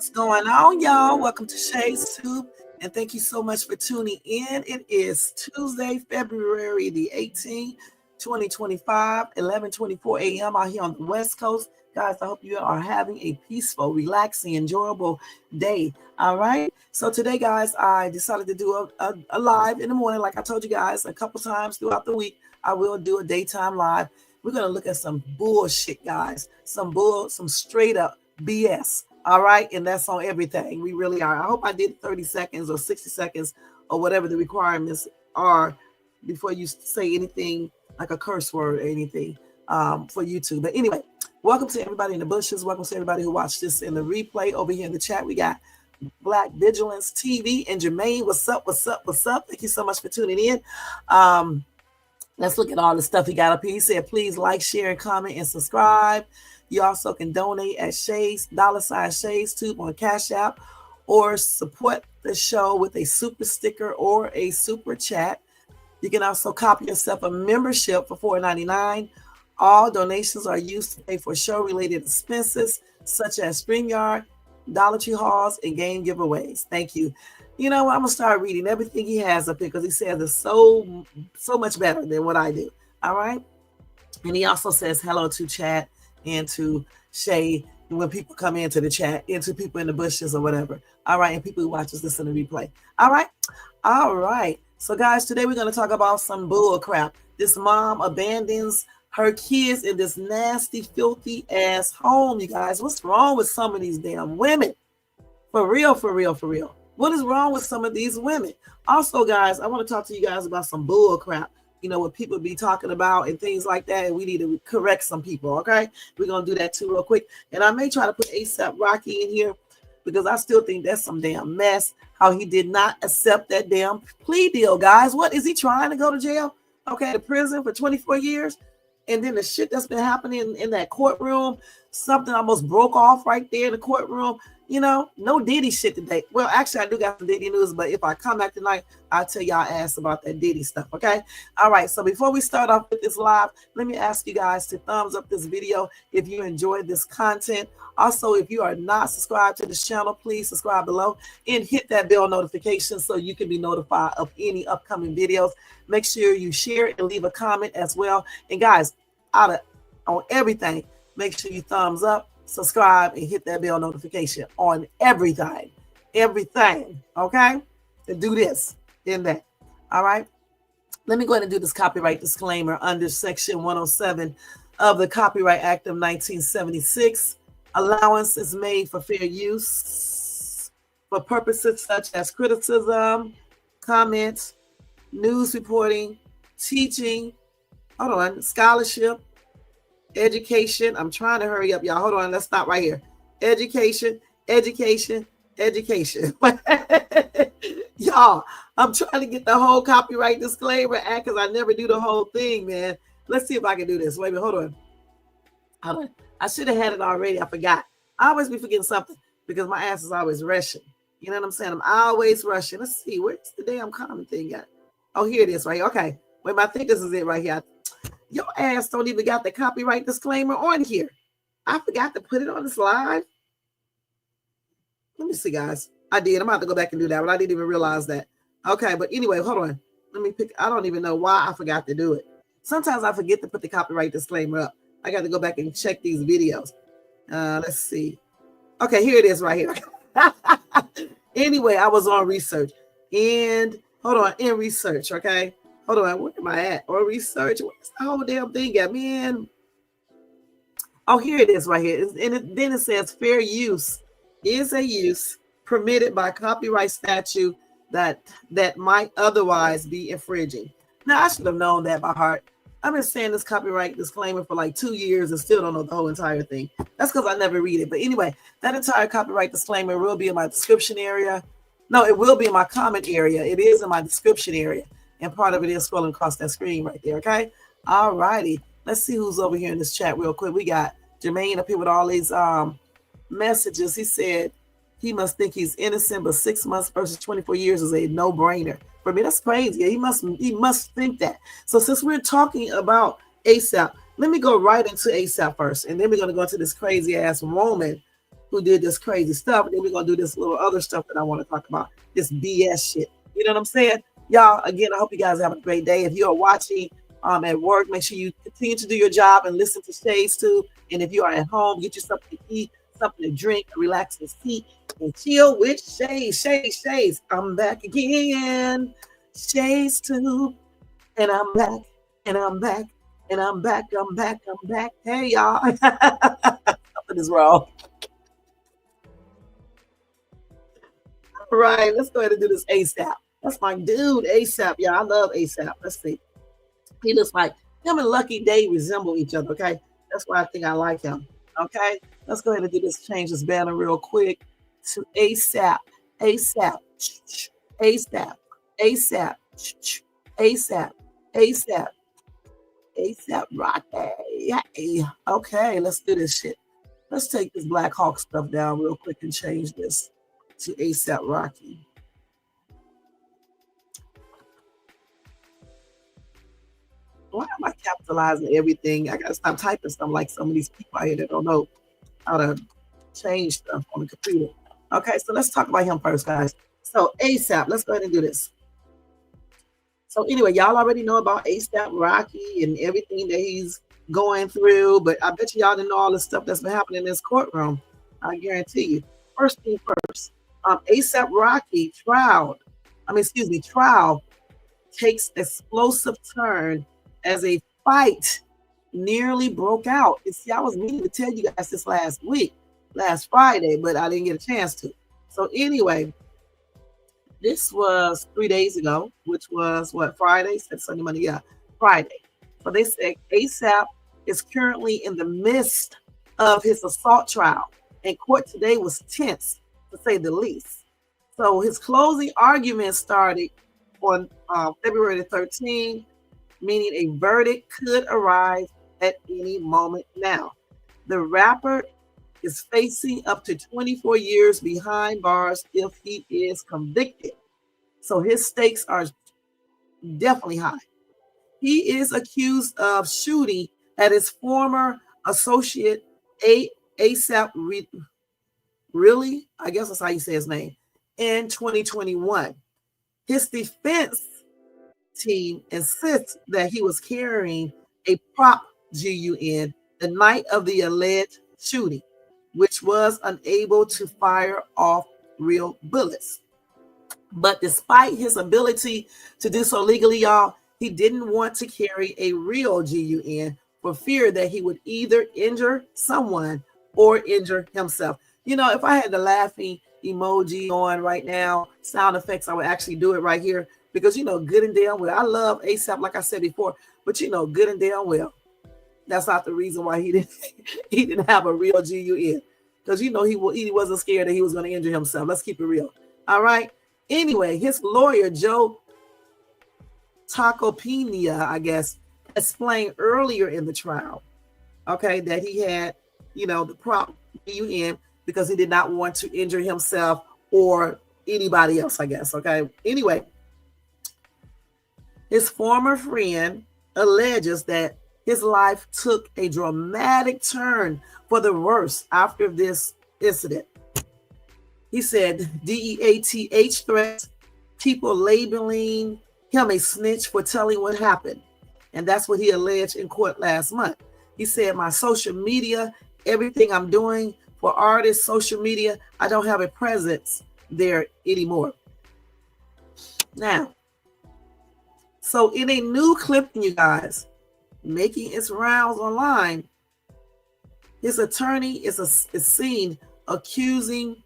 What's going on, y'all? Welcome to Shay's Tube, and thank you so much for tuning in. It is Tuesday, February the 18th, 2025, 11:24 a.m. out here on the West Coast. Guys, I hope you are having a peaceful, relaxing, enjoyable day. All right. So today, guys, I decided to do a live in the morning. Like I told you guys a couple times throughout the week, I will do a daytime live. We're going to look at some bullshit, guys. Some straight up BS. All right. And that's on everything. We really are. I hope I did 30 seconds or 60 seconds or whatever the requirements are before you say anything like a curse word or anything for YouTube. But anyway, welcome to everybody in the bushes. Welcome to everybody who watched this in the replay. Over here in the chat, we got Black Vigilance TV and Jermaine. What's up? What's up? What's up? Thank you so much for tuning in. Let's look at all the stuff he got up here. He said, please like, share, and comment, and subscribe. You also can donate at Shay's, $Shay's Tube on Cash App, or support the show with a super sticker or a super chat. You can also copy yourself a membership for $4.99. All donations are used to pay for show-related expenses, such as StreamYard, Dollar Tree hauls, and game giveaways. Thank you. You know what? I'm going to start reading everything he has up here because he says it's so much better than what I do. All right? And he also says hello to chat and to Shay when people come into the chat, and to people in the bushes or whatever. All right? And people who watch this in the replay. All right? All right. So, guys, today we're going to talk about some bull crap. This mom abandons her kids in this nasty, filthy ass home, you guys. What's wrong with some of these damn women? For real, for real, for real. What is wrong with some of these women? Also, guys, I want to talk to you guys about some bull crap, you know, what people be talking about and things like that. And we need to correct some people, okay? We're going to do that too real quick. And I may try to put asaprocky in here because I still think that's some damn mess, how he did not accept that damn plea deal, guys. What, is he trying to go to jail? Okay, to prison for 24 years? And then the shit that's been happening in that courtroom, something almost broke off right there in the courtroom. You know, no Diddy shit today. Well, actually, I do got some Diddy news, but if I come back tonight, I'll tell y'all ass about that Diddy stuff, okay? All right, so before we start off with this live, let me ask you guys to thumbs up this video if you enjoyed this content. Also, if you are not subscribed to this channel, please subscribe below and hit that bell notification so you can be notified of any upcoming videos. Make sure you share and leave a comment as well. And guys, on everything, make sure you thumbs up, subscribe, and hit that bell notification on everything, okay? And do this and that, all right? Let me go ahead and do this copyright disclaimer under Section 107 of the Copyright Act of 1976. Allowance is made for fair use for purposes such as criticism, comments, news reporting, teaching, scholarship, education. I'm trying to hurry up, y'all. Hold on. Let's stop right here. Education. Y'all, I'm trying to get the whole copyright disclaimer act because I never do the whole thing, man. Let's see if I can do this. Wait a minute. Hold on. I should have had it already. I forgot. I always be forgetting something because my ass is always rushing. You know what I'm saying? I'm always rushing. Let's see. Where's the damn comment thing at? Oh, here it is right here. Okay. Wait, I think this is it right here. Your ass don't even got the copyright disclaimer on here. I forgot to put it on this live. Let me see, guys. I did. I'm about to go back and do that, but I didn't even realize that. Okay, but anyway, hold on. Let me pick. I don't even know why I forgot to do it. Sometimes I forget to put the copyright disclaimer up. I got to go back and check these videos. Let's see. Okay, here it is right here. Anyway, I was on research. And hold on, in research, okay? Hold on, where am I at? Or research? Where's the whole damn thing at, man? Oh, here it is right here. Then it says fair use is a use permitted by copyright statute that might otherwise be infringing. Now, I should have known that by heart. I've been saying this copyright disclaimer for like 2 years and still don't know the whole entire thing. That's because I never read it. But anyway, that entire copyright disclaimer will be in my description area. No, it will be in my comment area. It is in my description area. And part of it is scrolling across that screen right there, okay? All righty. Let's see who's over here in this chat real quick. We got Jermaine up here with all these messages. He said he must think he's innocent, but 6 months versus 24 years is a no-brainer. For me, that's crazy. He must think that. So since we're talking about ASAP, let me go right into ASAP first. And then we're going to go into this crazy-ass woman who did this crazy stuff. And then we're going to do this little other stuff that I want to talk about, this BS shit. You know what I'm saying? Y'all, again, I hope you guys have a great day. If you are watching at work, make sure you continue to do your job and listen to Shades too. And if you are at home, get you something to eat, something to drink, relax and seat, and chill with Shades. Shades. I'm back again. Shades too. And I'm back. And I'm back. And I'm back. I'm back. I'm back. Hey, y'all. Something is wrong. All right, let's go ahead and do this ASAP. That's my dude, ASAP. Yeah, I love ASAP. Let's see. He looks like him and Lucky Day resemble each other, okay? That's why I think I like him, okay? Let's go ahead and do this, change this banner real quick to ASAP, ASAP, ASAP, ASAP, ASAP, ASAP, ASAP Rocky. Hey. Okay, let's do this shit. Let's take this Black Hawk stuff down real quick and change this to ASAP Rocky. Why am I capitalizing everything? I gotta stop typing stuff like some of these people out here that don't know how to change stuff on the computer. Okay, so let's talk about him first, guys. So ASAP, let's go ahead and do this. So anyway, y'all already know about ASAP Rocky and everything that he's going through, but I bet y'all didn't know all the stuff that's been happening in this courtroom. I guarantee you. First thing first, ASAP Rocky trial takes explosive turn as a fight nearly broke out. And see, I was meaning to tell you guys this last Friday, but I didn't get a chance to. So anyway, this was 3 days ago, which was what, Friday? Sunday, Monday, yeah, Friday. So they said ASAP is currently in the midst of his assault trial, and court today was tense, to say the least. So his closing argument started on February the 13th, meaning a verdict could arrive at any moment now. The rapper is facing up to 24 years behind bars if he is convicted. So his stakes are definitely high. He is accused of shooting at his former associate, ASAP Really, I guess that's how you say his name, in 2021. His defense team insists that he was carrying a prop gun the night of the alleged shooting, which was unable to fire off real bullets. But despite his ability to do so legally, y'all, he didn't want to carry a real gun for fear that he would either injure someone or injure himself. You know, if I had the laughing emoji on right now, sound effects, I would actually do it right here because, you know, good and damn well, I love ASAP, like I said before, but, you know, good and damn well, that's not the reason why he didn't have a real gun, because, you know, he wasn't scared that he was going to injure himself. Let's keep it real. All right. Anyway, his lawyer, Joe Tacopina, I guess, explained earlier in the trial, okay, that he had, you know, the prop gun because he did not want to injure himself or anybody else, I guess, okay? Anyway, his former friend alleges that his life took a dramatic turn for the worse after this incident. He said DEATH threats, people labeling him a snitch for telling what happened. And that's what he alleged in court last month. He said, my social media, everything I'm doing for artists, social media, I don't have a presence there anymore. Now, so in a new clip, you guys, making its rounds online, his attorney is seen accusing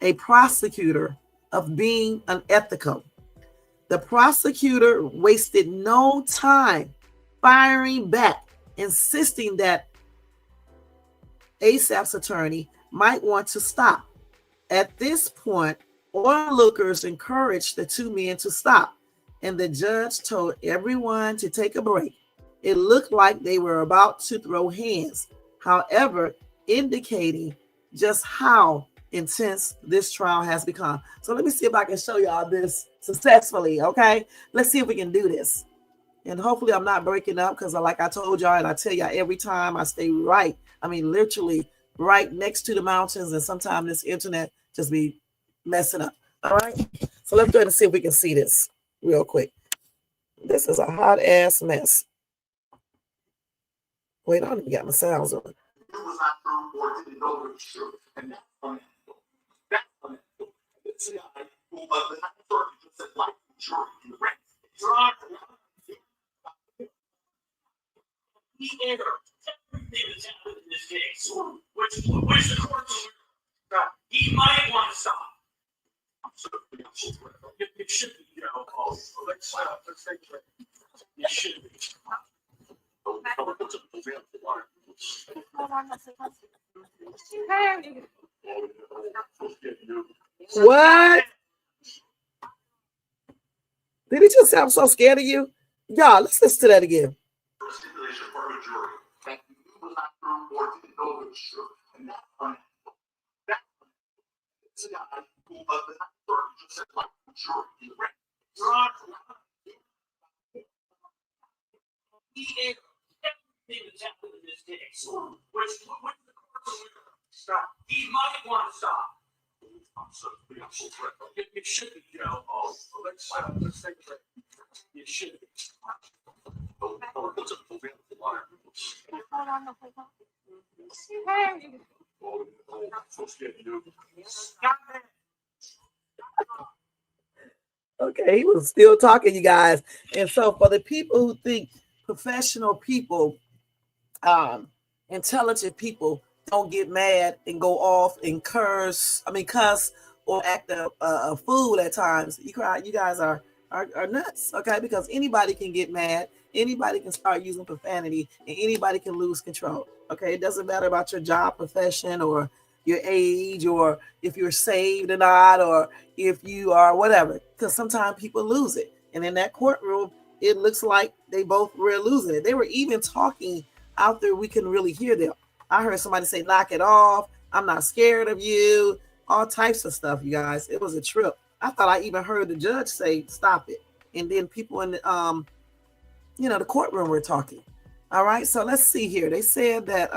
a prosecutor of being unethical. The prosecutor wasted no time firing back, insisting that ASAP's attorney might want to stop. At this point, onlookers encouraged the two men to stop, and the judge told everyone to take a break. It looked like they were about to throw hands, however, indicating just how intense this trial has become. So let me see if I can show y'all this successfully, okay? Let's see if we can do this. And hopefully I'm not breaking up because like I told y'all and I tell y'all every time, I stay right. I mean, literally right next to the mountains, and sometimes this internet just be messing up. All right, so let's go ahead and see if we can see this real quick. This is a hot ass mess. Wait, I don't even got my sounds on. Which the court he might want to stop. It should be, you know, it should be. What? Did he just sound so scared of you? Y'all, let's listen to that again. He might want to stop. It should be, you know, let's take it. It should be. Okay, he was still talking, you guys. And so for the people who think professional people, intelligent people don't get mad and go off and cuss or act a fool at times, you guys are nuts, okay? Because anybody can get mad, anybody can start using profanity, and anybody can lose control, okay? It doesn't matter about your job profession or your age or if you're saved or not or if you are whatever, because sometimes people lose it. And in that courtroom, it looks like they both were losing it. They were even talking out there. We couldn't really hear them. I heard somebody say, knock it off. I'm not scared of you. All types of stuff, you guys. It was a trip. I thought I even heard the judge say, stop it. And then people in the, the courtroom were talking. All right. So let's see here. They said that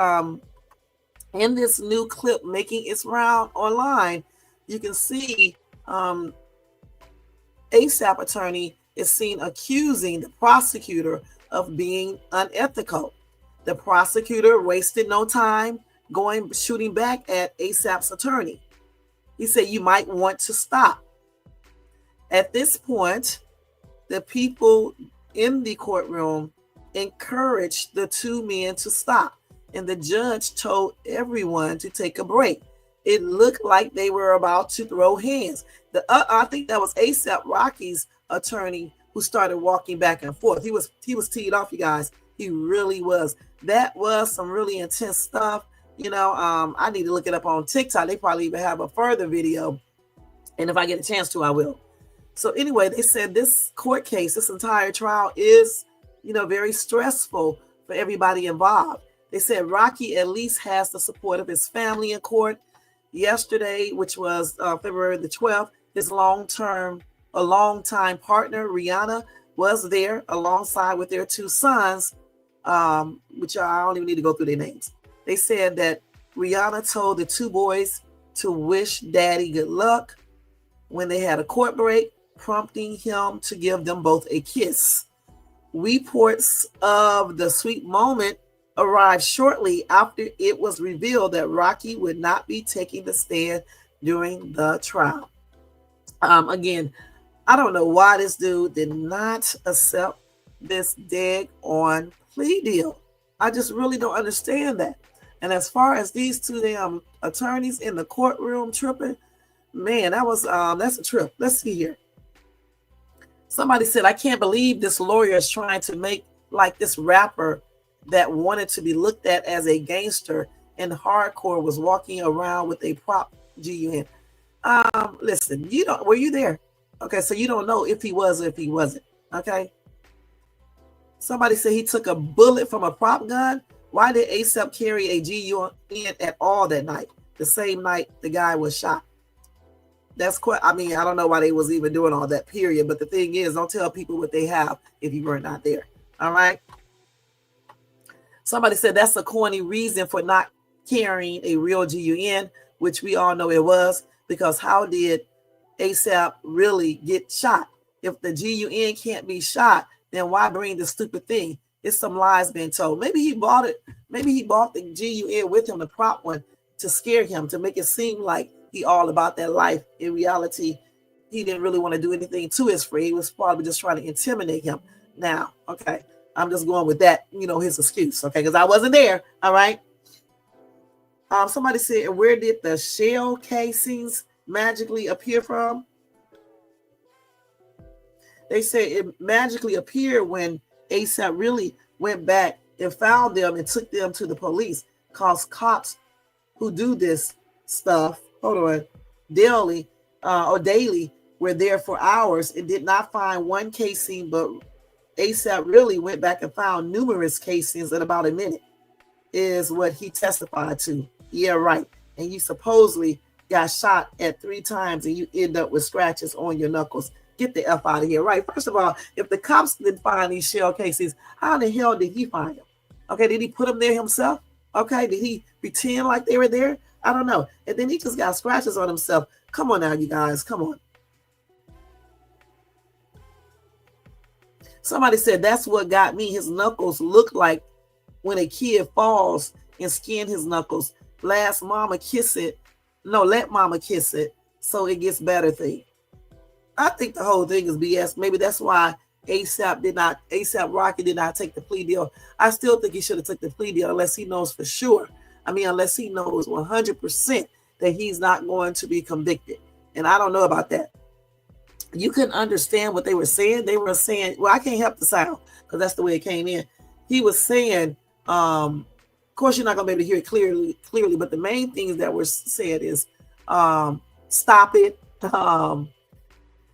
in this new clip making its round online, you can see ASAP attorney is seen accusing the prosecutor of being unethical. The prosecutor wasted no time shooting back at ASAP's attorney. He said, you might want to stop. At this point, the people in the courtroom encouraged the two men to stop, and the judge told everyone to take a break. It looked like they were about to throw hands. I think that was ASAP Rocky's attorney who started walking back and forth. He was teed off, you guys. He really was. That was some really intense stuff. I need to look it up on TikTok. They probably even have a further video. And if I get a chance to, I will. So anyway, they said this court case, this entire trial is, very stressful for everybody involved. They said Rocky at least has the support of his family in court. Yesterday, which was February the 12th, his longtime partner, Rihanna, was there alongside with their two sons, which I don't even need to go through their names. They said that Rihanna told the two boys to wish daddy good luck when they had a court break, prompting him to give them both a kiss. Reports of the sweet moment arrived shortly after it was revealed that Rocky would not be taking the stand during the trial. Again, I don't know why this dude did not accept this daggone plea deal. I just really don't understand that. And as far as these two damn attorneys in the courtroom tripping, man, that's a trip. Let's see here. Somebody said, I can't believe this lawyer is trying to make like this rapper that wanted to be looked at as a gangster and hardcore was walking around with a prop GUN. Listen, were you there? Okay, so you don't know if he was or if he wasn't. Okay. Somebody said he took a bullet from a prop gun. Why did ASAP carry a GUN at all that night? The same night the guy was shot. That's quite, I don't know why they was even doing all that, period. But the thing is, don't tell people what they have if you were not there. All right. Somebody said that's a corny reason for not carrying a real GUN, which we all know it was, because how did ASAP really get shot? If the GUN can't be shot, then why bring the stupid thing? It's some lies being told. Maybe he bought it. Maybe he bought the GUN with him, the prop one, to scare him, to make it seem like he all about that life. In reality, he didn't really want to do anything to his friend. He was probably just trying to intimidate him. Now, okay, I'm just going with that, his excuse, okay, because I wasn't there, all right? Somebody said, where did the shell casings magically appear from? They said it magically appeared when ASAP really went back and found them and took them to the police, because cops who do this stuff, daily were there for hours and did not find one casing, but ASAP really went back and found numerous casings in about a minute, is what he testified to. Yeah, right. And you supposedly got shot at 3 times and you end up with scratches on your knuckles. Get the F out of here, right? First of all, if the cops didn't find these shell casings, how in the hell did he find them? Okay, did he put them there himself? Okay, did he pretend like they were there? I don't know. And then he just got scratches on himself. Come on now, you guys, come on. Somebody said that's what got me. His knuckles look like when a kid falls and skin his knuckles. Let mama kiss it, so it gets better thing. I think the whole thing is BS. Maybe that's why ASAP Rocky did not take the plea deal. I still think he should have took the plea deal unless he knows for sure. Unless he knows 100% that he's not going to be convicted. And I don't know about that. You couldn't understand what they were saying. They were saying, well, I can't help the sound because that's the way it came in. He was saying, of course, you're not going to be able to hear it clearly, but the main things that were said is, stop it.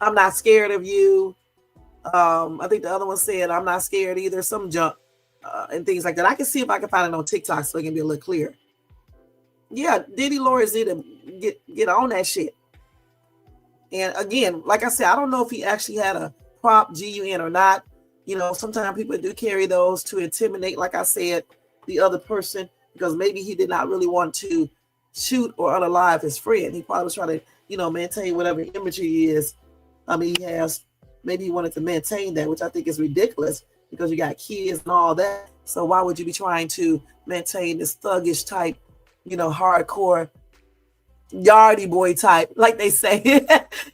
I'm not scared of you. I think the other one said, I'm not scared either. Some junk and things like that. I can see if I can find it on TikTok so it can be a little clearer. Yeah, Diddy lawyers need to get on that shit. And again, like I said, I don't know if he actually had a prop GUN or not. Sometimes people do carry those to intimidate, like I said, the other person, because maybe he did not really want to shoot or unalive his friend. He probably was trying to, maintain whatever image he is. He has, maybe he wanted to maintain that, which I think is ridiculous because you got kids and all that. So why would you be trying to maintain this thuggish type, hardcore yardie boy type, like they say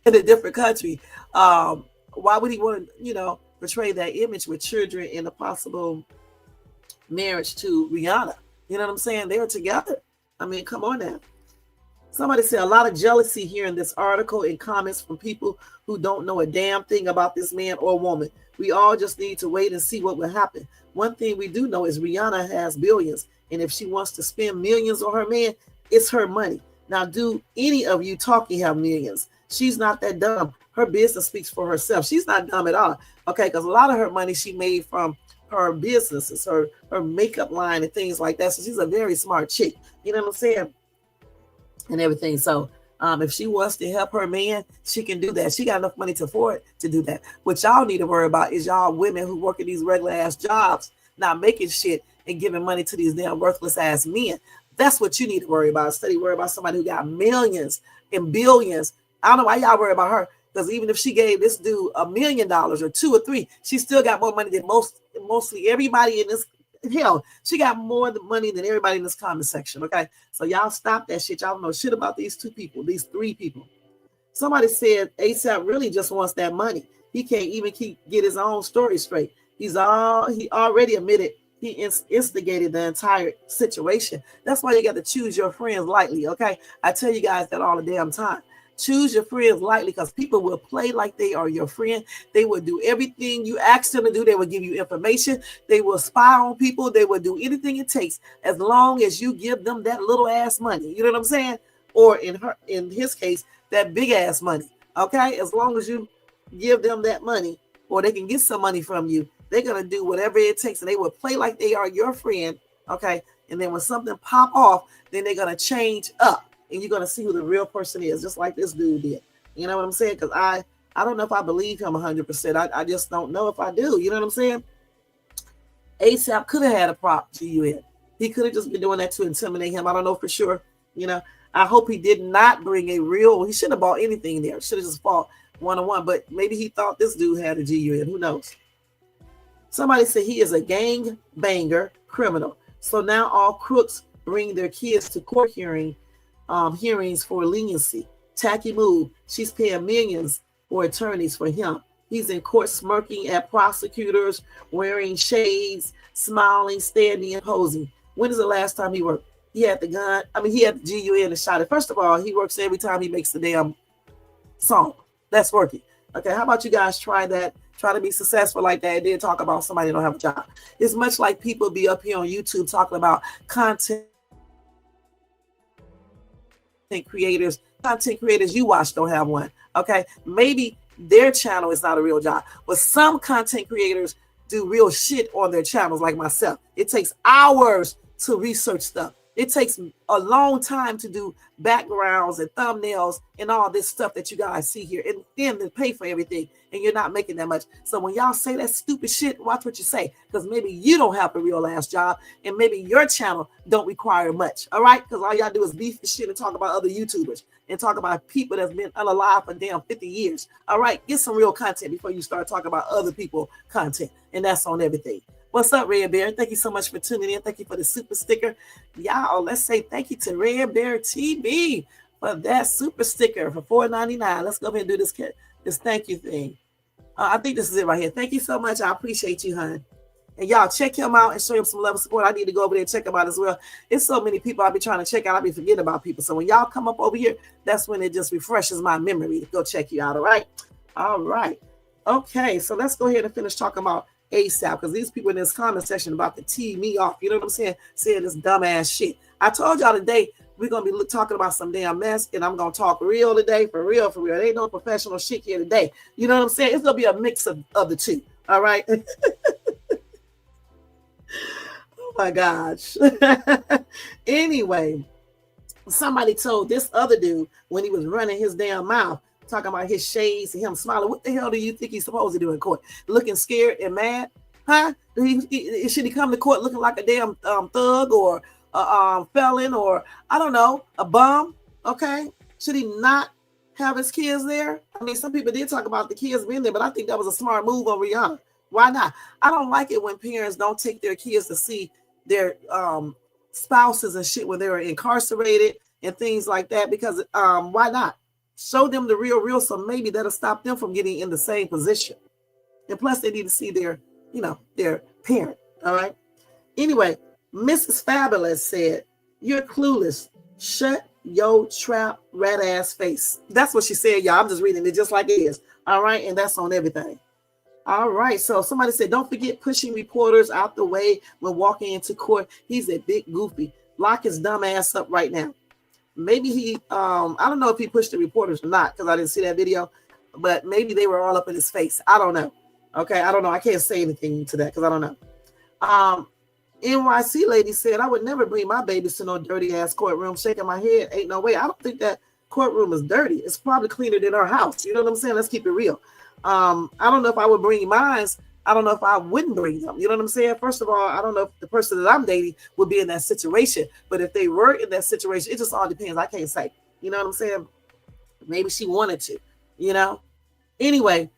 in a different country? Why would he want to, portray that image with children in a possible marriage to Rihanna? You know what I'm saying? They were together. Come on now. Somebody said a lot of jealousy here in this article and comments from people who don't know a damn thing about this man or woman. We all just need to wait and see what will happen. One thing we do know is Rihanna has billions, and if she wants to spend millions on her man, it's her money. Now, do any of you talking have millions? She's not that dumb. Her business speaks for herself. She's not dumb at all. Okay, because a lot of her money she made from her businesses, her makeup line and things like that. So she's a very smart chick. You know what I'm saying? And everything. So if she wants to help her man, she can do that. She got enough money to afford to do that. What y'all need to worry about is y'all women who work in these regular ass jobs, not making shit and giving money to these damn worthless ass men. That's what you need to worry about. Instead of worry about somebody who got millions and billions. I don't know why y'all worry about her, because even if she gave this dude $1 million or 2 or 3, she still got more money than mostly everybody in this. Hell, she got more money than everybody in this comment section. Okay, so y'all stop that shit. Y'all don't know shit about these 2 people, these 3 people. Somebody said ASAP really just wants that money. He can't even get his own story straight. He already admitted he instigated the entire situation. That's why you got to choose your friends lightly. Okay, I tell you guys that all the damn time. Choose your friends lightly, because people will play like they are your friend. They will do everything you ask them to do. They will give you information. They will spy on people. They will do anything it takes as long as you give them that little ass money. You know what I'm saying? Or in his case, that big ass money. Okay, as long as you give them that money, or they can get some money from you, they're gonna do whatever it takes, and they will play like they are your friend. Okay, and then when something pop off, then they're gonna change up. And you're going to see who the real person is, just like this dude did. You know what I'm saying? Because I don't know if I believe him 100%. I just don't know if I do. You know what I'm saying? ASAP could have had a prop GUN. He could have just been doing that to intimidate him. I don't know for sure. You know, I hope he did not bring a real. He shouldn't have bought anything there. Should have just fought one-on-one. But maybe he thought this dude had a GUN. Who knows? Somebody said he is a gang banger criminal. So now all crooks bring their kids to court hearings for leniency. Tacky move. She's paying millions for attorneys for him. He's in court smirking at prosecutors, wearing shades, smiling, standing, and posing. When is the last time he worked? He had the gun. I mean, he had the GUN and shot it. First of all, he works every time he makes the damn song. That's working. Okay, how about you guys try that? Try to be successful like that and then talk about somebody who don't have a job. It's much like people be up here on YouTube talking about content creators. Content creators you watch don't have one. Okay, maybe their channel is not a real job, but some content creators do real shit on their channels, like myself. It takes hours to research stuff. It takes a long time to do backgrounds and thumbnails and all this stuff that you guys see here, and then to pay for everything, and you're not making that much. So when y'all say that stupid shit, watch what you say, because maybe you don't have a real ass job, and maybe your channel don't require much. All right, because all y'all do is beef and shit and talk about other YouTubers and talk about people that's been unalive for damn 50 years. All right, get some real content before you start talking about other people content, and that's on everything. What's up, Red Bear? Thank you so much for tuning in. Thank you for the super sticker. Y'all, let's say thank you to Red Bear TV for that super sticker for $4.99. Let's go ahead and do this thank you thing. I think this is it right here. Thank you so much. I appreciate you, hon. And y'all check him out and show him some love and support. I need to go over there and check him out as well. It's so many people I be trying to check out. I be forgetting about people. So when y'all come up over here, that's when it just refreshes my memory to go check you out. All right. All right. Okay. So let's go ahead and finish talking about ASAP, because these people in this comment section about to tee me off. You know what I'm saying? Saying this dumbass shit. I told y'all today we're going to be talking about some damn mess, and I'm going to talk real today, for real, for real. There ain't no professional shit here today. You know what I'm saying? It's going to be a mix of the two. All right? Oh, my gosh. Anyway, somebody told this other dude when he was running his damn mouth, talking about his shades and him smiling. What the hell do you think he's supposed to do in court? Looking scared and mad? Huh? Should he come to court looking like a damn thug or a felon or, I don't know, a bum? Okay. Should he not have his kids there? I mean, some people did talk about the kids being there, but I think that was a smart move on Rihanna. Why not? I don't like it when parents don't take their kids to see their spouses and shit when they're incarcerated and things like that, because why not? Show them the real, so maybe that'll stop them from getting in the same position. And plus, they need to see their parent. All right. Anyway, Mrs. Fabulous said, "You're clueless. Shut your trap rat ass face." That's what she said, y'all. I'm just reading it just like it is. All right. And that's on everything. All right. So somebody said, "Don't forget pushing reporters out the way when walking into court. He's a big goofy. Lock his dumb ass up right now." Maybe he, I don't know if he pushed the reporters or not, because I didn't see that video, but maybe they were all up in his face. I don't know. Okay, I don't know. I can't say anything to that because I don't know. NYC lady said, "I would never bring my babies to no dirty ass courtroom." Shaking my head. Ain't no way. I don't think that courtroom is dirty. It's probably cleaner than our house. You know what I'm saying? Let's keep it real. I don't know if I would bring mine. I don't know if I wouldn't bring them. You know what I'm saying? First of all, I don't know if the person that I'm dating would be in that situation. But if they were in that situation, it just all depends. I can't say. You know what I'm saying? Maybe she wanted to, you know? Anyway,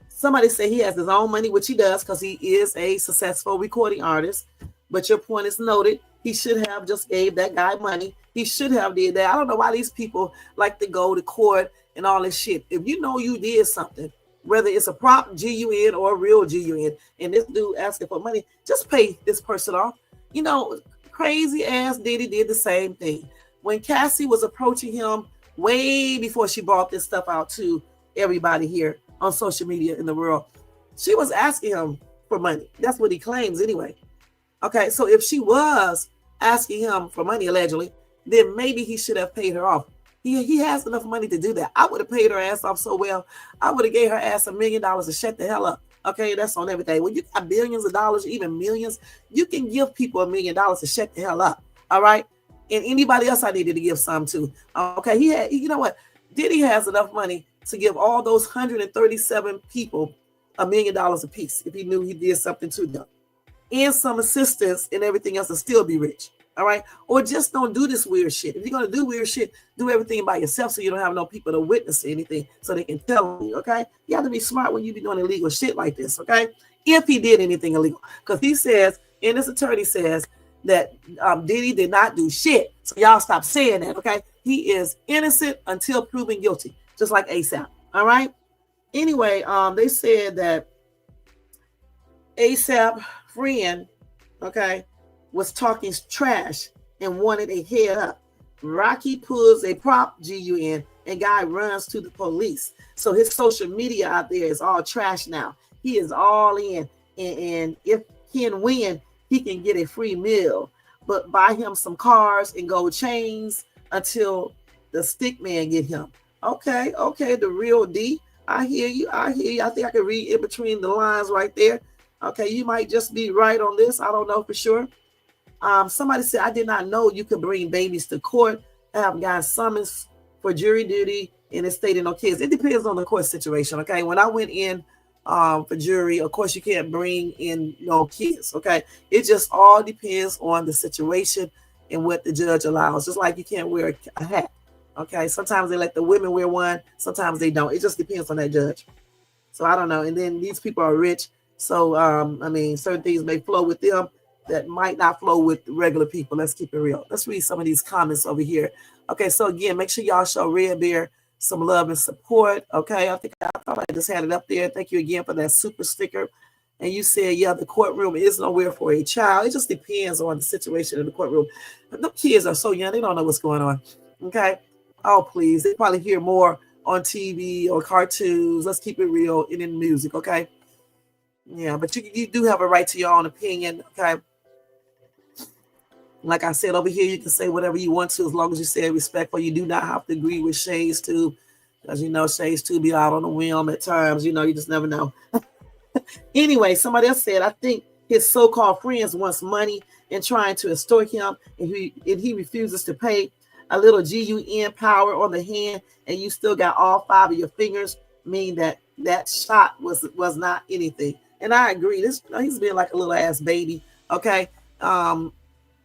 somebody said he has his own money, which he does because he is a successful recording artist. But your point is noted. He should have just gave that guy money. He should have did that. I don't know why these people like to go to court and all this shit. If you know you did something, whether it's a prop GUN or a real GUN, and this dude asking for money, just pay this person off. You know, crazy ass Diddy did the same thing. When Cassie was approaching him way before she brought this stuff out to everybody here on social media in the world, she was asking him for money. That's what he claims anyway. Okay, so if she was asking him for money, allegedly, then maybe he should have paid her off. He has enough money to do that. I would have paid her ass off so well. I would have gave her ass $1 million to shut the hell up. Okay, that's on everything. When you got billions of dollars, even millions, you can give people $1 million to shut the hell up. All right, and anybody else I needed to give some to. Okay, he had. You know what? Diddy has enough money to give all those 137 people $1 million a piece if he knew he did something to them. and some assistance and everything else and still be rich. All right. Or just don't do this weird shit. If you're going to do weird shit, do everything by yourself so you don't have no people to witness anything so they can tell you. Okay. You have to be smart when you be doing illegal shit like this. Okay. If he did anything illegal, because he says, and this attorney says that Diddy did not do shit. So y'all stop saying that. Okay. He is innocent until proven guilty, just like ASAP. All right. Anyway, they said that ASAP friend, okay, was talking trash and wanted a head up. Rocky pulls a prop GUN and guy runs to the police. So his social media out there is all trash now. He is all in. And if he can win, he can get a free meal. But buy him some cars and gold chains until the stick man get him. Okay, the real D. I hear you. I think I can read in between the lines right there. Okay, you might just be right on this. I don't know for sure. Somebody said, I did not know you could bring babies to court. I have gotten summons for jury duty and it stated no kids. It depends on the court situation. Okay, when I went in for jury, of course, you can't bring in no kids. Okay, it just all depends on the situation and what the judge allows. Just like you can't wear a hat. Okay, sometimes they let the women wear one, sometimes they don't. It just depends on that judge. So I don't know. And then these people are rich. So, I mean, certain things may flow with them that might not flow with regular people. Let's keep it real. Let's read some of these comments over here. Okay, so again, make sure y'all show Red Bear some love and support. Okay, I thought I just had it up there. Thank you again for that super sticker. And you said, yeah, the courtroom is nowhere for a child. It just depends on the situation in the courtroom. The kids are so young, they don't know what's going on. Okay. Oh, please. They probably hear more on TV or cartoons. Let's keep it real and in music. Okay. Yeah, but you do have a right to your own opinion. Okay. Like I said, over here, you can say whatever you want to as long as you say respectful. You do not have to agree with Shades too, because you know Shades too be out on a whim at times. You know, you just never know. Anyway, somebody else said, I think his so-called friends wants money and trying to extort him, and he refuses to pay. A little GUN power on the hand, and you still got all 5 of your fingers, mean that shot was not anything. And I agree. He's being like a little ass baby. Okay. I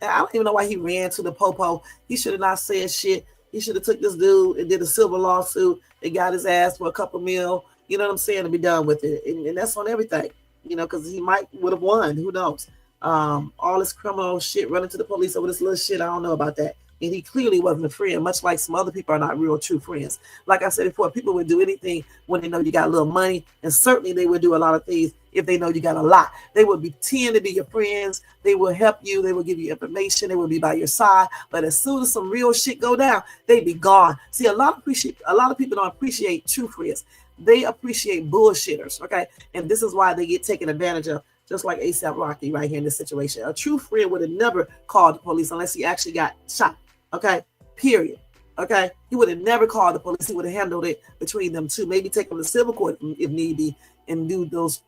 don't even know why he ran to the popo. He should have not said shit. He should have took this dude and did a civil lawsuit and got his ass for a couple mil. You know what I'm saying? To be done with it. And that's on everything. You know, because he would have won. Who knows? All this criminal shit running to the police over this little shit. I don't know about that. And he clearly wasn't a friend, much like some other people are not real true friends. Like I said before, people would do anything when they know you got a little money, and certainly they would do a lot of things if they know you got a lot. They would pretend to be your friends. They will help you. They will give you information. They will be by your side. But as soon as some real shit go down, they be gone. See, a lot of people don't appreciate true friends. They appreciate bullshitters, okay? And this is why they get taken advantage of. Just like ASAP Rocky right here in this situation. A true friend would have never called the police unless he actually got shot. Okay, period. Okay, he would have never called the police. He would have handled it between them two. Maybe take them to civil court if need be, and do those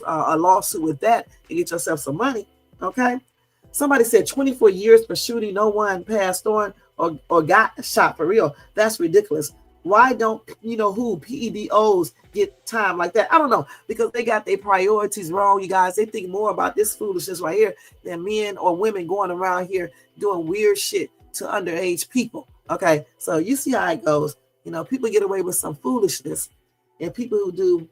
a lawsuit with that and get yourself some money. Okay. Somebody said 24 years for shooting. No one passed on or got shot for real. That's ridiculous. Why don't PEDOs get time like that? I don't know, because they got their priorities wrong, you guys. They think more about this foolishness right here than men or women going around here doing weird shit to underage people. Okay, so you see how it goes. You know, people get away with some foolishness, and people who do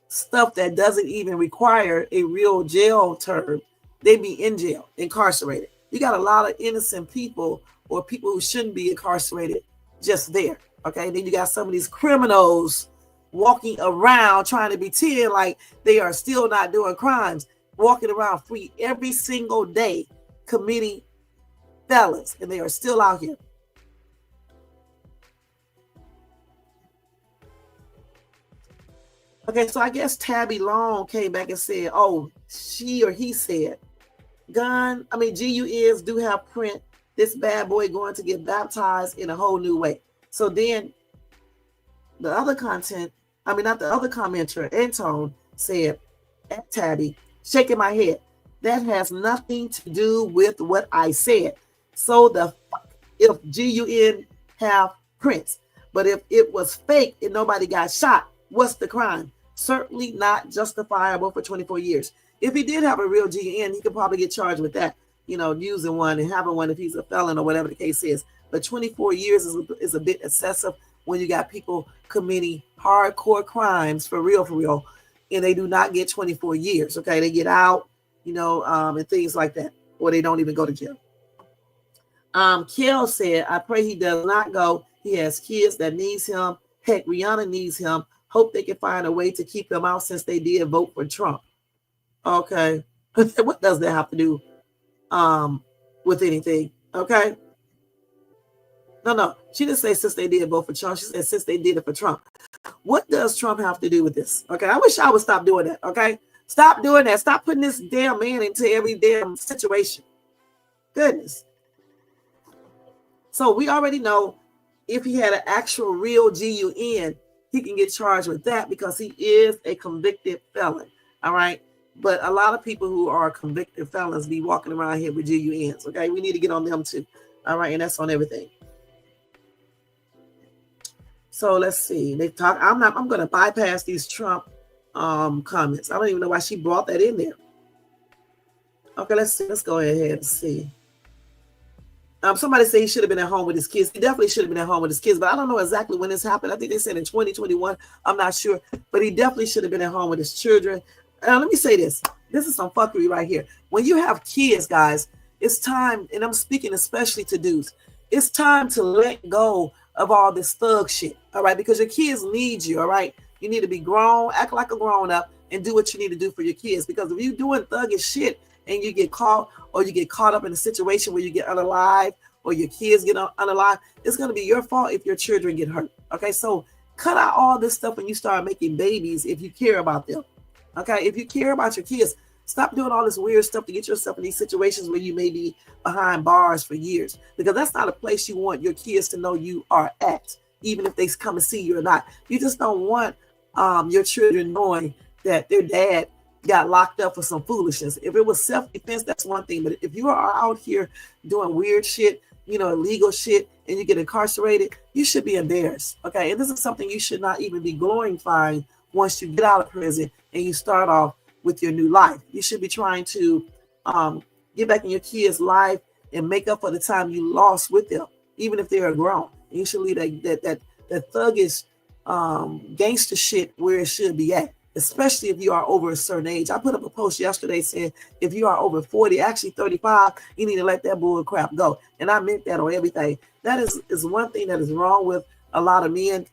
stuff that doesn't even require a real jail term, they be in jail, incarcerated. You got a lot of innocent people or people who shouldn't be incarcerated just there. Okay, then you got some of these criminals walking around trying to pretend like they are still not doing crimes, walking around free every single day, committing felons, and they are still out here. Okay, so I guess Tabby Long came back and said, oh, she or he said, GUNs do have print. This bad boy going to get baptized in a whole new way. So then the other commenter, Antone, said, at Tabby, shaking my head, that has nothing to do with what I said. So the fuck if GUN have prints. But if it was fake and nobody got shot, what's the crime? certainly not justifiable for 24 years. If he did have a real GN, he could probably get charged with that, using one and having one if he's a felon or whatever the case is. But 24 years is a bit excessive when you got people committing hardcore crimes for real, and they do not get 24 years. Okay, they get out, and things like that, or they don't even go to jail. Kel said, I pray he does not go. He has kids that needs him. Heck, Rihanna needs him. Hope they can find a way to keep him out since they did vote for Trump. Okay. What does that have to do with anything? Okay. No. She didn't say since they did vote for Trump. She said since they did it for Trump. What does Trump have to do with this? Okay. I wish I would stop doing that. Okay. Stop doing that. Stop putting this damn man into every damn situation. Goodness. So we already know if he had an actual real GUN, he can get charged with that because he is a convicted felon. All right. But a lot of people who are convicted felons be walking around here with GUNs. Okay. We need to get on them too. All right. And that's on everything. So let's see. They talk. I'm going to bypass these Trump comments. I don't even know why she brought that in there. Okay. Let's see. Let's go ahead and see. Somebody said he should have been at home with his kids. He definitely should have been at home with his kids, but I don't know exactly when this happened. I think they said in 2021. I'm not sure, but he definitely should have been at home with his children. Let me say this. This is some fuckery right here. When you have kids, guys, it's time, and I'm speaking especially to dudes, it's time to let go of all this thug shit, all right? Because your kids need you, all right? You need to be grown, act like a grown-up, and do what you need to do for your kids. Because if you're doing thuggish shit, and you get caught, or you get caught up in a situation where you get unalive, or your kids get unalive, it's going to be your fault if your children get hurt. Okay, so cut out all this stuff when you start making babies if you care about them. Okay, if you care about your kids, stop doing all this weird stuff to get yourself in these situations where you may be behind bars for years, because that's not a place you want your kids to know you are at, even if they come and see you or not. You just don't want your children knowing that their dad got locked up for some foolishness. If it was self-defense, that's one thing. But if you are out here doing weird shit, illegal shit, and you get incarcerated, you should be embarrassed. Okay. And this is something you should not even be glorifying once you get out of prison and you start off with your new life. You should be trying to get back in your kids' life and make up for the time you lost with them, even if they are grown. And you should leave that thuggish gangster shit where it should be at, especially if you are over a certain age. I put up a post yesterday saying if you are over 40, actually 35, you need to let that bull crap go. And I meant that on everything. That is one thing that is wrong with a lot of men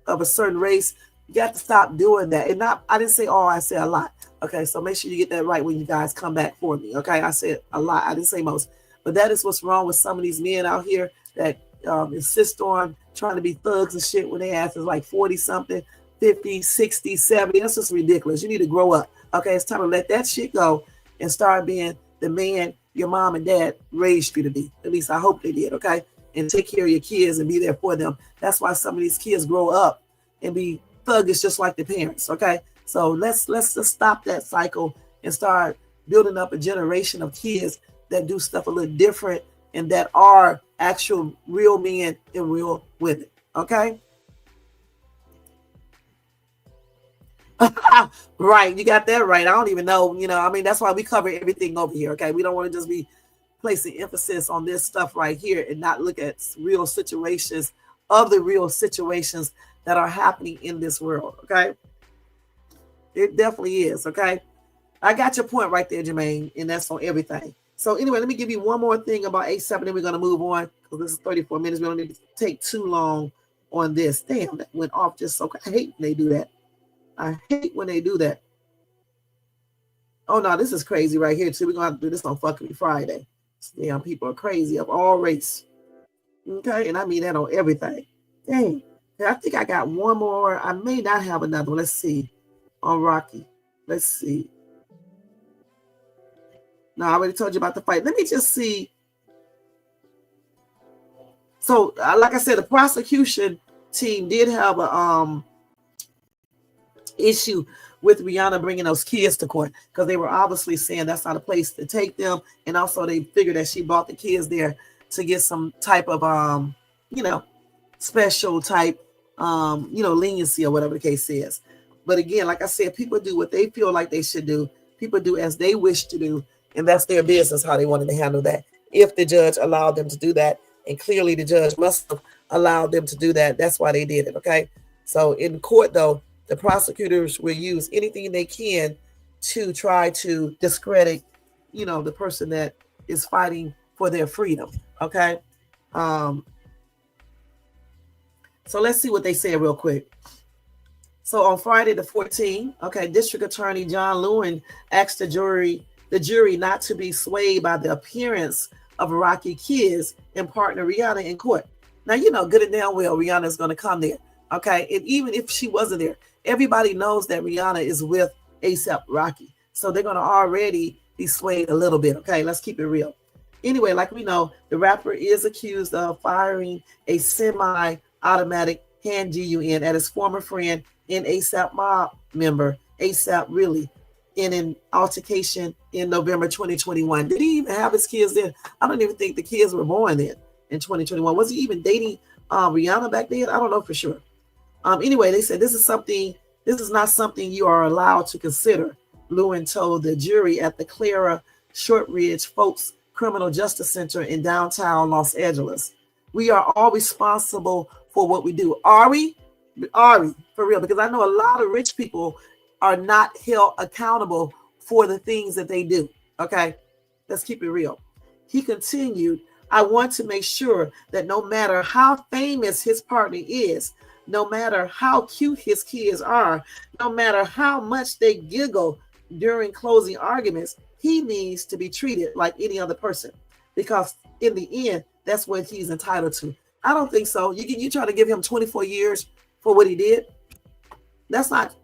of a certain race. You got to stop doing that. And I didn't say all, I said a lot. Okay, so make sure you get that right when you guys come back for me. Okay, I said a lot. I didn't say most. But that is what's wrong with some of these men out here that insist on trying to be thugs and shit when they ass is like 40-something. 50, 60, 70. That's just ridiculous. You need to grow up. Okay, it's time to let that shit go and start being the man your mom and dad raised you to be. At least I hope they did. Okay, and take care of your kids and be there for them. That's why some of these kids grow up and be thuggish just like their parents. Okay, so let's just stop that cycle and start building up a generation of kids that do stuff a little different and that are actual real men and real women. Okay. Right, you got that right. I don't even know, that's why we cover everything over here. Okay, we don't want to just be placing emphasis on this stuff right here and not look at real situations that are happening in this world. Okay, it definitely is. Okay, I got your point right there, Jermaine, and that's on everything. So anyway, let me give you one more thing about 8-7, then we're going to move on because this is 34 minutes. We don't need to take too long on this. Damn, that went off just so. I hate when they do that. I hate when they do that. Oh, no, this is crazy right here, too. We're going to have to do this on fucking Friday. Damn, people are crazy of all race. Okay, and I mean that on everything. Dang. I think I got one more. I may not have another one. Let's see. On Rocky. Let's see. No, I already told you about the fight. Let me just see. So, like I said, the prosecution team did have a issue with Rihanna bringing those kids to court because they were obviously saying that's not a place to take them, and also they figured that she brought the kids there to get some type of special type leniency or whatever the case is. But again, like I said, people do what they feel like they should do. People do as they wish to do, and that's their business how they wanted to handle that. If the judge allowed them to do that, and clearly the judge must have allowed them to do that. That's why they did it, okay? So in court, though, the prosecutors will use anything they can to try to discredit, the person that is fighting for their freedom, okay? So let's see what they say real quick. So on Friday the 14th, okay, District Attorney John Lewin asked the jury not to be swayed by the appearance of Rocky kids and partner Rihanna in court. Now, good and damn well Rihanna is going to come there, okay? And even if she wasn't there, everybody knows that Rihanna is with asaprocky. So they're going to already be swayed a little bit, okay? Let's keep it real. Anyway, like we know, the rapper is accused of firing a semi-automatic hand gun at his former friend and ASAP mob member, ASAP Really, in an altercation in November 2021. Did he even have his kids then? I don't even think the kids were born then in 2021. Was he even dating Rihanna back then? I don't know for sure. Anyway, they said this is not something you are allowed to consider, Lewin told the jury at the Clara Shortridge Folks Criminal Justice Center in downtown Los Angeles. We are all responsible for what we do. Are we? Are we? For real? Because I know a lot of rich people are not held accountable for the things that they do. Okay? Let's keep it real. He continued, I want to make sure that no matter how famous his partner is, no matter how cute his kids are, no matter how much they giggle during closing arguments, he needs to be treated like any other person, because in the end, that's what he's entitled to. I don't think so. You try to give him 24 years for what he did. That's not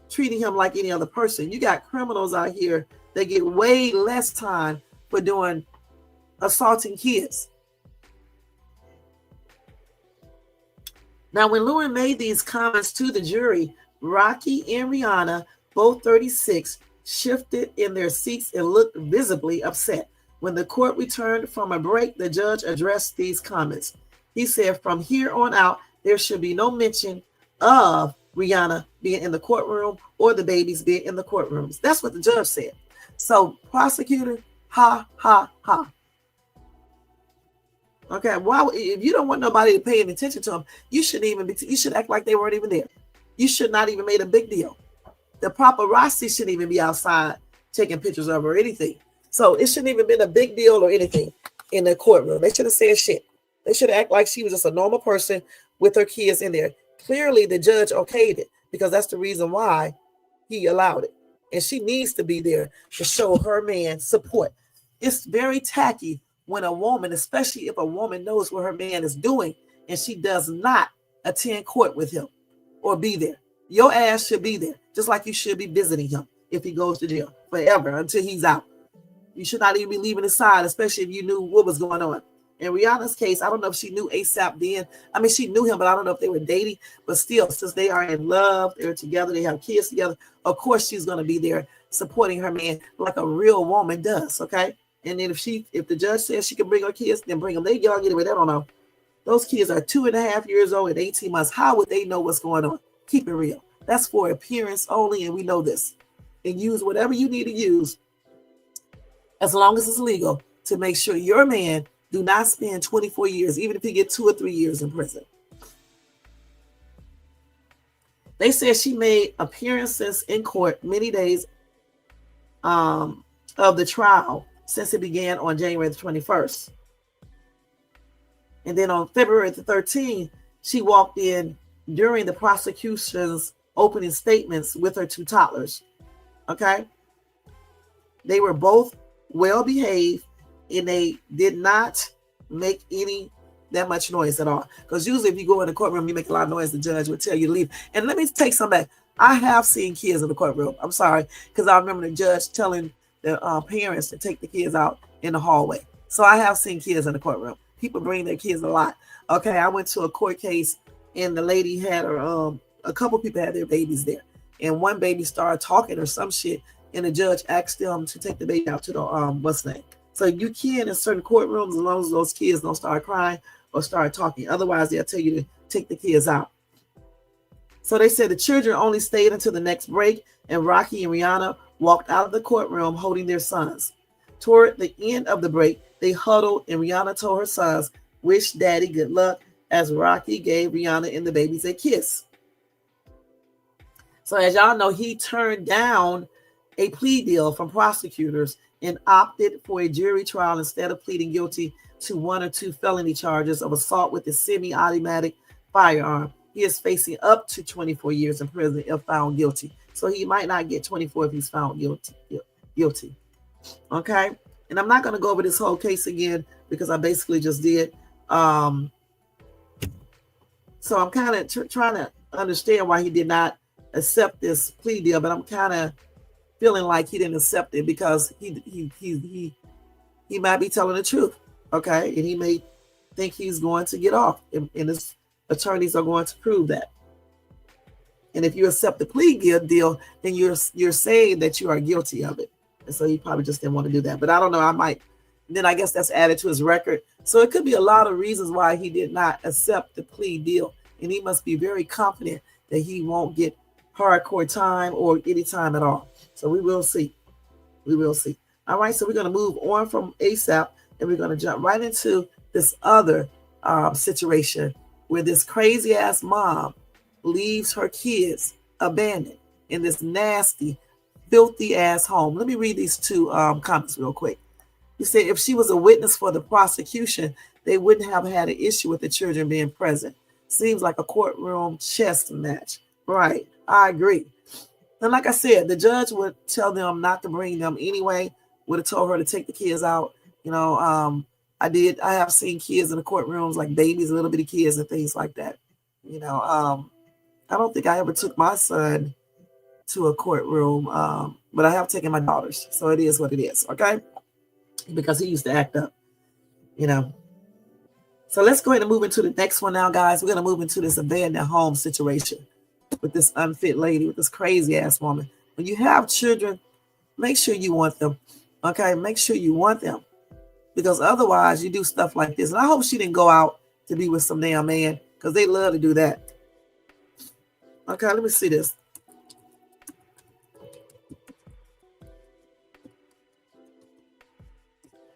treating him like any other person. You got criminals out here that get way less time for doing assaulting kids. Now, when Lewin made these comments to the jury, Rocky and Rihanna, both 36, shifted in their seats and looked visibly upset. When the court returned from a break, the judge addressed these comments. He said, from here on out, there should be no mention of Rihanna being in the courtroom or the babies being in the courtrooms. That's what the judge said. So, prosecutor, ha, ha, ha. Okay, well, if you don't want nobody to pay any attention to them, you should act like they weren't even there. You should not even made a big deal. The paparazzi shouldn't even be outside taking pictures of her or anything. So it shouldn't even been a big deal or anything in the courtroom. They should have said shit. They should act like she was just a normal person with her kids in there. Clearly, the judge okayed it because that's the reason why he allowed it. And she needs to be there to show her man support. It's very tacky when a woman, especially if a woman knows what her man is doing and she does not attend court with him or be there. Your ass should be there, just like you should be visiting him if he goes to jail forever until he's out. You should not even be leaving his side, especially if you knew what was going on. In Rihanna's case, I don't know if she knew ASAP then. I mean, she knew him, but I don't know if they were dating. But still, since they are in love, they're together, they have kids together, of course she's going to be there supporting her man like a real woman does, okay? And then if the judge says she can bring her kids, then bring them. They young anyway, they don't know. Those kids are 2.5 years old and 18 months. How would they know what's going on? Keep it real. That's for appearance only, and we know this. And use whatever you need to use, as long as it's legal, to make sure your man do not spend 24 years, even if he get 2 or 3 years in prison. They said she made appearances in court many days of the trial since it began on January the 21st. And then on February the 13th, she walked in during the prosecution's opening statements with her 2 toddlers. Okay? They were both well behaved and they did not make that much noise at all. Because usually if you go in the courtroom, you make a lot of noise, the judge would tell you to leave. And let me take some back. I have seen kids in the courtroom. I'm sorry, because I remember the judge telling the parents to take the kids out in the hallway. So I have seen kids in the courtroom. People bring their kids a lot. Okay, I went to a court case and the lady had her, a couple people had their babies there. And one baby started talking or some shit, and the judge asked them to take the baby out to the, what's name? So you can in certain courtrooms, as long as those kids don't start crying or start talking. Otherwise, they'll tell you to take the kids out. So they said the children only stayed until the next break, and Rocky and Rihanna walked out of the courtroom holding their sons. Toward the end of the break, they huddled, and Rihanna told her sons, "Wish Daddy good luck," as Rocky gave Rihanna and the babies a kiss. So as y'all know, he turned down a plea deal from prosecutors and opted for a jury trial instead of pleading guilty to 1 or 2 felony charges of assault with a semi-automatic firearm. He is facing up to 24 years in prison if found guilty. So he might not get 24 if he's found guilty. Okay? And I'm not going to go over this whole case again because I basically just did. So I'm kind of trying to understand why he did not accept this plea deal, but I'm kind of feeling like he didn't accept it because he might be telling the truth, okay? And he may think he's going to get off, and his attorneys are going to prove that. And if you accept the plea deal, then you're saying that you are guilty of it. And so he probably just didn't want to do that. But I don't know. Then I guess that's added to his record. So it could be a lot of reasons why he did not accept the plea deal. And he must be very confident that he won't get hardcore time or any time at all. So we will see. We will see. All right. So we're going to move on from ASAP, and we're going to jump right into this other situation where this crazy ass mom leaves her kids abandoned in this nasty, filthy ass home. Let me read these 2 comments real quick. You say if she was a witness for the prosecution, they wouldn't have had an issue with the children being present. Seems like a courtroom chess match. Right. I agree. And like I said, the judge would tell them not to bring them anyway, would have told her to take the kids out. You know, I have seen kids in the courtrooms, like babies, little bitty kids and things like that. You know, I don't think I ever took my son to a courtroom, but I have taken my daughters. So it is what it is, okay? Because he used to act up, you know. So let's go ahead and move into the next one now, guys. We're going to move into this abandoned home situation with this unfit lady, with this crazy ass woman. When you have children, make sure you want them, okay? Make sure you want them, because otherwise you do stuff like this. And I hope she didn't go out to be with some damn man, because they love to do that. Okay, let me see this.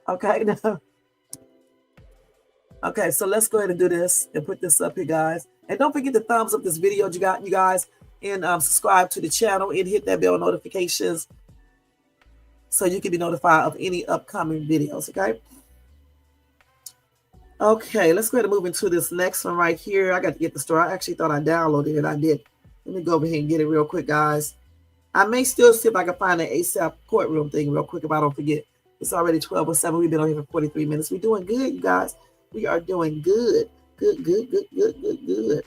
Okay, now. Okay, so let's go ahead and do this and put this up here, guys. And don't forget to thumbs up this video, you guys, and subscribe to the channel and hit that bell notifications so you can be notified of any upcoming videos, okay? Okay, let's go ahead and move into this next one right here. I got to get the story. I actually thought I downloaded it. I did. Let me go over here and get it real quick, guys. I may still see if I can find an ASAP courtroom thing real quick if I don't forget. It's already 12:07. We've been on here for 43 minutes. We're doing good, you guys. We are doing good. Good.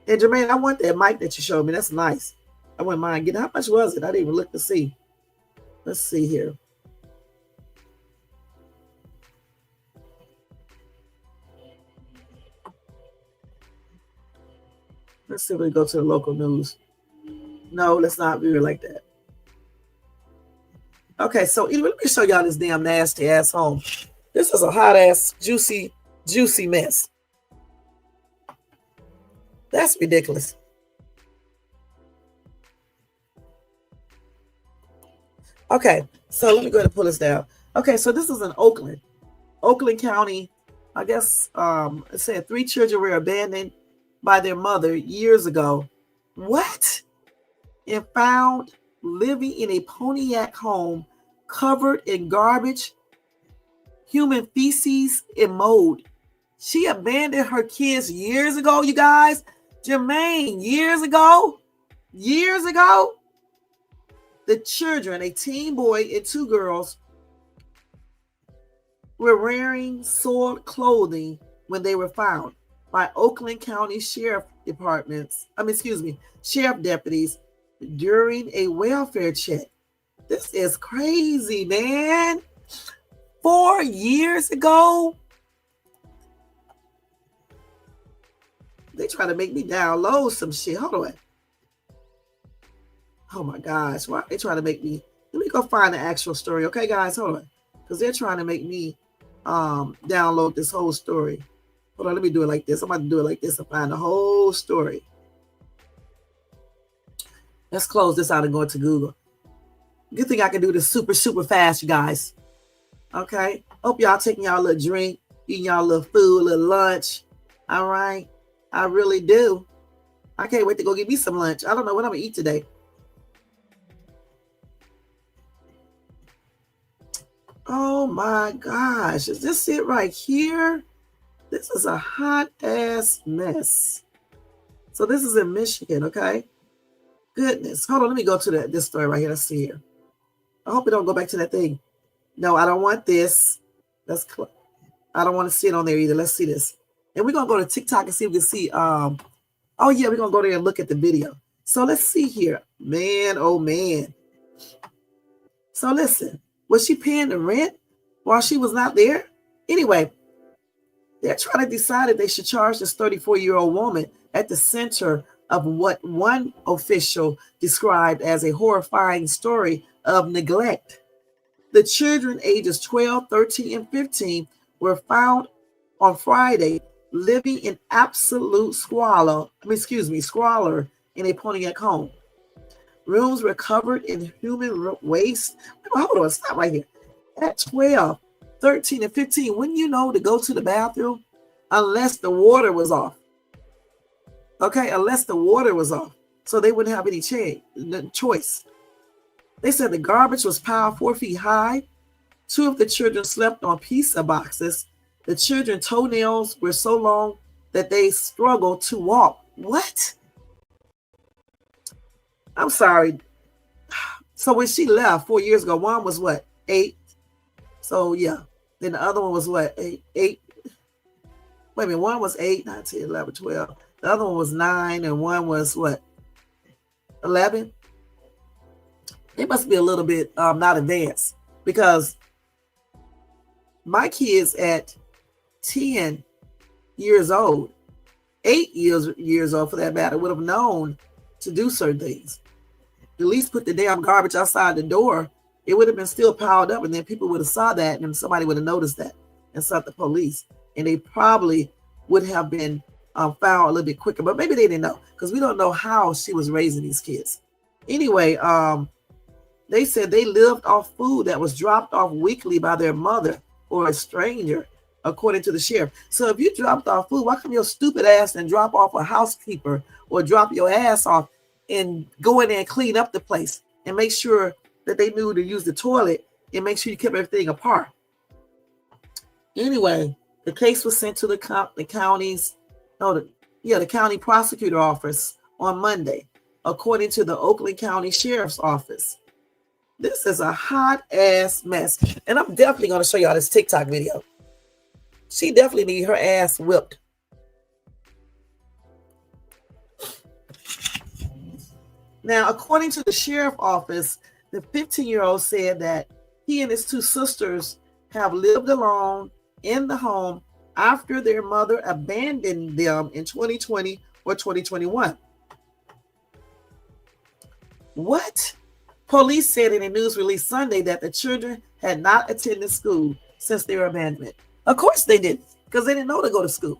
And Jermaine, I want that mic that you showed me. That's nice. I wouldn't mind getting. How much was it? I didn't even look to see. Let's see here. Let's see if we go to the local news. No, let's not view it like that. Okay, so let me show y'all this damn nasty ass home. This is a hot ass, juicy mess. That's ridiculous. Okay, so let me go ahead and pull this down. Okay, so this is in Oakland County. I guess it said 3 children were abandoned by their mother years ago. What? And found living in a Pontiac home covered in garbage, human feces, and mold. She abandoned her kids years ago, you guys. Jermaine, years ago. The children, a teen boy and 2 girls, were wearing soiled clothing when they were found by Oakland County Sheriff deputies during a welfare check. This is crazy, man. 4 years ago. They try to make me download some shit. Hold on. Oh my gosh. Why they trying to make me? Let me go find the actual story. Okay, guys, hold on. Because they're trying to make me download this whole story. Hold on, let me do it like this. I'm about to do it like this and find the whole story. Let's close this out and go to Google. Good thing I can do this super, super fast, you guys. Okay. Hope y'all taking y'all a little drink, eating y'all a little food, a little lunch. All right. I really do. I can't wait to go get me some lunch. I don't know what I'm going to eat today. Oh my gosh. Is this it right here? This is a hot ass mess. So this is in Michigan, okay? Goodness. Hold on. Let me go to this story right here. Let's see here. I hope it don't go back to that thing. No, I don't want this. I don't want to see it on there either. Let's see this. And we're going to go to TikTok and see if we can see. Oh, yeah, we're going to go there and look at the video. So let's see here. Man, oh, man. So listen, was she paying the rent while she was not there? Anyway, they're trying to decide if they should charge this 34-year-old woman at the center of what one official described as a horrifying story of neglect. The children ages 12, 13, and 15 were found on Friday living in absolute squalor in a Pontiac home. Rooms were covered in human waste. Hold on, stop right here. At 12, 13, and 15, wouldn't you know to go to the bathroom unless the water was off? Okay, unless the water was off. So they wouldn't have any choice. They said the garbage was piled 4 feet high. 2 of the children slept on pizza boxes. The children's toenails were so long that they struggled to walk. What? I'm sorry. So when she left 4 years ago, one was what? 8. So yeah. Then the other one was what? 8. Wait a minute. One was 8, 9, 10, 11, 12. The other one was 9, and one was what? 11. They must be a little bit not advanced, because my kids at 10 years old, 8 years old for that matter, would have known to do certain things. At least put the damn garbage outside the door. It would have been still piled up, and then people would have saw that, and then somebody would have noticed that and sent the police, and they probably would have been found a little bit quicker. But maybe they didn't know, because we don't know how she was raising these kids. Anyway, they said they lived off food that was dropped off weekly by their mother or a stranger, according to the sheriff. So if you dropped off food, why come your stupid ass and drop off a housekeeper or drop your ass off and go in there and clean up the place and make sure that they knew to use the toilet and make sure you kept everything apart? Anyway, the case was sent to the county prosecutor office on Monday, according to the Oakland County Sheriff's Office. This is a hot ass mess. And I'm definitely going to show y'all this TikTok video. She definitely needs her ass whipped. Now, according to the sheriff's office, the 15-year-old said that he and his 2 sisters have lived alone in the home after their mother abandoned them in 2020 or 2021. What? Police said in a news release Sunday that the children had not attended school since their abandonment. Of course they didn't, because they didn't know to go to school.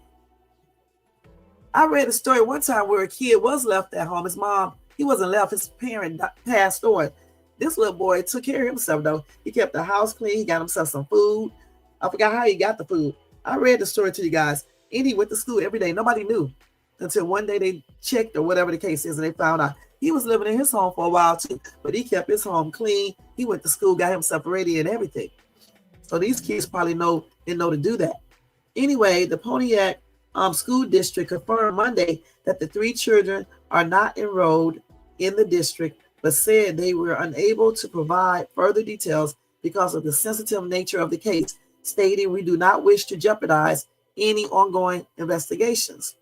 I read a story one time where a kid was left at home. His mom, he wasn't left. His parent passed on. This little boy took care of himself, though. He kept the house clean. He got himself some food. I forgot how he got the food. I read the story to you guys. And he went to school every day. Nobody knew until one day they checked, or whatever the case is, and they found out. He was living in his home for a while too, but he kept his home clean. He went to school, got himself ready and everything. So these kids probably didn't know to do that. Anyway, the Pontiac School District confirmed Monday that the 3 children are not enrolled in the district, but said they were unable to provide further details because of the sensitive nature of the case, stating, "We do not wish to jeopardize any ongoing investigations."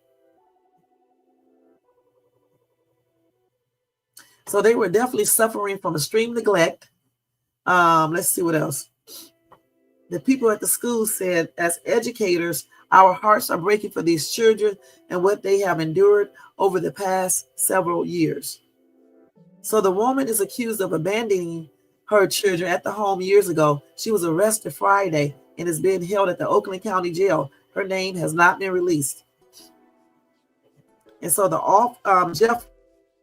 So they were definitely suffering from extreme neglect. Let's see what else. The people at the school said, "As educators, our hearts are breaking for these children and what they have endured over the past several years." So the woman is accused of abandoning her children at the home years ago. She was arrested Friday and is being held at the Oakland County Jail. Her name has not been released. And so the Jeff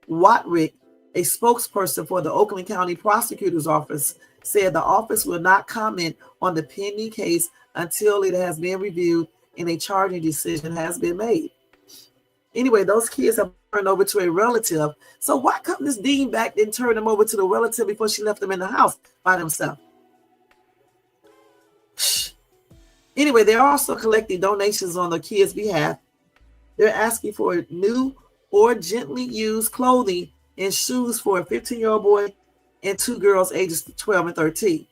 Watwick A spokesperson for the Oakland County Prosecutor's Office said the office will not comment on the pending case until it has been reviewed and a charging decision has been made. Anyway, those kids have turned over to a relative. So why come this dean back didn't turn them over to the relative before she left them in the house by themselves? Anyway, they're also collecting donations on the kids' behalf. They're asking for new or gently used clothing and shoes for a 15-year-old boy and 2 girls ages 12 and 13.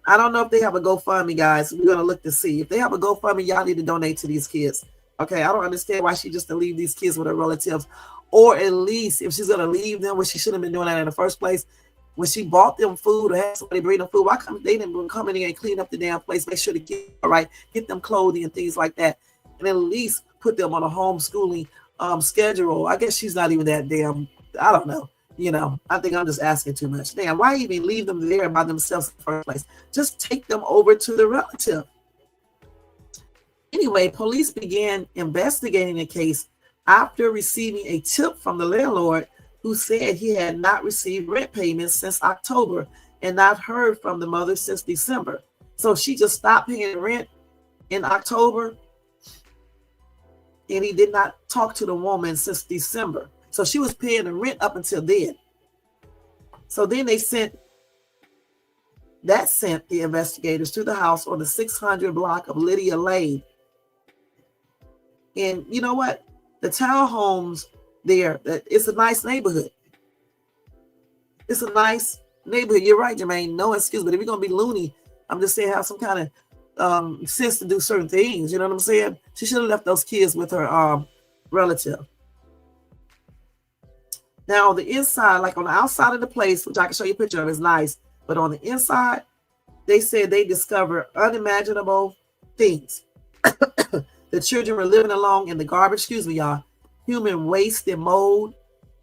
I don't know if they have a GoFundMe, guys. We're going to look to see. If they have a GoFundMe, y'all need to donate to these kids. Okay, I don't understand why she just to leave these kids with her relatives. Or at least if she's going to leave them, when she shouldn't have been doing that in the first place, when she bought them food or had somebody bring them food, why come they didn't come in here and clean up the damn place, make sure the kids are right, get them clothing and things like that, and at least put them on a homeschooling schedule. I guess she's not even that damn, I don't know. I think I'm just asking too much. Damn, why even leave them there by themselves in the first place? Just take them over to the relative. Anyway, police began investigating the case after receiving a tip from the landlord who said he had not received rent payments since October and not heard from the mother since December. So she just stopped paying rent in October, and he did not talk to the woman since December. So she was paying the rent up until then. So then they sent the investigators to the house on the 600 block of Lydia Lane. And you know what? The townhomes there, it's a nice neighborhood. It's a nice neighborhood. You're right, Jermaine. No excuse. But if you're going to be loony, I'm just saying have some kind of sense to do certain things. You know what I'm saying? She should have left those kids with her relative. Now, on the inside, like on the outside of the place, which I can show you a picture of, is nice. But on the inside, they said they discovered unimaginable things. The children were living along in the garbage, human waste and mold,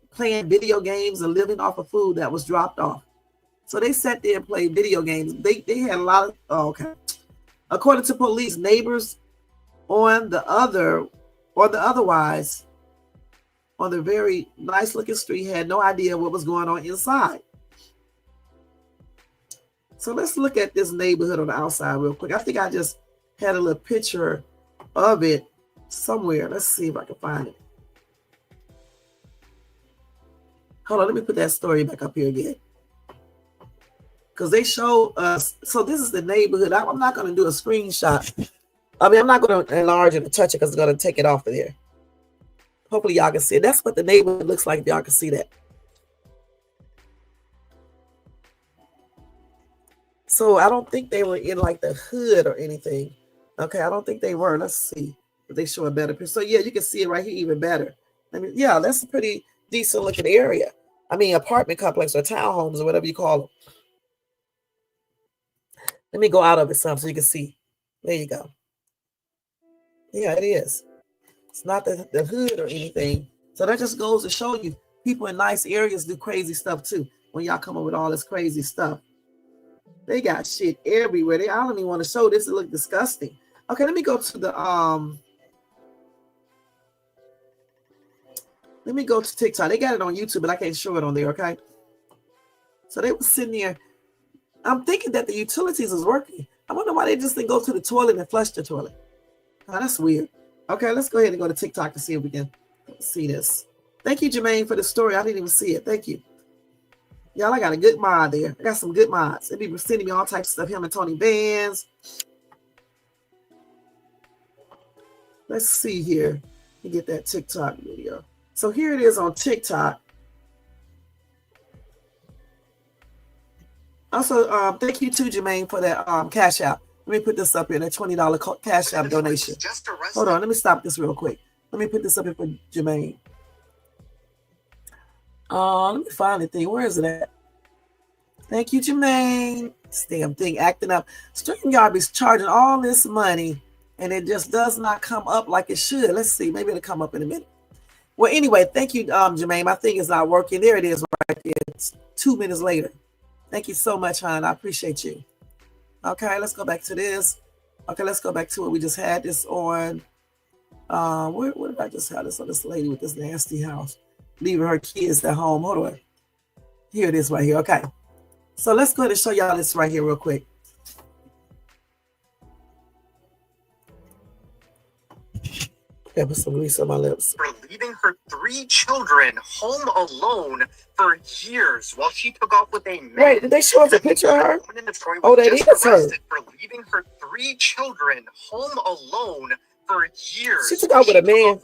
playing video games and living off of food that was dropped off. So they sat there and played video games. They had a lot of, okay. According to police, neighbors on the otherwise, on the very nice looking street had no idea what was going on inside. So let's look at this neighborhood on the outside real quick. I think I just had a little picture of it somewhere. Let's see if I can find it. Hold on, let me put that story back up here again. Because they showed us, so this is the neighborhood. I'm not going to do a screenshot. I'm not going to enlarge it and touch it because it's going to take it off of there. Hopefully y'all can see it. That's what the neighborhood looks like if y'all can see that. So I don't think they were in like the hood or anything. Okay, I don't think they were. Let's see if they show a better picture. So yeah, you can see it right here even better. I mean, yeah, that's a pretty decent looking area. I mean, apartment complex or townhomes or whatever you call them. Let me go out of it some so you can see. There you go. Yeah, it is. It's not the hood or anything. So that just goes to show you people in nice areas do crazy stuff too. When y'all come up with all this crazy stuff. They got shit everywhere. I don't even want to show this. It look disgusting. Okay, let me go to the let me go to TikTok. They got it on YouTube, but I can't show it on there, okay? So they were sitting there. I'm thinking that the utilities is working. I wonder why they just didn't go to the toilet and flush the toilet. Oh, that's weird. Okay, let's go ahead and go to TikTok to see if we can see this. Thank you, Jermaine, for the story. I didn't even see it. Thank you. Y'all, I got a good mod there. I got some good mods. They be sending me all types of stuff. Him and Tony Bands. Let's see here. Let me get that TikTok video. So here it is on TikTok. Also, thank you too, Jermaine, for that cash out. Let me put this up here, that $20 cash out donation. Hold on, let me stop this real quick. Let me put this up here for Jermaine. Let me find the thing. Where is it at? Thank you, Jermaine. This damn thing acting up. StreamYard is charging all this money, and it just does not come up like it should. Let's see. Maybe it'll come up in a minute. Well, anyway, thank you, Jermaine. My thing is not working. There it is right there. It's 2 minutes later. Thank you so much, hon. I appreciate you. Okay, let's go back to this. Okay, let's go back to what we just had this on. Where did I just have this on? This lady with this nasty house, leaving her kids at home. Hold on. Here it is right here. Okay. So let's go ahead and show y'all this right here real quick. Yeah, put some grease on my lips. For leaving her 3 children home alone for years while she took off with a man. Wait, did they show us a picture of her? Woman in Detroit Oh, was that just is her. arrested for leaving her 3 children home alone for years. She took off with a man.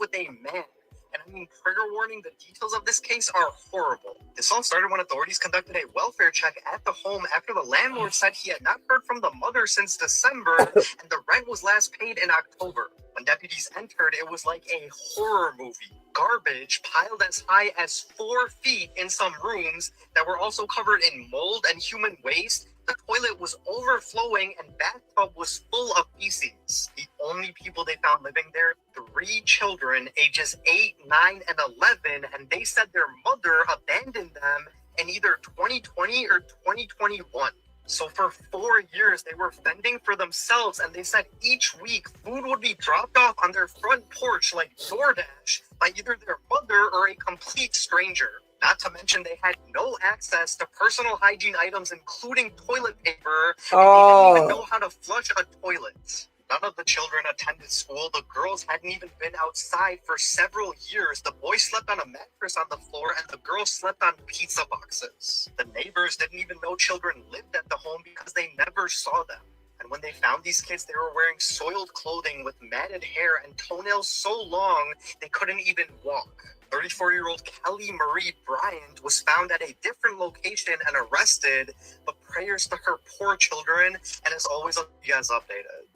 And I mean, trigger warning, the details of this case are horrible. This all started when authorities conducted a welfare check at the home after the landlord said he had not heard from the mother since December and the rent was last paid in October. When deputies entered, it was like a horror movie. Garbage piled as high as 4 feet in some rooms that were also covered in mold and human waste. The toilet was overflowing and bathtub was full of feces. The only people they found living there, 3 children, ages 8, 9, and 11, and they said their mother abandoned them in either 2020 or 2021. So for 4 years, they were fending for themselves, and they said each week food would be dropped off on their front porch like DoorDash by either their mother or a complete stranger. Not to mention they had no access to personal hygiene items, including toilet paper, and they didn't even know how to flush a toilet. None of the children attended school. The girls hadn't even been outside for several years. The boy slept on a mattress on the floor, and the girls slept on pizza boxes. The neighbors didn't even know children lived at the home because they never saw them. And when they found these kids, they were wearing soiled clothing with matted hair and toenails so long they couldn't even walk. 34-year-old Kelly Marie Bryant was found at a different location and arrested, but prayers to her poor children, and as always, I'll keep you guys updated.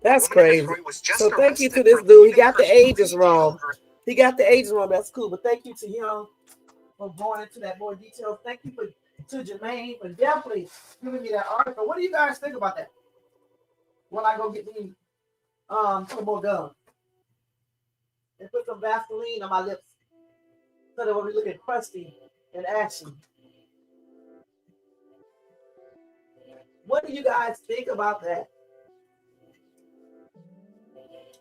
That's crazy. So thank you to this dude. He got the ages wrong. He got the ages wrong. That's cool. But thank you to him for going into that more detail. Thank you to Jermaine for definitely giving me that article. What do you guys think about that? When I go get me some more gum and put some Vaseline on my lips so that when we look at crusty in action. What do you guys think about that?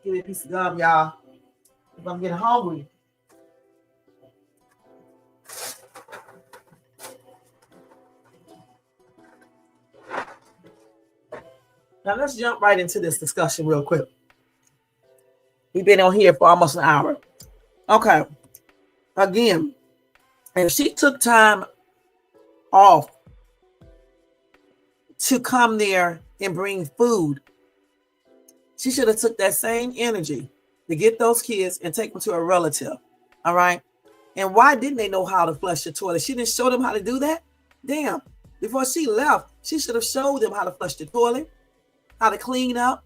Give me a piece of gum, y'all. If I'm getting hungry. Now let's jump right into this discussion real quick. We've been on here for almost an hour. Okay. Again, if she took time off to come there and bring food, she should have took that same energy to get those kids and take them to a relative. All right. And why didn't they know how to flush the toilet? She didn't show them how to do that. Damn. Before she left, she should have showed them how to flush the toilet, how to clean up.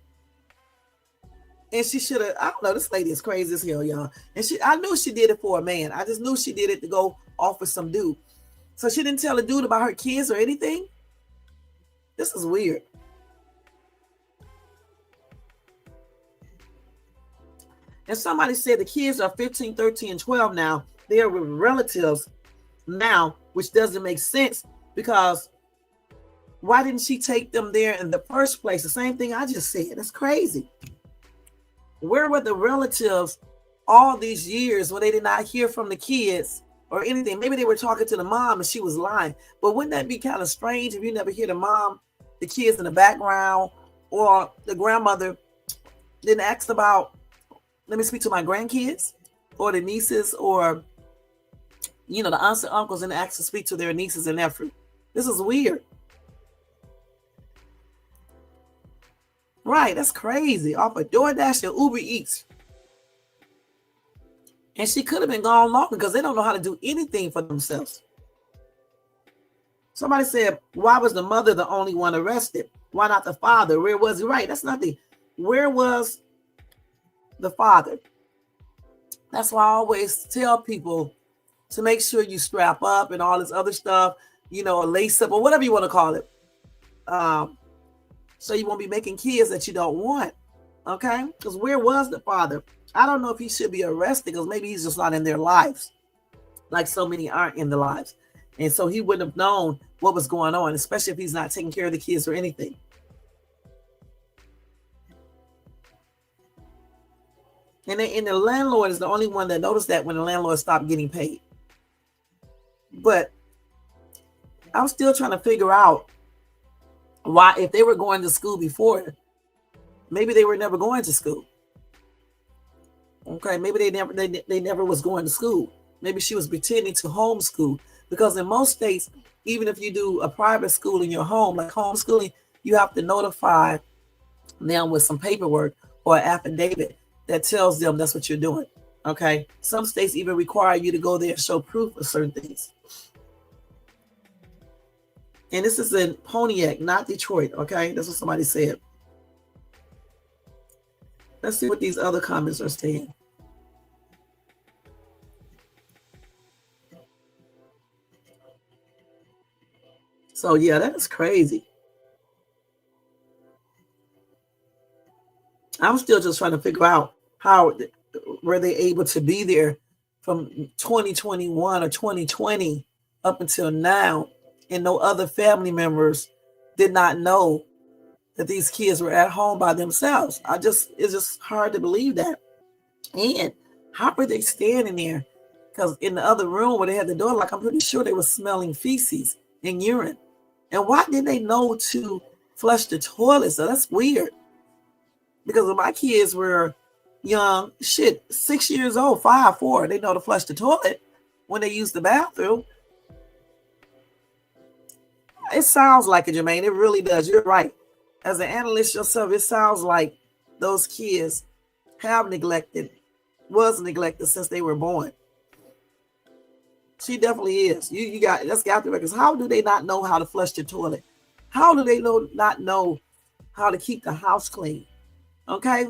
And she should have, I don't know, this lady is crazy as hell, y'all. And I knew she did it for a man. I just knew she did it to go off with some dude. So she didn't tell the dude about her kids or anything. This is weird. And somebody said the kids are 15, 13, and 12 now. They are with relatives now, which doesn't make sense because why didn't she take them there in the first place? The same thing I just said. That's crazy. Where were the relatives all these years when they did not hear from the kids or anything? Maybe they were talking to the mom and she was lying. But wouldn't that be kind of strange if you never hear the mom, the kids in the background, or the grandmother didn't ask about, let me speak to my grandkids or the nieces or, you know, the aunts and uncles and ask to speak to their nieces and nephews. This is weird. Right, that's crazy. Off of DoorDash and Uber Eats. And she could have been gone long because they don't know how to do anything for themselves. Somebody said, why was the mother the only one arrested? Why not the father? Where was he? Right, that's nothing. Where was the father? That's why I always tell people to make sure you strap up and all this other stuff, you know, lace up or whatever you want to call it. So you won't be making kids that you don't want. Okay? Because where was the father? I don't know if he should be arrested because maybe he's just not in their lives. Like so many aren't in the lives. And so he wouldn't have known what was going on, especially if he's not taking care of the kids or anything. And the landlord is the only one that noticed that when the landlord stopped getting paid. But I'm still trying to figure out why, if they were going to school before, maybe they were never going to school. Okay, maybe they never was going to school. Maybe she was pretending to homeschool, because in most states, even if you do a private school in your home, like homeschooling, you have to notify them with some paperwork or an affidavit that tells them that's what you're doing. Okay, some states even require you to go there and show proof of certain things. And this is in Pontiac, not Detroit. Okay, that's what somebody said. Let's see what these other comments are saying. So yeah, that's crazy. I'm still just trying to figure out how were they able to be there from 2021 or 2020 up until now, and no other family members did not know that these kids were at home by themselves. It's just hard to believe that. And how were they standing there? Because in the other room where they had the door locked, I'm pretty sure they were smelling feces and urine. And why did they know to flush the toilet? So that's weird. Because when my kids were young, 6 years old, 5, 4, they know to flush the toilet when they use the bathroom. It sounds like it, Jermaine. It really does. You're right. As an analyst yourself, it sounds like those kids was neglected since they were born. She definitely is. That's got the records. How do they not know how to flush the toilet? How do they not know how to keep the house clean? Okay,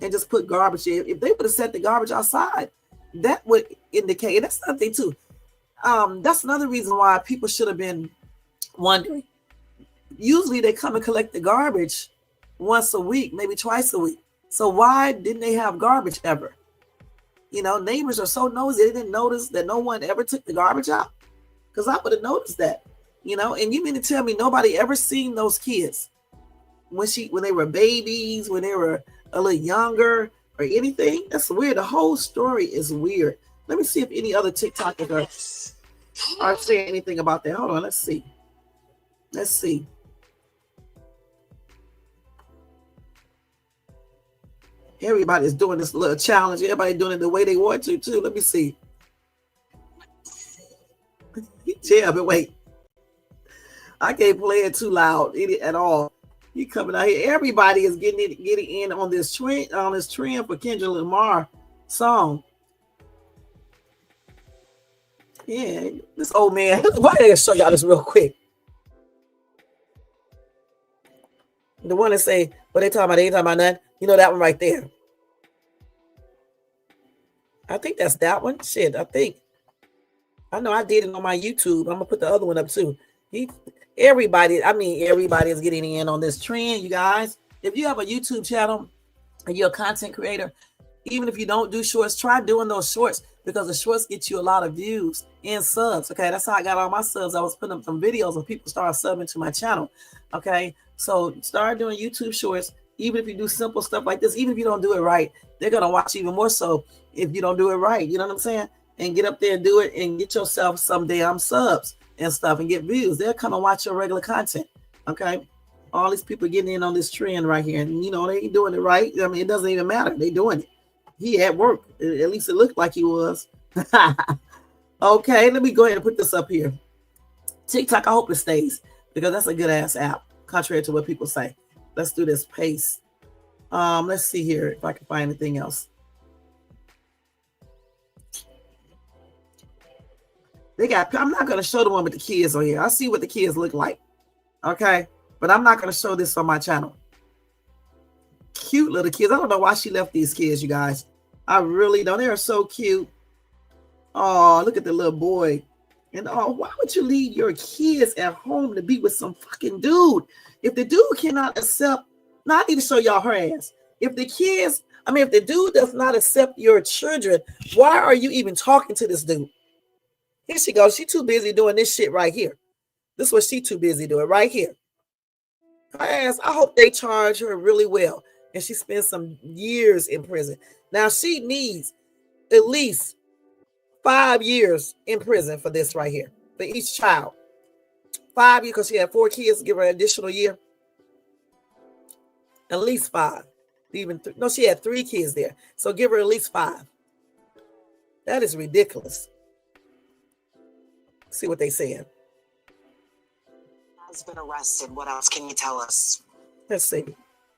and just put garbage in. If they would have set the garbage outside, that would indicate. And that's another thing too. That's another reason why people should have been wondering. Usually they come and collect the garbage once a week, maybe twice a week. So why didn't they have garbage ever? You know, neighbors are so nosy, they didn't notice that no one ever took the garbage out. Because I would have noticed that. You know, and you mean to tell me nobody ever seen those kids when they were babies, when they were a little younger or anything? That's weird. The whole story is weird. Let me see if any other TikTokers are saying anything about that. Hold on, let's see. Everybody's doing this little challenge. Everybody doing it the way they want to too. Let me see. Yeah, but wait. I can't play it too loud at all. You coming out here. Everybody is getting in on this trend for Kendrick Lamar song. Yeah, this old man. Why did I show y'all this real quick? The one that say, what they talking about nothing. You know that one right there. I think that's that one. Shit, I know I did it on my YouTube. I'm gonna put the other one up too. Everybody is getting in on this trend, you guys. If you have a YouTube channel and you're a content creator, even if you don't do shorts, try doing those shorts, because the shorts get you a lot of views and subs. Okay, that's how I got all my subs. I was putting up some videos and people started subbing to my channel. Okay, so start doing YouTube shorts. Even if you do simple stuff like this, even if you don't do it right, they're gonna watch even more so if you don't do it right. You know what I'm saying? And get up there and do it and get yourself some damn subs and stuff and get views. They'll come and watch your regular content. Okay, all these people getting in on this trend right here, and you know they ain't doing it right. I mean, it doesn't even matter. They doing it. He at work. At least it looked like he was. Okay, let me go ahead and put this up here. TikTok, I hope it stays, because that's a good ass app, contrary to what people say. Let's do this pace. Let's see here if I can find anything else. I'm not going to show the one with the kids on here. I see what the kids look like. Okay, but I'm not going to show this on my channel. Cute little kids. I don't know why she left these kids, you guys. I really don't. They are so cute. Oh, look at the little boy. And oh, why would you leave your kids at home to be with some fucking dude? If the dude cannot accept, now I need to show y'all her ass. If the dude does not accept your children, why are you even talking to this dude? Here she goes. She too busy doing this shit right here. This is what she too busy doing right here. Her ass, I hope they charge her really well and she spends some years in prison. Now she needs at least 5 years in prison for this right here, for each child. 5 years because she had 4 kids. Give her an additional year. At least 5. Even no, she had 3 kids there. So give her at least 5. That is ridiculous. See what they saying. Has been arrested. What else can you tell us? Let's see.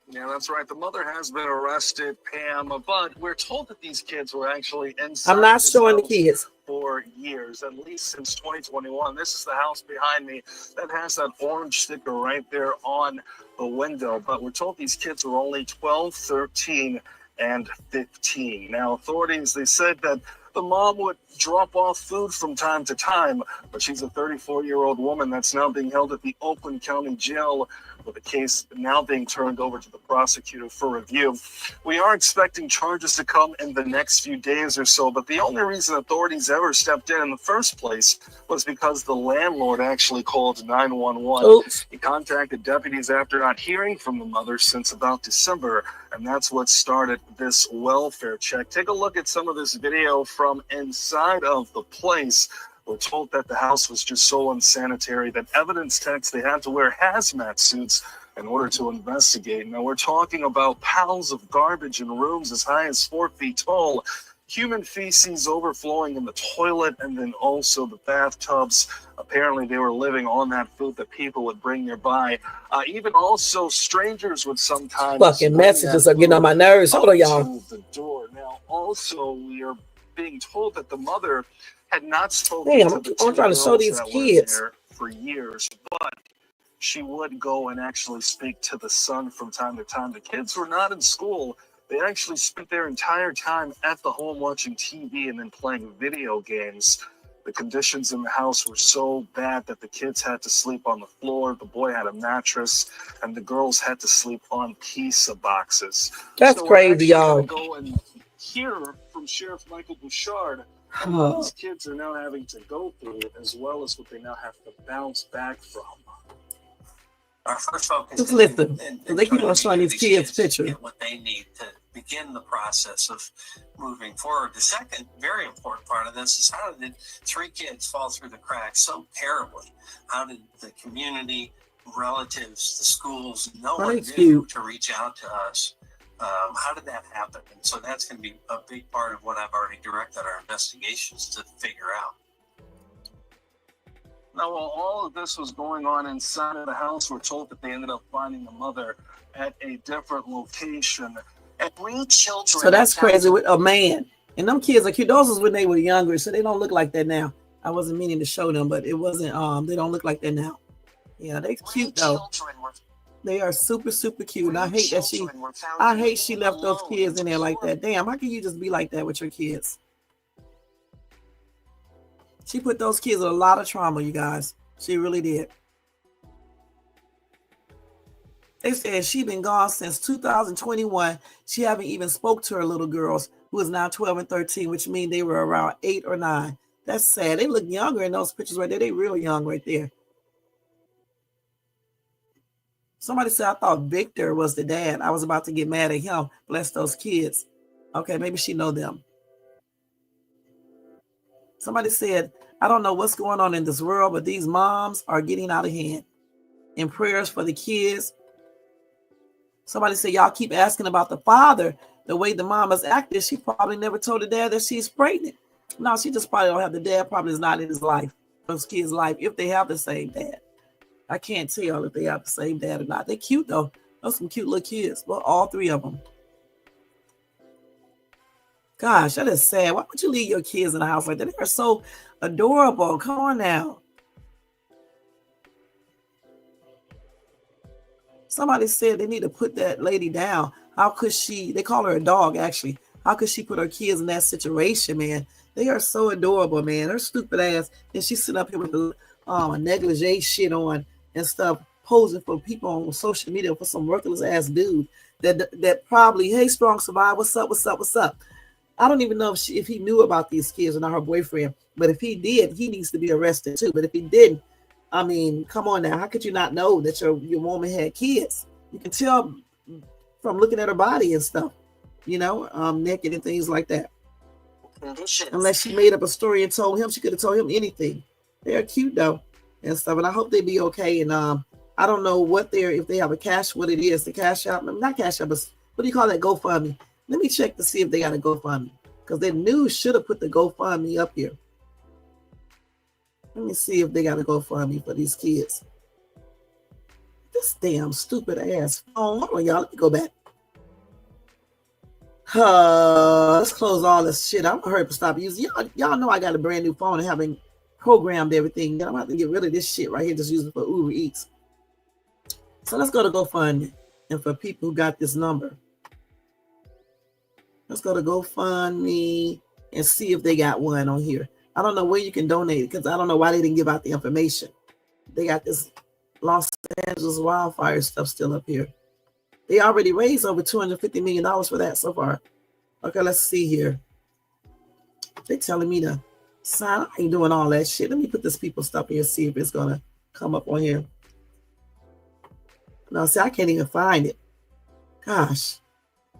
Yeah, that's right. The mother has been arrested, Pam, but we're told that these kids were actually inside. I'm not showing the kids. For years, at least since 2021. This is the house behind me that has that orange sticker right there on the window. But we're told these kids were only 12, 13, and 15. Now, authorities, they said that the mom would drop off food from time to time, but she's a 34-year-old woman that's now being held at the Oakland County Jail, with the case now being turned over to the prosecutor for review. We are expecting charges to come in the next few days or so, but the only reason authorities ever stepped in the first place was because the landlord actually called 911. Oops. He contacted deputies after not hearing from the mother since about December, and that's what started this welfare check. Take a look at some of this video from inside of the place. We're told that the house was just so unsanitary that evidence techs, they had to wear hazmat suits in order to investigate. Now, we're talking about piles of garbage in rooms as high as 4 feet tall, human feces overflowing in the toilet, and then also the bathtubs. Apparently, they were living on that food that people would bring nearby. Even also, strangers would sometimes... Fucking messages are getting on my nerves. Hold on, y'all. ...the door. Now, also, we are being told that the mother had not spoken Damn, to the I'm trying to show these kids for years, but she would go and actually speak to the son from time to time. The kids were not in school. They actually spent their entire time at the home watching TV and then playing video games. The conditions in the house were so bad that the kids had to sleep on the floor. The boy had a mattress, and the girls had to sleep on pizza boxes. That's crazy, y'all. Go and hear from Sheriff Michael Bouchard. What these kids are now having to go through, as well as what they now have to bounce back from. Our first focus just is listen. in They keep trying on to showing make these sure kids pictures. get what they need to begin the process of moving forward. The second very important part of this is how did 3 kids fall through the cracks so terribly? How did the community, relatives, the schools, no one knew to reach out to us? How did that happen? And so that's going to be a big part of what I've already directed our investigations to figure out. Now, while all of this was going on inside of the house, we're told that they ended up finding the mother at a different location. And 3 children. So that's crazy with a man. And them kids are cute. Those was when they were younger, so they don't look like that now. I wasn't meaning to show them, but it wasn't, they don't look like that now. Yeah, they're cute though. They are super, super cute. And I hate that she left those kids in there like that. Damn, how can you just be like that with your kids? She put those kids in a lot of trauma, you guys. She really did. They said she been gone since 2021. She haven't even spoke to her little girls, who is now 12 and 13, which means they were around 8 or 9. That's sad. They look younger in those pictures right there. They real young right there. Somebody said, I thought Victor was the dad. I was about to get mad at him. Bless those kids. Okay, maybe she know them. Somebody said, I don't know what's going on in this world, but these moms are getting out of hand. In prayers for the kids. Somebody said, y'all keep asking about the father. The way the mom is acting, she probably never told the dad that she's pregnant. No, she just probably don't have the dad. Probably is not in his life. Those kids' life, if they have the same dad. I can't tell if they have the same dad or not. They're cute though. Those some cute little kids. Well, all 3 of them. Gosh, that is sad. Why would you leave your kids in the house like that? They are so adorable. Come on now. Somebody said they need to put that lady down. How could she? They call her a dog, actually. How could she put her kids in that situation, man? They are so adorable, man. Her stupid ass. And she's sitting up here with the negligee shit on and stuff, posing for people on social media for some worthless ass dude that probably, hey, strong survive. What's up? I don't even know if he knew about these kids or not, her boyfriend. But if he did, he needs to be arrested too. But if he didn't, I mean, come on now. How could you not know that your woman had kids? You can tell from looking at her body and stuff, you know, naked and things like that. Unless she made up a story and told him, she could have told him anything. They are cute though. and stuff. And I hope they be okay. And I don't know what if they have a cash, what it is, the cash out, not cash out, but what do you call that? GoFundMe. Let me check to see if they got a GoFundMe, because their news should have put the GoFundMe up here. Let me see if they got a GoFundMe for these kids. This damn stupid ass phone. Hold on, y'all. Let me go back. Let's close all this shit. I'm gonna hurry up and stop using. Y'all know I got a brand new phone and having programmed everything. I'm gonna have to get rid of this shit right here, just using it for Uber Eats. So let's go to GoFundMe. And for people who got this number, let's go to GoFundMe and see if they got one on here. I don't know where you can donate, because I don't know why they didn't give out the information. They got this Los Angeles wildfire stuff still up here. They already raised over $250 million for that so far. Okay, let's see here. They're telling me to sign. I ain't doing all that shit. Let me put this people stuff here and see if it's going to come up on here. No, see, I can't even find it. Gosh.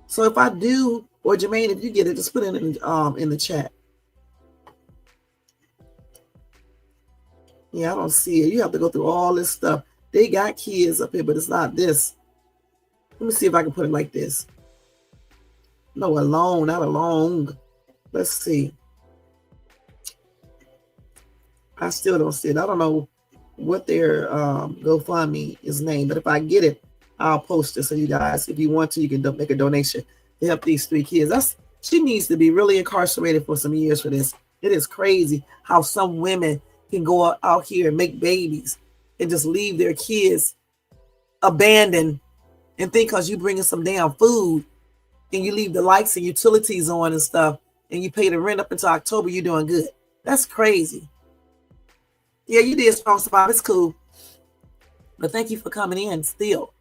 So if I do, or Jermaine, if you get it, just put it in the chat. Yeah, I don't see it. You have to go through all this stuff. They got kids up here, but it's not this. Let me see if I can put it like this. No, alone, not alone. Let's see. I still don't see it. I don't know what their GoFundMe is named, but if I get it, I'll post it. So you guys, if you want to, you can make a donation to help these 3 kids. She needs to be really incarcerated for some years for this. It is crazy how some women can go out here and make babies and just leave their kids abandoned and think because you bringing some damn food and you leave the lights and utilities on and stuff and you pay the rent up until October, you're doing good. That's crazy. Yeah, you did, Strong Survive. It's cool. But thank you for coming in still.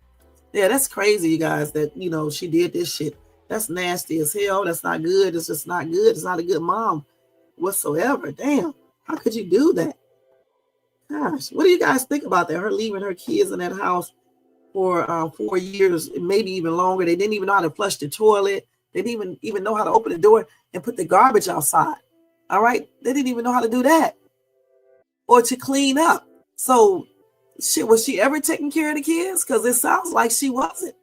Yeah, that's crazy, you guys, that, she did this shit. That's nasty as hell. That's not good. It's just not good. It's not a good mom whatsoever. Damn. How could you do that? Gosh, what do you guys think about that? Her leaving her kids in that house for 4 years, maybe even longer. They didn't even know how to flush the toilet. They didn't even know how to open the door and put the garbage outside. All right? They didn't even know how to do that or to clean up. So, was she ever taking care of the kids? Because it sounds like she wasn't.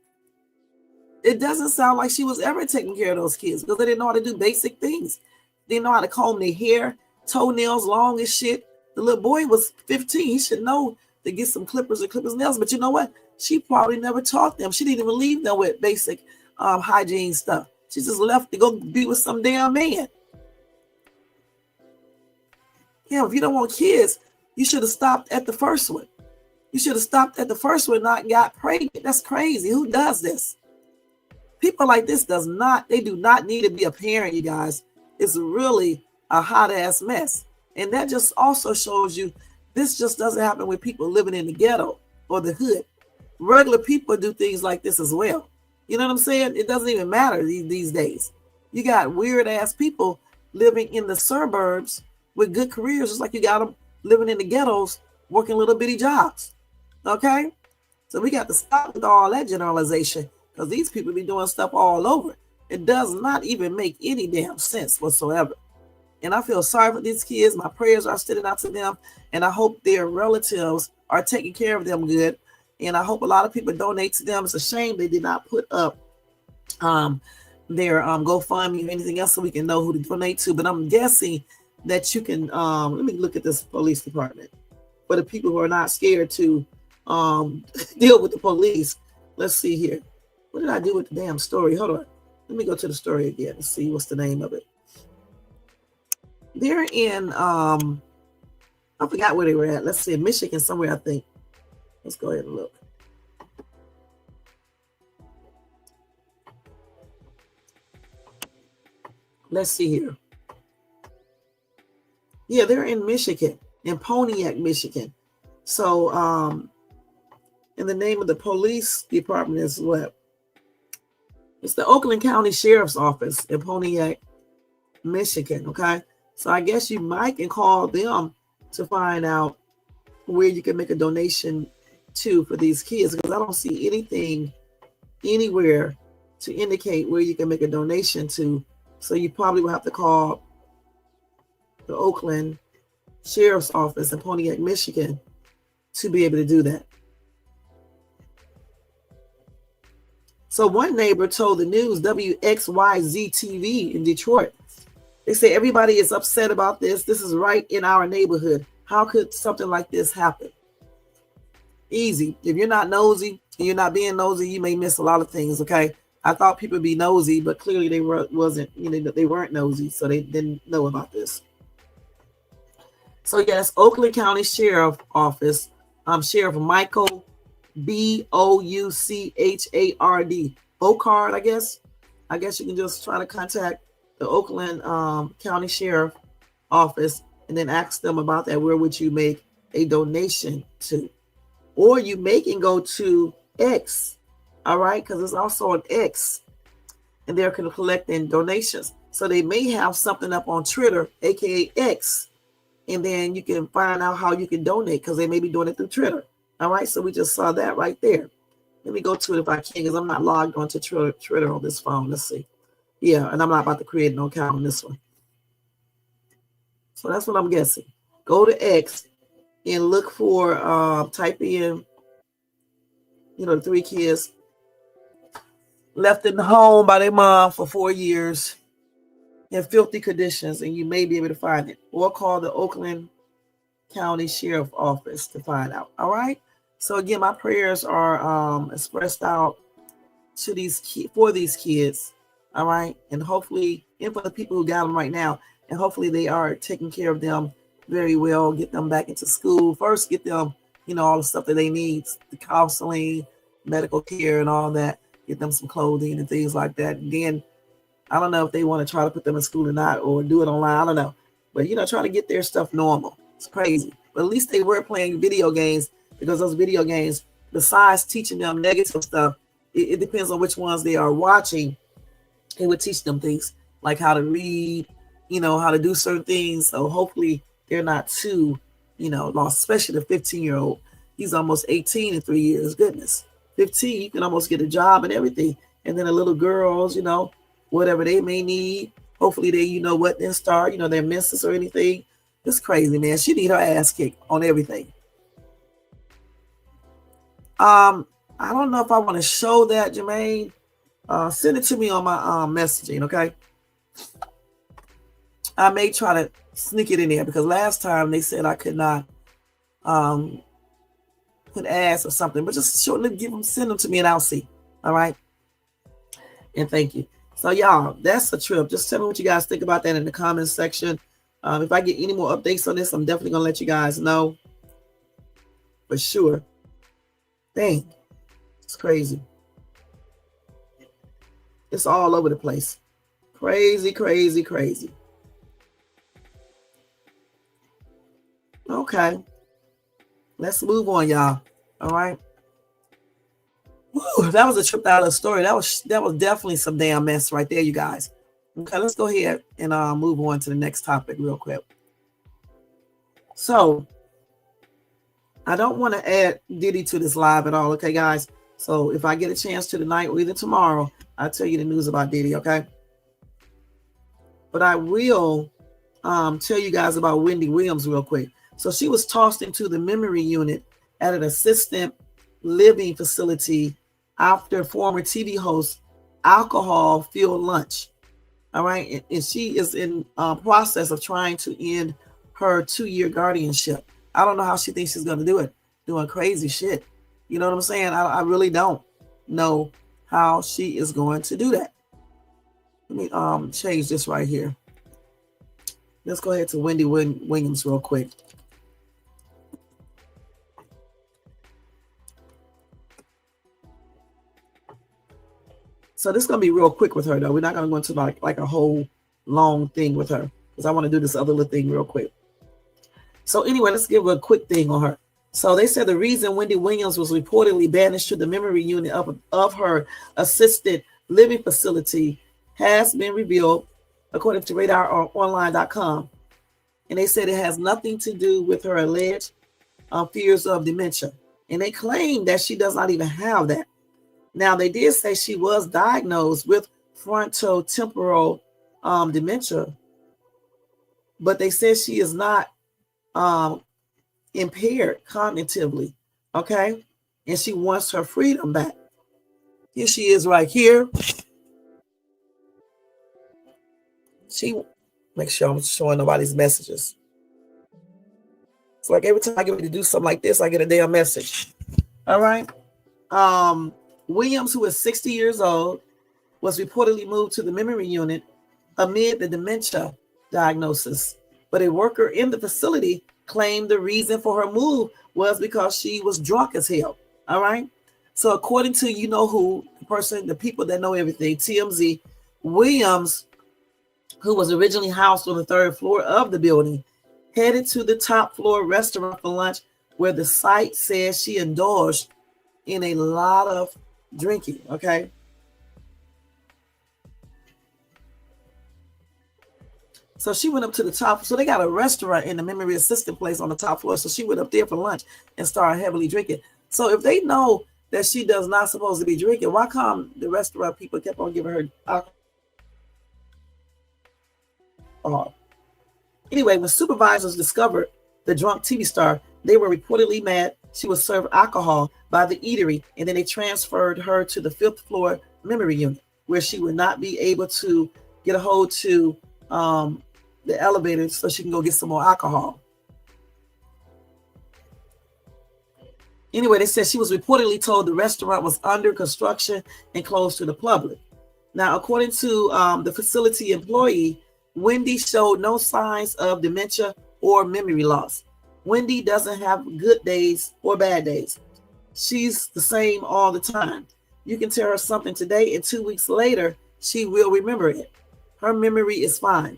It doesn't sound like she was ever taking care of those kids because they didn't know how to do basic things. They didn't know how to comb their hair, toenails long as shit. The little boy was 15. He should know to get some clippers or clip his nails. But you know what? She probably never taught them. She didn't even leave them with basic hygiene stuff. She just left to go be with some damn man. Yeah, if you don't want kids, you should have stopped at the first one. You should have stopped at the first one, not got pregnant. That's crazy. Who does this? People like this do not need to be a parent, you guys. It's really a hot ass mess. And that just also shows you this just doesn't happen with people living in the ghetto or the hood. Regular people do things like this as well. You know what I'm saying? It doesn't even matter these days. You got weird ass people living in the suburbs with good careers, just like you got them living in the ghettos working little bitty jobs. Okay? So we got to stop with all that generalization because these people be doing stuff all over. It does not even make any damn sense whatsoever. And I feel sorry for these kids. My prayers are extended out to them. And I hope their relatives are taking care of them good. And I hope a lot of people donate to them. It's a shame they did not put up their GoFundMe or anything else so we can know who to donate to. But I'm guessing that you can, let me look at this police department. For the people who are not scared to deal with the police. Let's see here. What did I do with the damn story? Hold on. Let me go to the story again and see what's the name of it. They're in, I forgot where they were at. Let's see, Michigan somewhere, I think. Let's go ahead and look. Let's see here. Yeah, they're in Michigan, in Pontiac, Michigan. So, and the name of the police department is what? It's the Oakland County Sheriff's Office in Pontiac, Michigan, okay? So I guess you might can call them to find out where you can make a donation to for these kids, because I don't see anything anywhere to indicate where you can make a donation to. So you probably will have to call the Oakland Sheriff's Office in Pontiac, Michigan, to be able to do that. So one neighbor told the news, WXYZ TV in Detroit, they say everybody is upset about this. This is right in our neighborhood. How could something like this happen? Easy. If you're not nosy and you're not being nosy, you may miss a lot of things, okay? I thought people would be nosy, but clearly they wasn't, they weren't nosy, so they didn't know about this. So yes, Oakland County Sheriff Office, Sheriff Michael Bouchard, Bouchard, I guess you can just try to contact the Oakland County Sheriff Office and then ask them about that. Where would you make a donation to? Or you can go to X, all right, because it's also an X, and they're collecting donations. So they may have something up on Twitter, aka X, and then you can find out how you can donate because they may be doing it through Twitter. All right, so we just saw that right there. Let me go to it if I can, because I'm not logged onto Twitter on this phone. Let's see. Yeah, and I'm not about to create no account on this one. So that's what I'm guessing. Go to X and look for, type in, the 3 kids left in the home by their mom for 4 years in filthy conditions, and you may be able to find it. Or call the Oakland County Sheriff Office to find out. All right. So again, my prayers are expressed out to for these kids. All right, and hopefully, and for the people who got them right now, and hopefully they are taking care of them very well. Get them back into school first. Get them, all the stuff that they need, the counseling, medical care, and all that. Get them some clothing and things like that. And then I don't know if they want to try to put them in school or not, or do it online. I don't know, but try to get their stuff normal. It's crazy, but at least they were playing video games, because those video games, besides teaching them negative stuff, it depends on which ones they are watching. It would teach them things like how to read, how to do certain things. So hopefully they're not too, lost, especially the 15-year-old. He's almost 18 in 3 years. Goodness, 15, you can almost get a job and everything. And then the little girls, whatever they may need, hopefully they, what, then start, their menses or anything. It's crazy, man. She need her ass kicked on everything. I don't know if I want to show that, Jermaine. Send it to me on my messaging, okay? I may try to sneak it in there, because last time they said I could not put ads or something, but just send them to me and I'll see. All right. And thank you. So y'all, that's a trip. Just tell me what you guys think about that in the comments section. If I get any more updates on this, I'm definitely gonna let you guys know for sure. Dang, it's crazy. It's all over the place. Crazy, crazy, crazy. Okay. Let's move on, y'all. All right. Woo, that was a trip out of the story. That was definitely some damn mess right there, you guys. Okay, let's go ahead and move on to the next topic real quick. So, I don't want to add Diddy to this live at all, okay, guys? So, if I get a chance to tonight or either tomorrow, I'll tell you the news about Diddy, okay? But I will tell you guys about Wendy Williams real quick. So, she was tossed into the memory unit at an assisted living facility after former TV host alcohol-filled lunch. All right, and she is in process of trying to end her 2-year guardianship. I don't know how she thinks she's going to do it, doing crazy shit. You know what I'm saying? I really don't know how she is going to do that. Let me change this right here. Let's go ahead to Wendy Williams real quick. So this is going to be real quick with her, though. We're not going to go into like a whole long thing with her, because I want to do this other little thing real quick. So anyway, let's give a quick thing on her. So they said the reason Wendy Williams was reportedly banished to the memory unit of her assisted living facility has been revealed, according to RadarOnline.com. And they said it has nothing to do with her alleged fears of dementia. And they claim that she does not even have that. Now, they did say she was diagnosed with frontotemporal dementia, but they said she is not impaired cognitively, okay? And she wants her freedom back. Here she is right here. She, make sure I'm showing nobody's messages. It's like every time I get ready to do something like this, I get a damn message. All right. Williams, who is 60 years old, was reportedly moved to the memory unit amid the dementia diagnosis. But a worker in the facility claimed the reason for her move was because she was drunk as hell. All right. So according to you know who, the people that know everything, TMZ, Williams, who was originally housed on the 3rd floor of the building, headed to the top floor restaurant for lunch, where the site says she indulged in a lot of drinking. Okay. So she went up to the top. So they got a restaurant in the memory assistant place on the top floor. So she went up there for lunch and started heavily drinking. So if they know that she does not supposed to be drinking, why come the restaurant people kept on giving her alcohol? Anyway, when supervisors discovered the drunk TV star, they were reportedly mad. She was served alcohol by the eatery, and then they transferred her to the 5th floor memory unit, where she would not be able to get a hold to the elevator so she can go get some more alcohol. Anyway, they said she was reportedly told the restaurant was under construction and closed to the public. Now, according to the facility employee, Wendy showed no signs of dementia or memory loss. Wendy doesn't have good days or bad days. She's the same all the time. You can tell her something today, and 2 weeks later, she will remember it. Her memory is fine.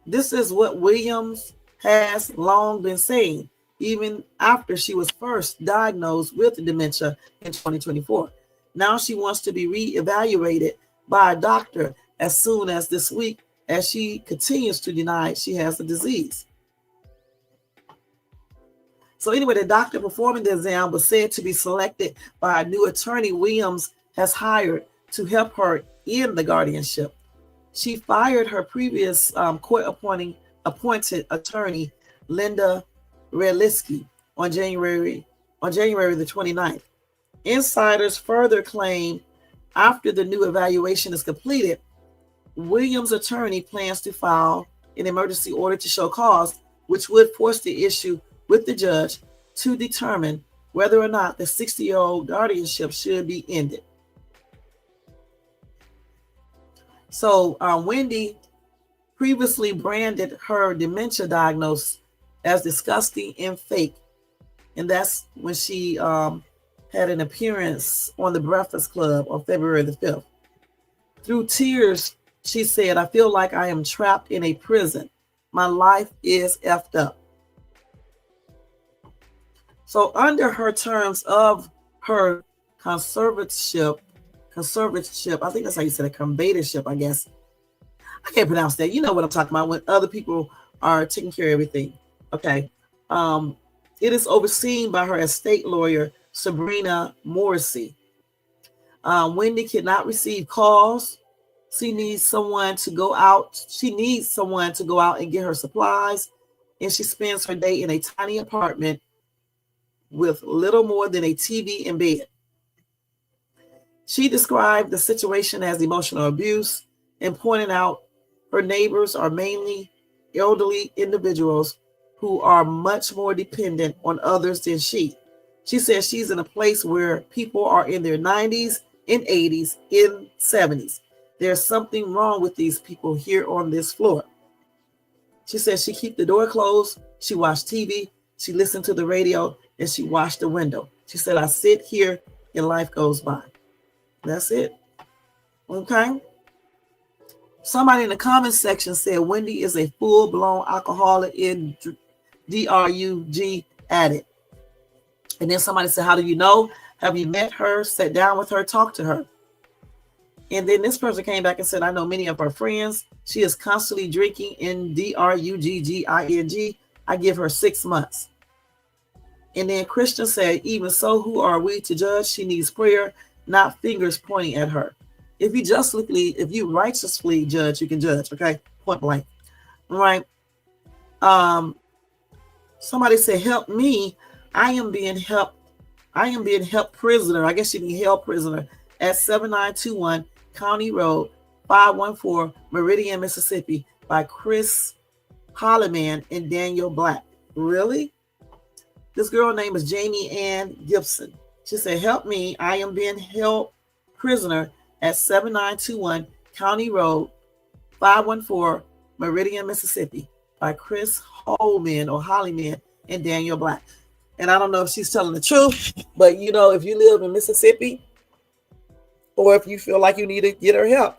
This is what Williams has long been saying, even after she was first diagnosed with dementia in 2024. Now she wants to be reevaluated by a doctor as soon as this week, as she continues to deny she has the disease. So anyway, the doctor performing the exam was said to be selected by a new attorney Williams has hired to help her in the guardianship. She fired her previous court-appointed attorney, Linda Reliski, on January the 29th. Insiders further claim after the new evaluation is completed, Williams' attorney plans to file an emergency order to show cause, which would force the issue with the judge to determine whether or not the 60-year-old guardianship should be ended. So Wendy previously branded her dementia diagnosis as disgusting and fake. And that's when she had an appearance on the Breakfast Club on February the 5th. Through tears, she said, "I feel like I am trapped in a prison. My life is effed up." So under her terms of her conservatorship, I think that's how you said it, conservatorship, I guess. I can't pronounce that. You know what I'm talking about, when other people are taking care of everything. Okay. It is overseen by her estate lawyer, Sabrina Morrissey. Wendy cannot receive calls. She needs someone to go out. And get her supplies. And she spends her day in a tiny apartment with little more than a TV in bed. She described the situation as emotional abuse and pointed out her neighbors are mainly elderly individuals who are much more dependent on others than she. She says she's in a place where people are in their 90s, in 80s, in 70s. There's something wrong with these people here on this floor. She says she keep the door closed, she watch TV, she listened to the radio, and she washed the window. She said, "I sit here and life goes by." That's it. Okay. Somebody in the comment section said Wendy is a full-blown alcoholic and drug addict. And then somebody said, "How do you know? Have you met her, sat down with her, talked to her?" And then this person came back and said, "I know many of her friends. She is constantly drinking in drugging. I give her 6 months." And then Christian said, "Even so, who are we to judge? She needs prayer, not fingers pointing at her. If you righteously judge, you can judge." Okay, point blank. All right. Somebody said, help me. I am being helped prisoner. I guess she mean held prisoner at 7921 County Road, 514 Meridian, Mississippi by Chris Holliman and Daniel Black. Really? This girl name is Jamie Ann Gibson. She said, help me. I am being held prisoner at 7921 County Road, 514 Meridian, Mississippi by Chris Holliman and Daniel Black. And I don't know if she's telling the truth, but you know, if you live in Mississippi or if you feel like you need to get her help,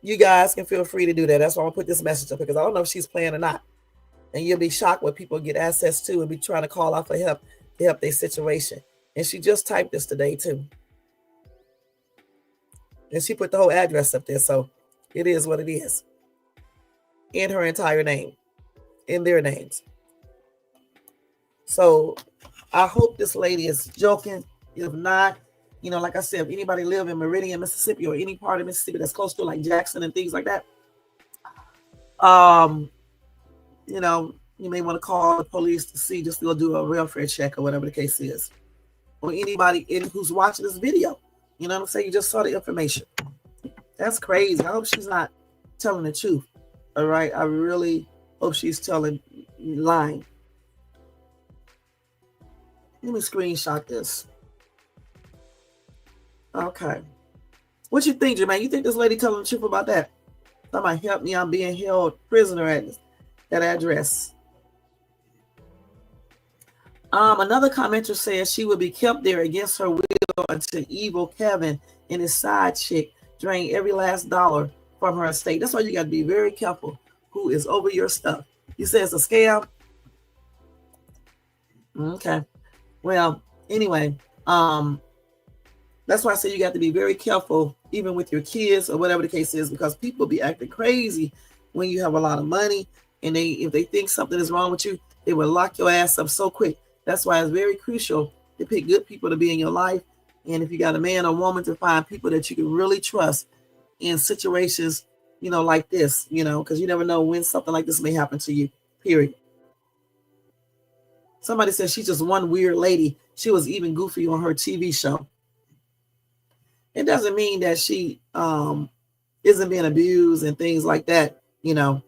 you guys can feel free to do that. That's why I'm gonna put this message up, because I don't know if she's playing or not. And you'll be shocked what people get access to and be trying to call out for help to help their situation. And she just typed this today too. And she put the whole address up there. So it is what it is. In her entire name. In their names. So I hope this lady is joking. If not, you know, like I said, if anybody live in Meridian, Mississippi, or any part of Mississippi that's close to like Jackson and things like that, you know, you may want to call the police to see, just to go do a welfare check or whatever the case is. Or anybody who's watching this video. You know what I'm saying? You just saw the information. That's crazy. I hope she's not telling the truth. All right. I really hope she's lying. Let me screenshot this. Okay. What you think, Jermaine? You think this lady telling the truth about that? Somebody help me. I'm being held prisoner at that address. Another commenter says she will be kept there against her will until evil Kevin and his side chick drain every last dollar from her estate. That's why you got to be very careful who is over your stuff. You say it's a scam? Okay. Well, anyway, that's why I say you got to be very careful, even with your kids or whatever the case is, because people be acting crazy when you have a lot of money, and if they think something is wrong with you, they will lock your ass up so quick. That's why it's very crucial to pick good people to be in your life, and if you got a man or woman, to find people that you can really trust in situations, you know, like this, you know, because you never know when something like this may happen to you. Period. Somebody said she's just one weird lady. She was even goofy on her TV show. It doesn't mean that she isn't being abused and things like that, you know.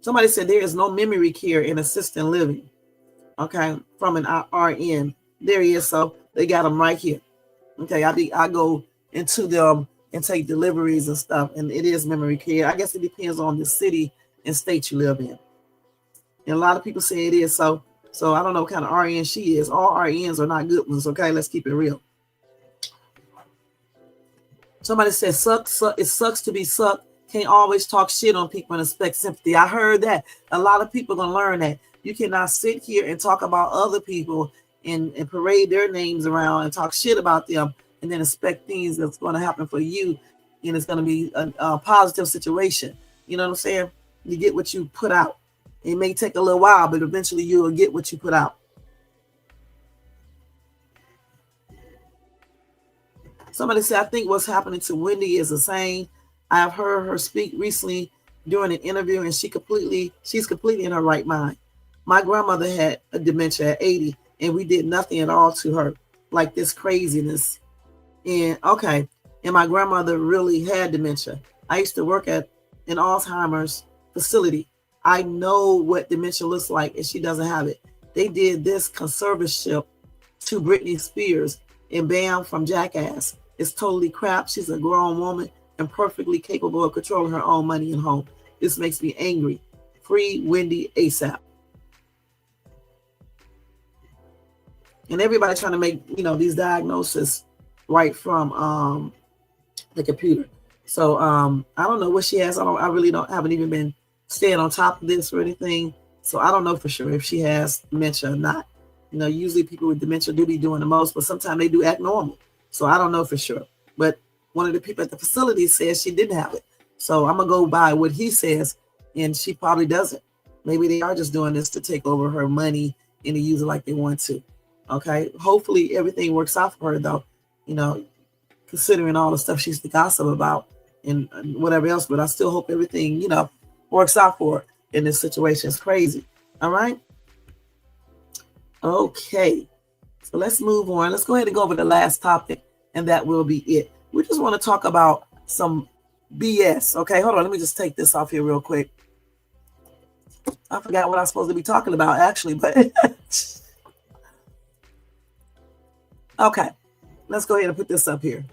Somebody said there is no memory care in assisted living. Okay, from an RN. There he is. So they got him right here. Okay, I go into them and take deliveries and stuff, and it is memory care. I guess it depends on the city and state you live in. And a lot of people say it is. So I don't know what kind of RN she is. All RNs are not good ones. Okay, let's keep it real. Somebody said, it sucks to be sucked. Can't always talk shit on people and expect sympathy. I heard that. A lot of people are going to learn that. You cannot sit here and talk about other people and parade their names around and talk shit about them and then expect things that's going to happen for you. And it's going to be a positive situation. You know what I'm saying? You get what you put out. It may take a little while, but eventually you will get what you put out. Somebody said, I think what's happening to Wendy is the same. I have heard her speak recently during an interview, and she's completely in her right mind. My grandmother had a dementia at 80, and we did nothing at all to her, like this craziness. And my grandmother really had dementia. I used to work at an Alzheimer's facility. I know what dementia looks like, and she doesn't have it. They did this conservatorship to Britney Spears and banned from Jackass. It's totally crap. She's a grown woman and perfectly capable of controlling her own money and home. This makes me angry. Free Wendy ASAP. And everybody trying to make, you know, these diagnoses right from the computer. So I don't know what she has. Haven't even been staying on top of this or anything. So I don't know for sure if she has dementia or not. You know, usually people with dementia do be doing the most, but sometimes they do act normal. So I don't know for sure. But one of the people at the facility says she didn't have it. So I'm going to go by what he says, and she probably doesn't. Maybe they are just doing this to take over her money and to use it like they want to. Okay. Hopefully everything works out for her, though, you know, considering all the stuff she's the gossip about and whatever else. But I still hope everything, you know, works out for her in this situation. It's crazy. All right. Okay. So let's move on. Let's go ahead and go over the last topic, and that will be it. We just want to talk about some BS. Okay, hold on. Let me just take this off here real quick. I forgot what I was supposed to be talking about, actually, but okay. Let's go ahead and put this up here.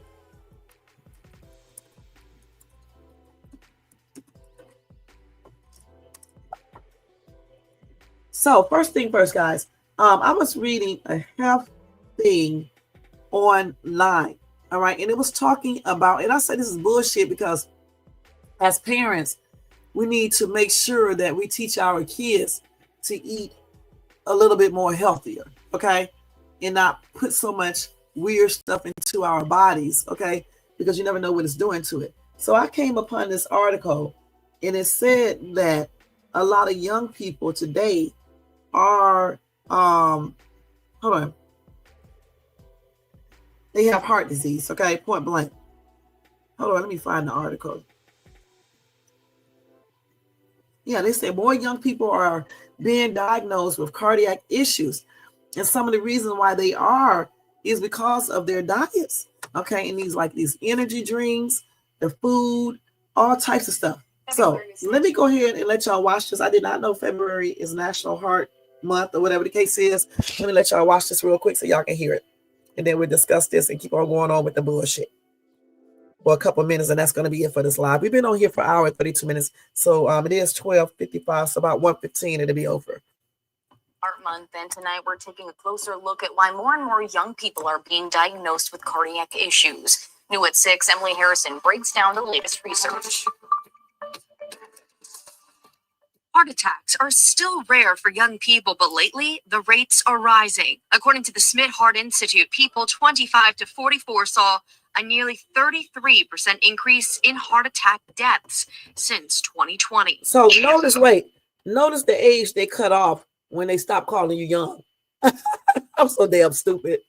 So first thing first, guys. I was reading a health thing online, all right, and it was talking about, and I said this is bullshit because as parents, we need to make sure that we teach our kids to eat a little bit more healthier, okay, and not put so much weird stuff into our bodies, okay, because you never know what it's doing to it. So I came upon this article, and it said that a lot of young people today are hold on, they have heart disease, okay, point blank. Hold on, let me find the article. Yeah, they say more young people are being diagnosed with cardiac issues, and some of the reasons why they are is because of their diets, okay, and these energy drinks, the food, all types of stuff. So let me go ahead and let y'all watch this. I did not know February is National Heart Month or whatever the case is. Let me let y'all watch this real quick so y'all can hear it. And then we'll discuss this and keep on going on with the bullshit for a couple of minutes. And that's going to be it for this live. We've been on here for an hour and 32 minutes. So it is 12:55. So about 1:15 it'll be over. Heart Month, and tonight we're taking a closer look at why more and more young people are being diagnosed with cardiac issues. New at 6, Emily Harrison breaks down the latest research. Heart attacks are still rare for young people, but lately the rates are rising. According to the Smith Heart Institute, people 25 to 44 saw a nearly 33% increase in heart attack deaths since 2020. So notice the age they cut off when they stop calling you young. I'm so damn stupid.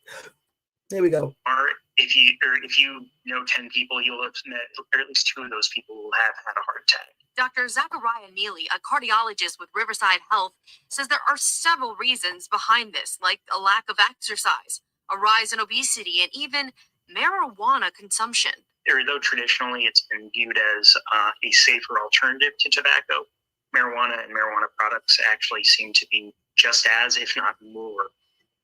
Here we go. Or if you know 10 people, you'll have met at least 2 of those people who have had a heart attack. Dr. Zachariah Neely, a cardiologist with Riverside Health, says there are several reasons behind this, like a lack of exercise, a rise in obesity, and even marijuana consumption. Though traditionally it's been viewed as a safer alternative to tobacco, marijuana and marijuana products actually seem to be just as, if not more,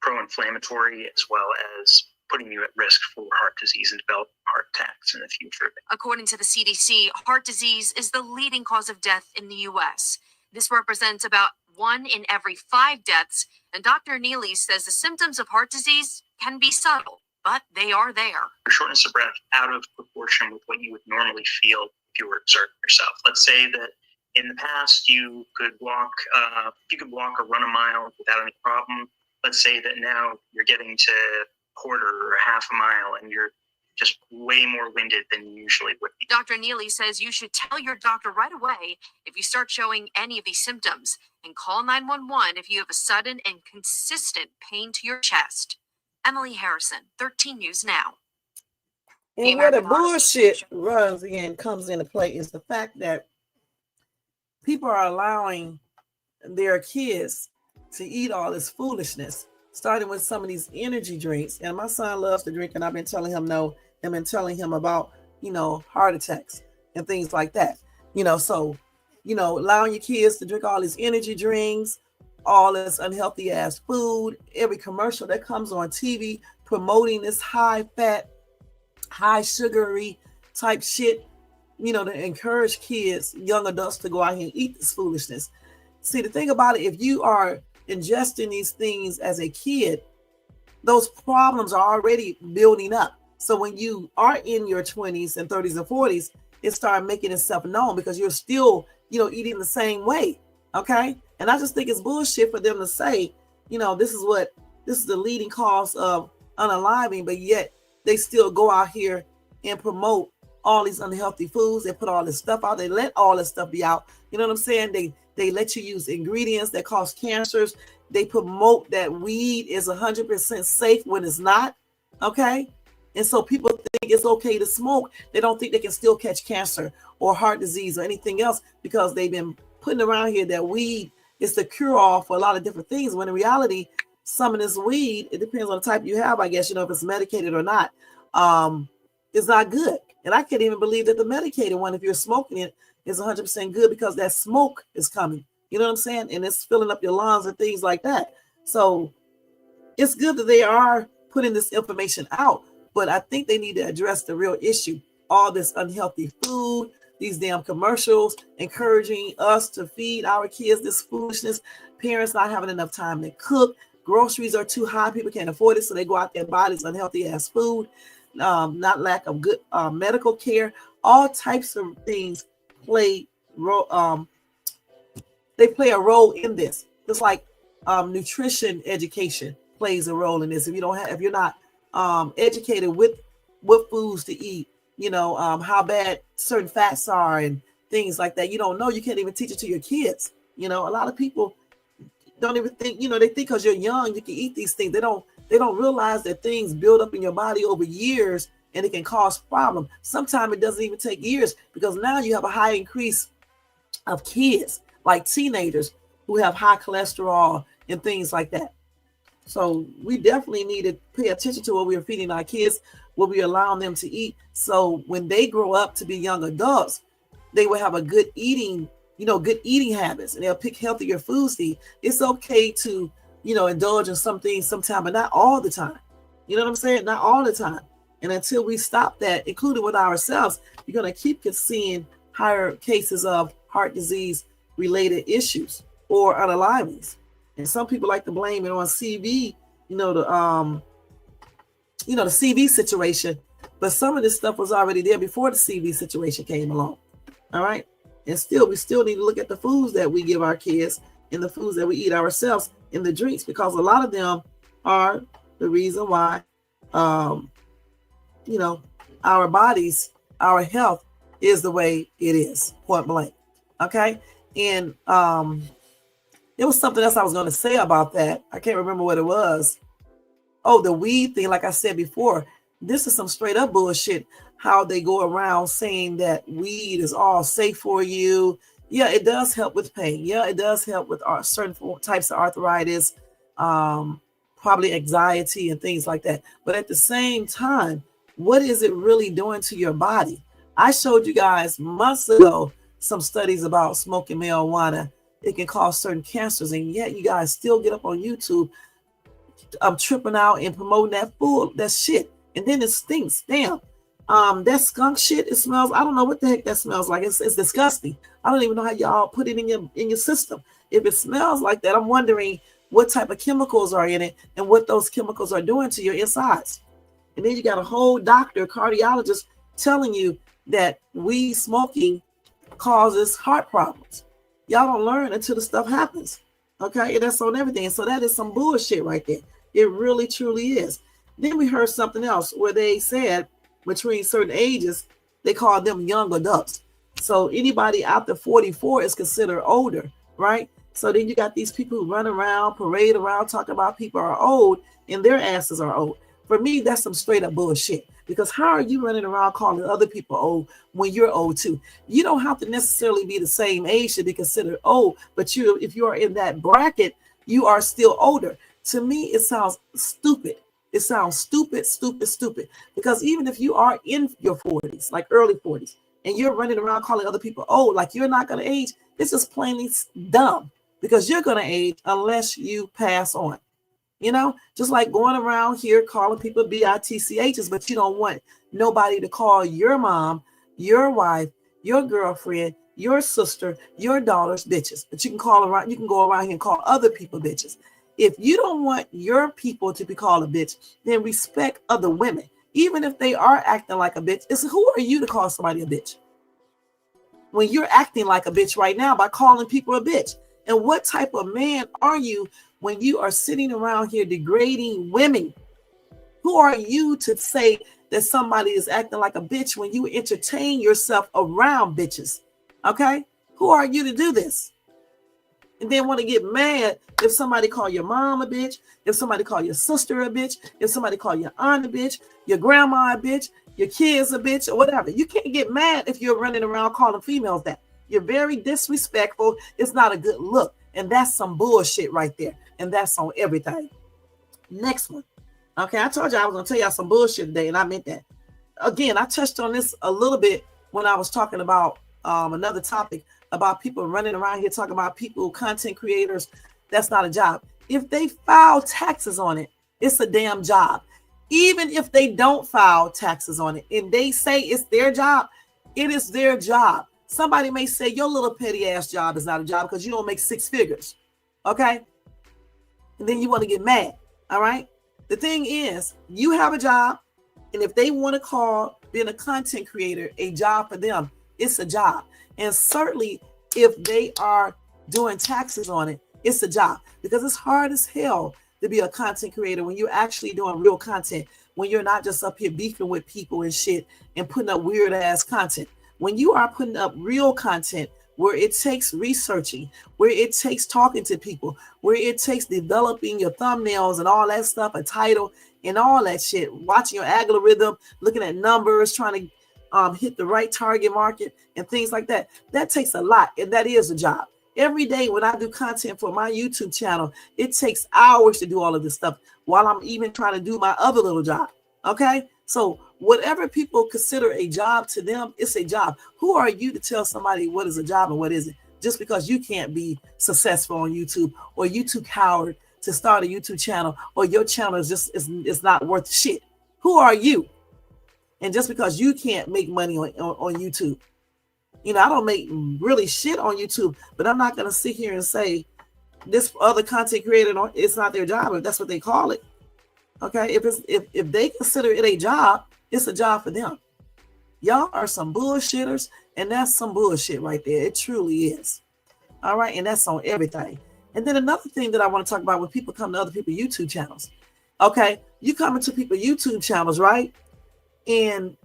pro-inflammatory, as well as putting you at risk for heart disease and developing heart attacks in the future. According to the CDC, heart disease is the leading cause of death in the U.S. This represents about 1 in every 5 deaths, and Dr. Neely says the symptoms of heart disease can be subtle, but they are there. Shortness of breath out of proportion with what you would normally feel if you were exerting yourself. Let's say that in the past you could walk or run a mile without any problem. Let's say that now you're getting to quarter or half a mile and you're just way more winded than you usually would be. Dr. Neely says you should tell your doctor right away if you start showing any of these symptoms, and call 911 if you have a sudden and consistent pain to your chest. Emily Harrison, 13 News Now. And where the bullshit comes into play is the fact that people are allowing their kids to eat all this foolishness, starting with some of these energy drinks. And my son loves to drink, and I've been telling him no, and been telling him about, heart attacks and things like that. So, allowing your kids to drink all these energy drinks, all this unhealthy ass food, every commercial that comes on TV promoting this high fat, high sugary type shit, to encourage kids, young adults to go out here and eat this foolishness. See, the thing about it, if you are ingesting these things as a kid, those problems are already building up. So when you are in your 20s and 30s and 40s, it starts making itself known because you're still, eating the same way. Okay. And I just think it's bullshit for them to say, this is the leading cause of unaliving, but yet they still go out here and promote all these unhealthy foods. They put all this stuff out. They let all this stuff be out. You know what I'm saying? They let you use ingredients that cause cancers. They promote that weed is 100% safe when it's not. Okay. And so people think it's okay to smoke. They don't think they can still catch cancer or heart disease or anything else because they've been putting around here that weed it's the cure-all for a lot of different things, when in reality, some of this weed, it depends on the type you have, I guess, if it's medicated or not, it's not good. And I can't even believe that the medicated one, if you're smoking it, is 100% good, because that smoke is coming. You know what I'm saying? And it's filling up your lungs and things like that. So it's good that they are putting this information out, but I think they need to address the real issue. All this unhealthy food, these damn commercials encouraging us to feed our kids this foolishness, parents not having enough time to cook, groceries are too high, people can't afford it, so they go out there and buy this unhealthy ass food, not lack of good medical care. All types of things play they play a role in this. Just like nutrition education plays a role in this. If you're not educated with what foods to eat, how bad certain fats are and things like that, you don't know. You can't even teach it to your kids. A lot of people don't even think, they think because you're young you can eat these things. They don't realize that things build up in your body over years and it can cause problems. Sometimes it doesn't even take years, because now you have a high increase of kids, like teenagers, who have high cholesterol and things like that. So we definitely need to pay attention to what we are feeding our kids, what we allowing them to eat. So when they grow up to be young adults, they will have a good eating, good eating habits, and they'll pick healthier foods to eat. It's okay to, indulge in some things sometime, but not all the time. You know what I'm saying? Not all the time. And until we stop that, including with ourselves, you're going to keep seeing higher cases of heart disease related issues or unalivings. And some people like to blame it on CV, the CV situation, but some of this stuff was already there before the CV situation came along. All right. And we still need to look at the foods that we give our kids and the foods that we eat ourselves and the drinks, because a lot of them are the reason why, our bodies, our health is the way it is, point blank. Okay. And, there was something else I was going to say about that. I can't remember what it was. Oh, the weed thing. Like I said before, this is some straight up bullshit. How they go around saying that weed is all safe for you. Yeah, it does help with pain. Yeah, it does help with certain types of arthritis, probably anxiety and things like that. But at the same time, what is it really doing to your body? I showed you guys months ago some studies about smoking marijuana. It can cause certain cancers, and yet you guys still get up on YouTube tripping out and promoting that shit. And then it stinks. Damn. That skunk shit, it smells, I don't know what the heck that smells like. It's disgusting. I don't even know how y'all put it in your system. If it smells like that, I'm wondering what type of chemicals are in it and what those chemicals are doing to your insides. And then you got a whole doctor, cardiologist, telling you that weed smoking causes heart problems. Y'all don't learn until the stuff happens. Okay, and that's on everything. So that is some bullshit right there. It really, truly is. Then we heard something else where they said between certain ages, they call them young adults. So anybody after 44 is considered older, right? So then you got these people who run around, parade around, talk about people are old and their asses are old. For me, that's some straight up bullshit. Because how are you running around calling other people old when you're old too? You don't have to necessarily be the same age to be considered old, but if you are in that bracket, you are still older. To me, it sounds stupid. It sounds stupid. Because even if you are in your 40s, like early 40s, and you're running around calling other people old, like you're not going to age, it's just plainly dumb, because you're going to age unless you pass on. Just like going around here calling people bitchs, but you don't want nobody to call your mom, your wife, your girlfriend, your sister, your daughters bitches. But you can go around here and call other people bitches. If you don't want your people to be called a bitch, then respect other women. Even if they are acting like a bitch, who are you to call somebody a bitch? When you're acting like a bitch right now by calling people a bitch. And what type of man are you when you are sitting around here degrading women? Who are you to say that somebody is acting like a bitch when you entertain yourself around bitches? Okay? Who are you to do this? And then want to get mad if somebody call your mom a bitch, if somebody call your sister a bitch, if somebody call your aunt a bitch, your grandma a bitch, your kids a bitch, or whatever. You can't get mad if you're running around calling females that. You're very disrespectful. It's not a good look. And that's some bullshit right there. And that's on everything. Next one. Okay, I told you I was going to tell y'all some bullshit today, and I meant that. Again, I touched on this a little bit when I was talking about another topic about people running around here talking about people, content creators. That's not a job. If they file taxes on it, it's a damn job. Even if they don't file taxes on it and they say it's their job, it is their job. Somebody may say your little petty ass job is not a job because you don't make 6 figures. Okay. And then you want to get mad. All right. The thing is, you have a job. And if they want to call being a content creator a job for them, it's a job. And certainly if they are doing taxes on it, it's a job, because it's hard as hell to be a content creator when you're actually doing real content, when you're not just up here beefing with people and shit and putting up weird ass content. When you are putting up real content where it takes researching, where it takes talking to people, where it takes developing your thumbnails and all that stuff, a title and all that shit, watching your algorithm, looking at numbers, trying to hit the right target market and things like that. That takes a lot, and that is a job. Every day when I do content for my YouTube channel, it takes hours to do all of this stuff while I'm even trying to do my other little job. Okay, so whatever people consider a job to them, it's a job. Who are you to tell somebody what is a job and what isn't? Just because you can't be successful on YouTube, or you too coward to start a YouTube channel, or your channel is just is not worth shit. Who are you? And just because you can't make money on YouTube, you know, I don't make really shit on YouTube, but I'm not going to sit here and this other content creator, it's not their job if that's what they call it. Okay, if they consider it a job, it's a job for them. Y'all are some bullshitters, and that's some bullshit right there. It truly is. All right, and that's on everything. And then another thing that I want to talk about when people come to other people's YouTube channels. Okay, you come into people's YouTube channels, right? And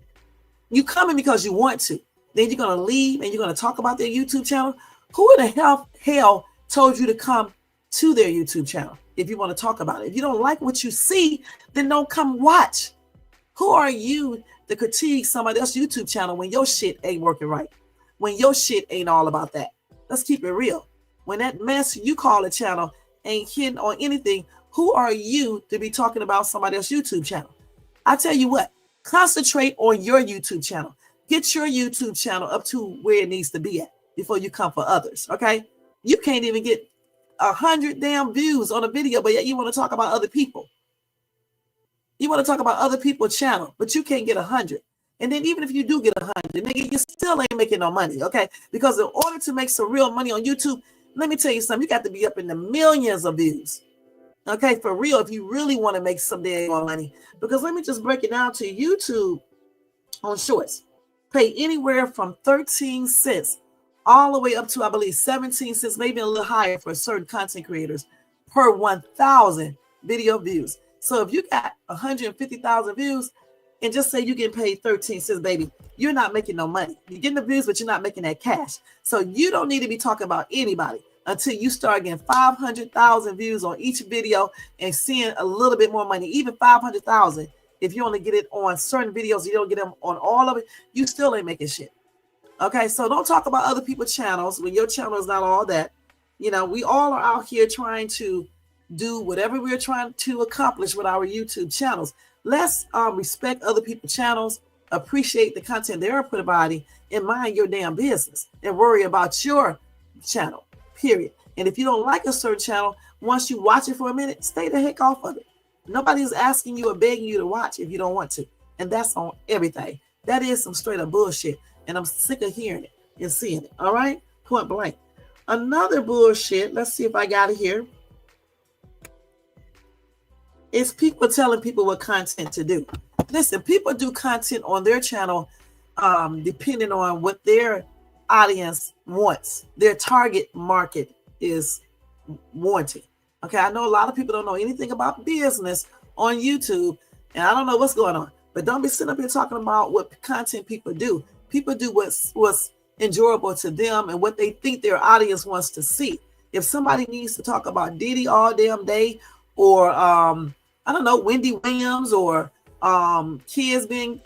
you come in because you want to. Then you're going to leave and you're going to talk about their YouTube channel. Who in the hell told you to come to their YouTube channel if you want to talk about it? If you don't like what you see, then don't come watch. Who are you to critique somebody else's YouTube channel when your shit ain't working right? When your shit ain't all about that? Let's keep it real. When that mess you call a channel ain't hitting on anything, who are you to be talking about somebody else's YouTube channel? I tell you what, concentrate on your YouTube channel. Get your YouTube channel up to where it needs to be at before you come for others, okay? You can't even get 100 damn views on a video, but yet you want to talk about other people. You want to talk about other people's channel, but you can't get 100. And then even if you do get 100, nigga, you still ain't making no money, okay? Because in order to make some real money on YouTube, let me tell you something, you got to be up in the millions of views. Okay, for real, if you really want to make some damn money. Because let me just break it down to YouTube on shorts. Pay anywhere from 13 cents all the way up to, I believe, 17 cents, maybe a little higher for certain content creators per 1,000 video views. So if you got 150,000 views and just say you get paid 13 cents, baby, you're not making no money. You're getting the views, but you're not making that cash. So you don't need to be talking about anybody until you start getting 500,000 views on each video and seeing a little bit more money, even 500,000. If you only get it on certain videos, you don't get them on all of it, you still ain't making shit. Okay, so don't talk about other people's channels when your channel is not all that. You know, we all are out here trying to do whatever we're trying to accomplish with our YouTube channels. Let's respect other people's channels, appreciate the content they're providing, and mind your damn business and worry about your channel, period. And if you don't like a certain channel, once you watch it for a minute, stay the heck off of it. Nobody's asking you or begging you to watch if you don't want to. And that's on everything. That is some straight up bullshit. And I'm sick of hearing it and seeing it. All right? Point blank. Another bullshit, let's see if I got it here, is people telling people what content to do. Listen, people do content on their channel depending on what their audience wants, their target market is wanting. Okay, I know a lot of people don't know anything about business on YouTube, and I don't know what's going on. But don't be sitting up here talking about what content people do. People do what's enjoyable to them and what they think their audience wants to see. If somebody needs to talk about Diddy all damn day, or I don't know, Wendy Williams, or kids being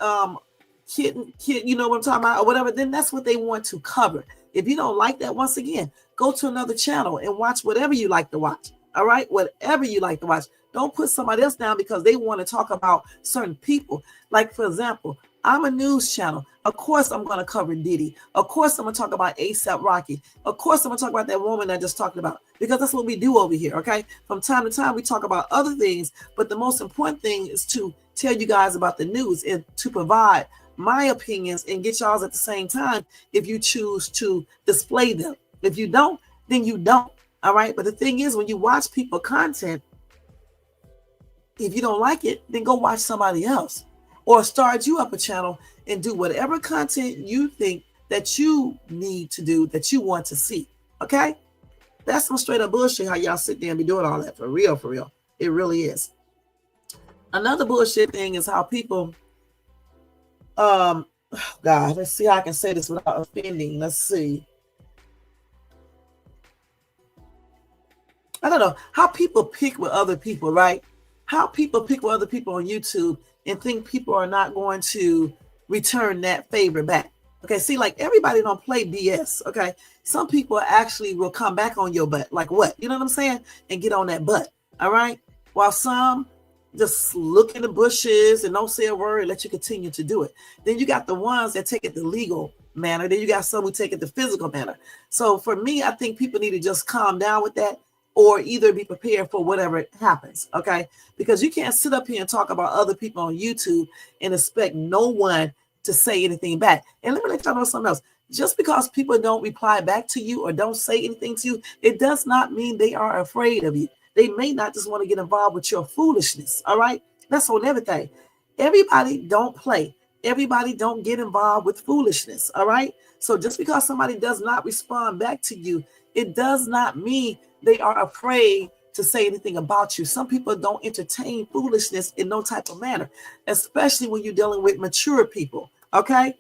kid, you know what I'm talking about, or whatever, then that's what they want to cover. If you don't like that, once again, go to another channel and watch whatever you like to watch. All right, whatever you like to watch. Don't put somebody else down because they want to talk about certain people. Like, for example, I'm a news channel. Of course, I'm going to cover Diddy. Of course, I'm going to talk about asaprocky. Of course, I'm going to talk about that woman I just talked about, because that's what we do over here, okay? From time to time, we talk about other things, but the most important thing is to tell you guys about the news and to provide my opinions and get y'all's at the same time if you choose to display them. If you don't, then you don't, all right? But the thing is, when you watch people content, if you don't like it, then go watch somebody else or start you up a channel and do whatever content you think that you need to do, that you want to see. Okay? That's some straight up bullshit how y'all sit there and be doing all that. For real, for real. It really is. Another bullshit thing is how people, God, let's see how I can say this without offending. Let's see. I don't know how people pick with other people, right? How people pick with other people on YouTube and think people are not going to return that favor back. Okay, see, like everybody don't play BS. Okay, some people actually will come back on your butt. Like what? You know what I'm saying? And get on that butt. All right. While some just look in the bushes and don't say a word and let you continue to do it. Then you got the ones that take it the legal manner. Then you got some who take it the physical manner. So for me, I think people need to just calm down with that, or either be prepared for whatever happens, okay? Because you can't sit up here and talk about other people on YouTube and expect no one to say anything back. And let me let y'all know something else. Just because people don't reply back to you or don't say anything to you, it does not mean they are afraid of you. They may not just want to get involved with your foolishness, all right? That's on everything. Everybody don't play. Everybody don't get involved with foolishness, all right? So just because somebody does not respond back to you, it does not mean they are afraid to say anything about you. Some people don't entertain foolishness in no type of manner, especially when you're dealing with mature people, okay?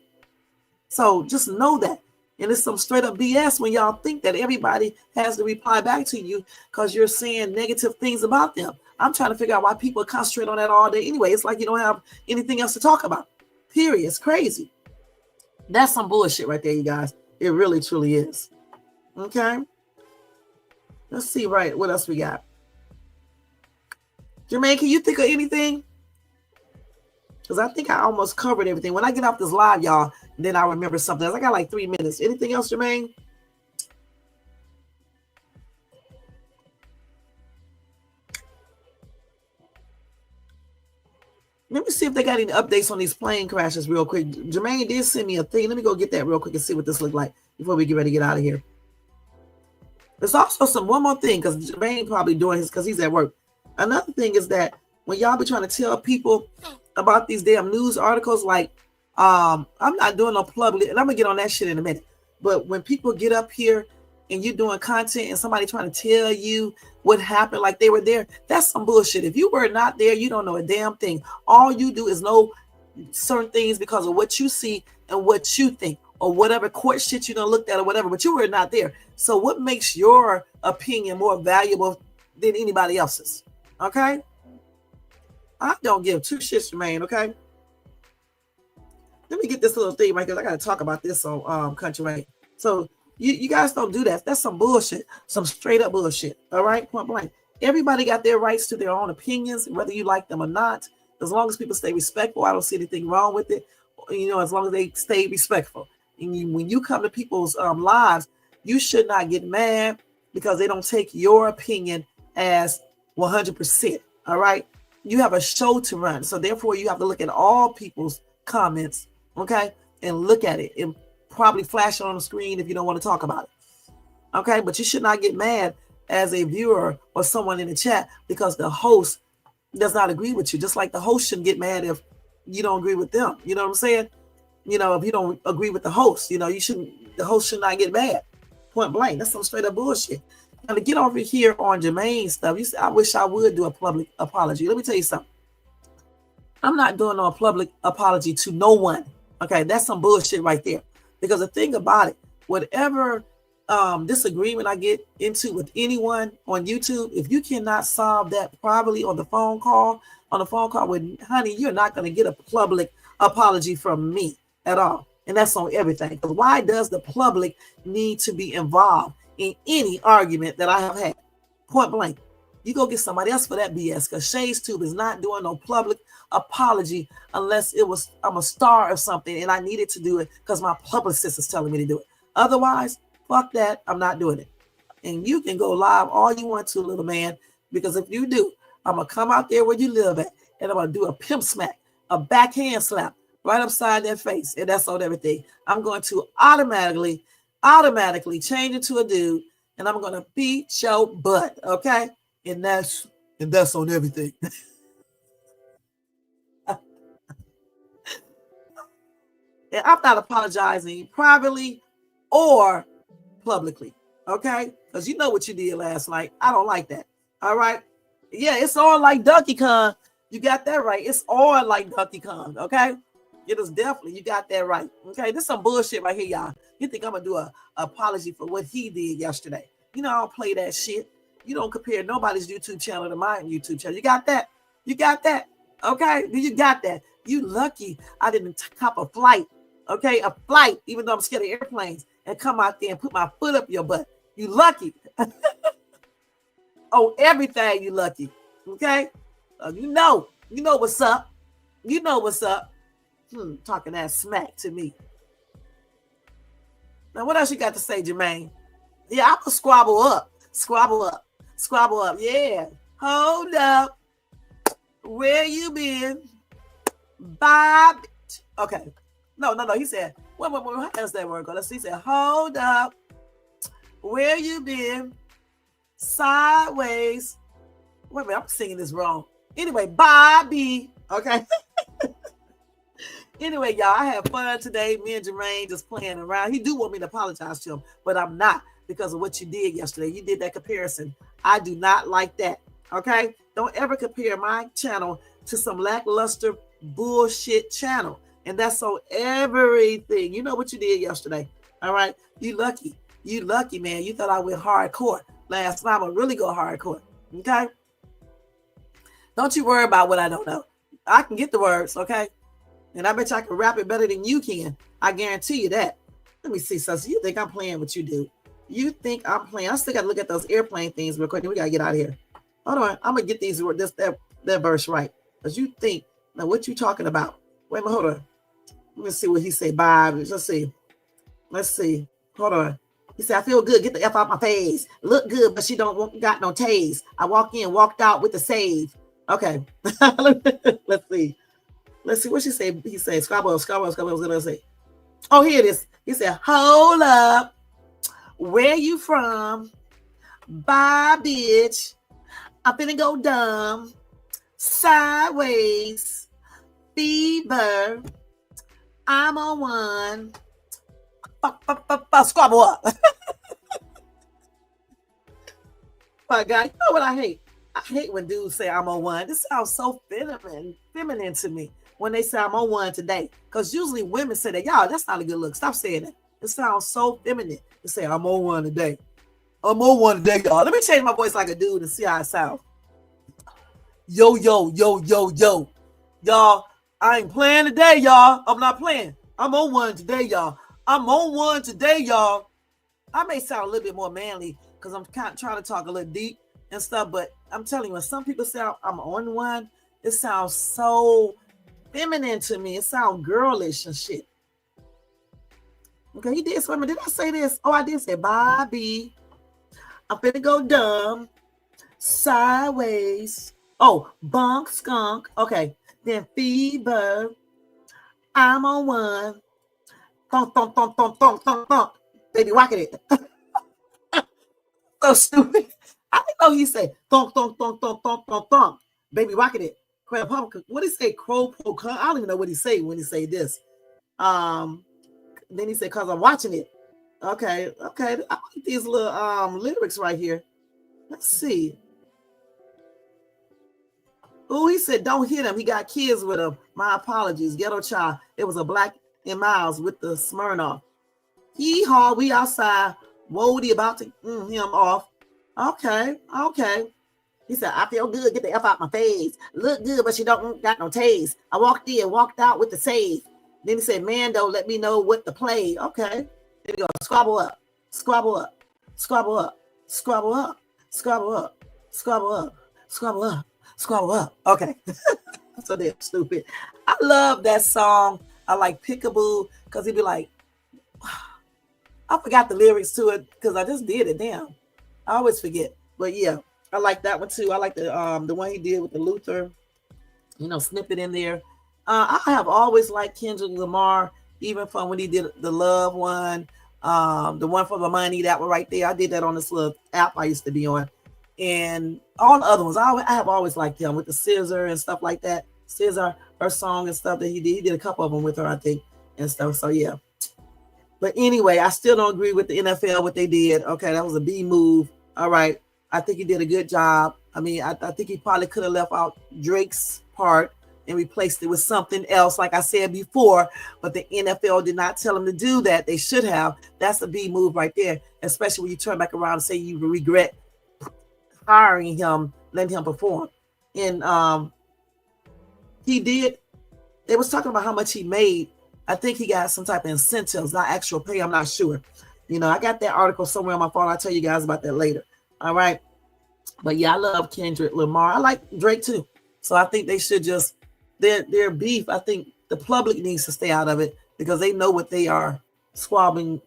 So just know that. And it's some straight up BS when y'all think that everybody has to reply back to you because you're saying negative things about them. I'm trying to figure out why people concentrate on that all day anyway. It's like you don't have anything else to talk about. Period. It's crazy. That's some bullshit right there, you guys. It really, truly is. Okay. Let's see, right, what else we got? Jermaine, can you think of anything? Because I think I almost covered everything. When I get off this live, y'all, then I remember something else. I got like 3 minutes. Anything else, Jermaine? Let me see if they got any updates on these plane crashes real quick. Jermaine did send me a thing. Let me go get that real quick and see what this looks like before we get ready to get out of here. There's also one more thing, because Jermaine probably doing his because he's at work. Another thing is that when y'all be trying to tell people about these damn news articles, like I'm not doing no public, and I'm gonna get on that shit in a minute. But when people get up here and you're doing content and somebody trying to tell you what happened, like they were there, that's some bullshit. If you were not there, you don't know a damn thing. All you do is know certain things because of what you see and what you think, or whatever court shit you done looked at or whatever, but you were not there. So what makes your opinion more valuable than anybody else's? Okay? I don't give two shits, Jermaine, okay? Let me get this little thing right here. I got to talk about this on Country Way. So you guys don't do that. That's some bullshit. Some straight up bullshit. All right? Point blank. Everybody got their rights to their own opinions, whether you like them or not. As long as people stay respectful, I don't see anything wrong with it. You know, as long as they stay respectful. And when you come to people's lives, you should not get mad because they don't take your opinion as 100%. All right. You have a show to run. So therefore, you have to look at all people's comments. Okay. And look at it and probably flash it on the screen if you don't want to talk about it. Okay. But you should not get mad as a viewer or someone in the chat because the host does not agree with you. Just like the host shouldn't get mad if you don't agree with them. You know what I'm saying? You know, if you don't agree with the host, you know, the host should not get mad. Point blank. That's some straight up bullshit. Now to get over here on Jermaine's stuff, you say, I wish I would do a public apology. Let me tell you something. I'm not doing no public apology to no one. Okay, that's some bullshit right there. Because the thing about it, whatever disagreement I get into with anyone on YouTube, if you cannot solve that privately on the phone call with honey, you're not going to get a public apology from me at all. And that's on everything. Because why does the public need to be involved in any argument that I have had. Point blank. You go get somebody else for that BS, because Shades Tube is not doing no public apology unless I'm a star or something and I needed to do it because my publicist is telling me to do it. Otherwise, fuck that. I'm not doing it. And you can go live all you want to, little man, because if you do, I'm going to come out there where you live at and I'm going to do a pimp smack, a backhand slap right upside their face. And that's on everything. I'm going to automatically change it to a dude and I'm going to beat your butt. Okay. And that's on everything. And I'm not apologizing privately or publicly. Okay? Because you know what you did last night. I don't like that. All right? Yeah, it's on like Donkey Kong. You got that right. It's on like Donkey Kong. Okay? It is definitely, you got that right. Okay? This is some bullshit right here, y'all. You think I'm going to do a apology for what he did yesterday. You know, I don't play that shit. You don't compare nobody's YouTube channel to my YouTube channel. You got that? You got that? Okay? You got that. You lucky I didn't cop a flight. Okay? A flight, even though I'm scared of airplanes, and come out there and put my foot up your butt. You lucky. Oh, everything you lucky. Okay? You know what's up. You know what's up. Talking that smack to me. Now, what else you got to say, Jermaine? Yeah, I'm gonna squabble up. Squabble up. Squabble up. Yeah. Hold up. Where you been? Bob. Okay. No. He said, wait, how does that word go? Let's see. He said, hold up. Where you been? Sideways. Wait a minute, I'm singing this wrong. Anyway, Bobby. Okay. Anyway, y'all, I had fun today. Me and Jermaine just playing around. He do want me to apologize to him, but I'm not because of what you did yesterday. You did that comparison. I do not like that. Okay? Don't ever compare my channel to some lackluster bullshit channel. And that's on everything. You know what you did yesterday. All right? You lucky. You lucky, man. You thought I went hardcore last night. I'm going to really go hardcore. Okay? Don't you worry about what I don't know. I can get the words, okay? And I bet you I can rap it better than you can. I guarantee you that. Let me see, so you think I'm playing what you do? You think I'm playing? I still got to look at those airplane things real quick. We got to get out of here. Hold on. I'm going to get that verse right. Because you think, now what you talking about? Wait a minute, hold on. Let me see what he say, Bob. Let's see. Hold on. He said, I feel good. Get the F out my face. Look good, but she don't got no tase. I walked out with the save. Okay. Let's see. What she say. He said, Squabble. What's gonna say? Oh, here it is. He said, hold up. Where you from? Bye, bitch. I'm finna go dumb. Sideways. Fever. I'm on one. Squabble up. My God, you know what I hate? I hate when dudes say I'm on one. This sounds so feminine to me when they say I'm on one today. Because usually women say that, y'all, that's not a good look. Stop saying that. It sounds so feminine to say I'm on one today. I'm on one today, y'all. Let me change my voice like a dude and see how it sounds. Yo. Y'all, I ain't playing today, y'all. I'm not playing. I'm on one today, y'all. I may sound a little bit more manly because I'm kind of trying to talk a little deep and stuff, but I'm telling you, when some people say I'm on one, it sounds so feminine to me. It sounds girlish and shit. Okay, he did something. Did I say this? Oh, I did say, Bobby, I'm finna go dumb. Sideways. Oh, bunk skunk. Okay, then fever. I'm on one. Thunk. Baby, rocket it. So stupid. I didn't know he said thunk. Baby, rocket it. What did he say? Crow. I don't even know what he say when he say this. Then he said, cause I'm watching it. Okay. I like these little lyrics right here. Let's see. Oh, he said, don't hit him. He got kids with him. My apologies. Ghetto child. It was a black in Miles with the Smirnoff. Hee-haw, we outside. Wody about to him off. Okay. He said, I feel good. Get the F out my face. Look good, but she don't got no taste. I walked out with the save. Then he said, Mando, let me know what to play. Okay. There we go. Squabble up. Squabble up, squabble up, squabble up, squabble up, squabble up, squabble up. Okay. So damn stupid. I love that song. I like Pickaboo because he'd be like, I forgot the lyrics to it because I just did it. Damn. I always forget. But yeah, I like that one too. I like the one he did with the Luther, snippet in there. I have always liked Kendrick Lamar, even from when he did the Love one, the one for the money, that one right there. I did that on this little app I used to be on. And all the other ones, I have always liked him with the Scissor and stuff like that. Scissor, her song and stuff that he did. He did a couple of them with her, I think, and stuff. So yeah. But anyway, I still don't agree with the NFL, what they did. Okay, that was a B move. All right. I think he did a good job. I mean, I think he probably could have left out Drake's part and replaced it with something else, like I said before. But the NFL did not tell him to do that. They should have. That's a B move right there, especially when you turn back around and say you regret hiring him, letting him perform. And he did. They was talking about how much he made. I think he got some type of incentives, not actual pay. I'm not sure. I got that article somewhere on my phone. I'll tell you guys about that later. All right. But yeah, I love Kendrick Lamar. I like Drake too. So I think they should just, their beef, I think the public needs to stay out of it because they know what they are squabbling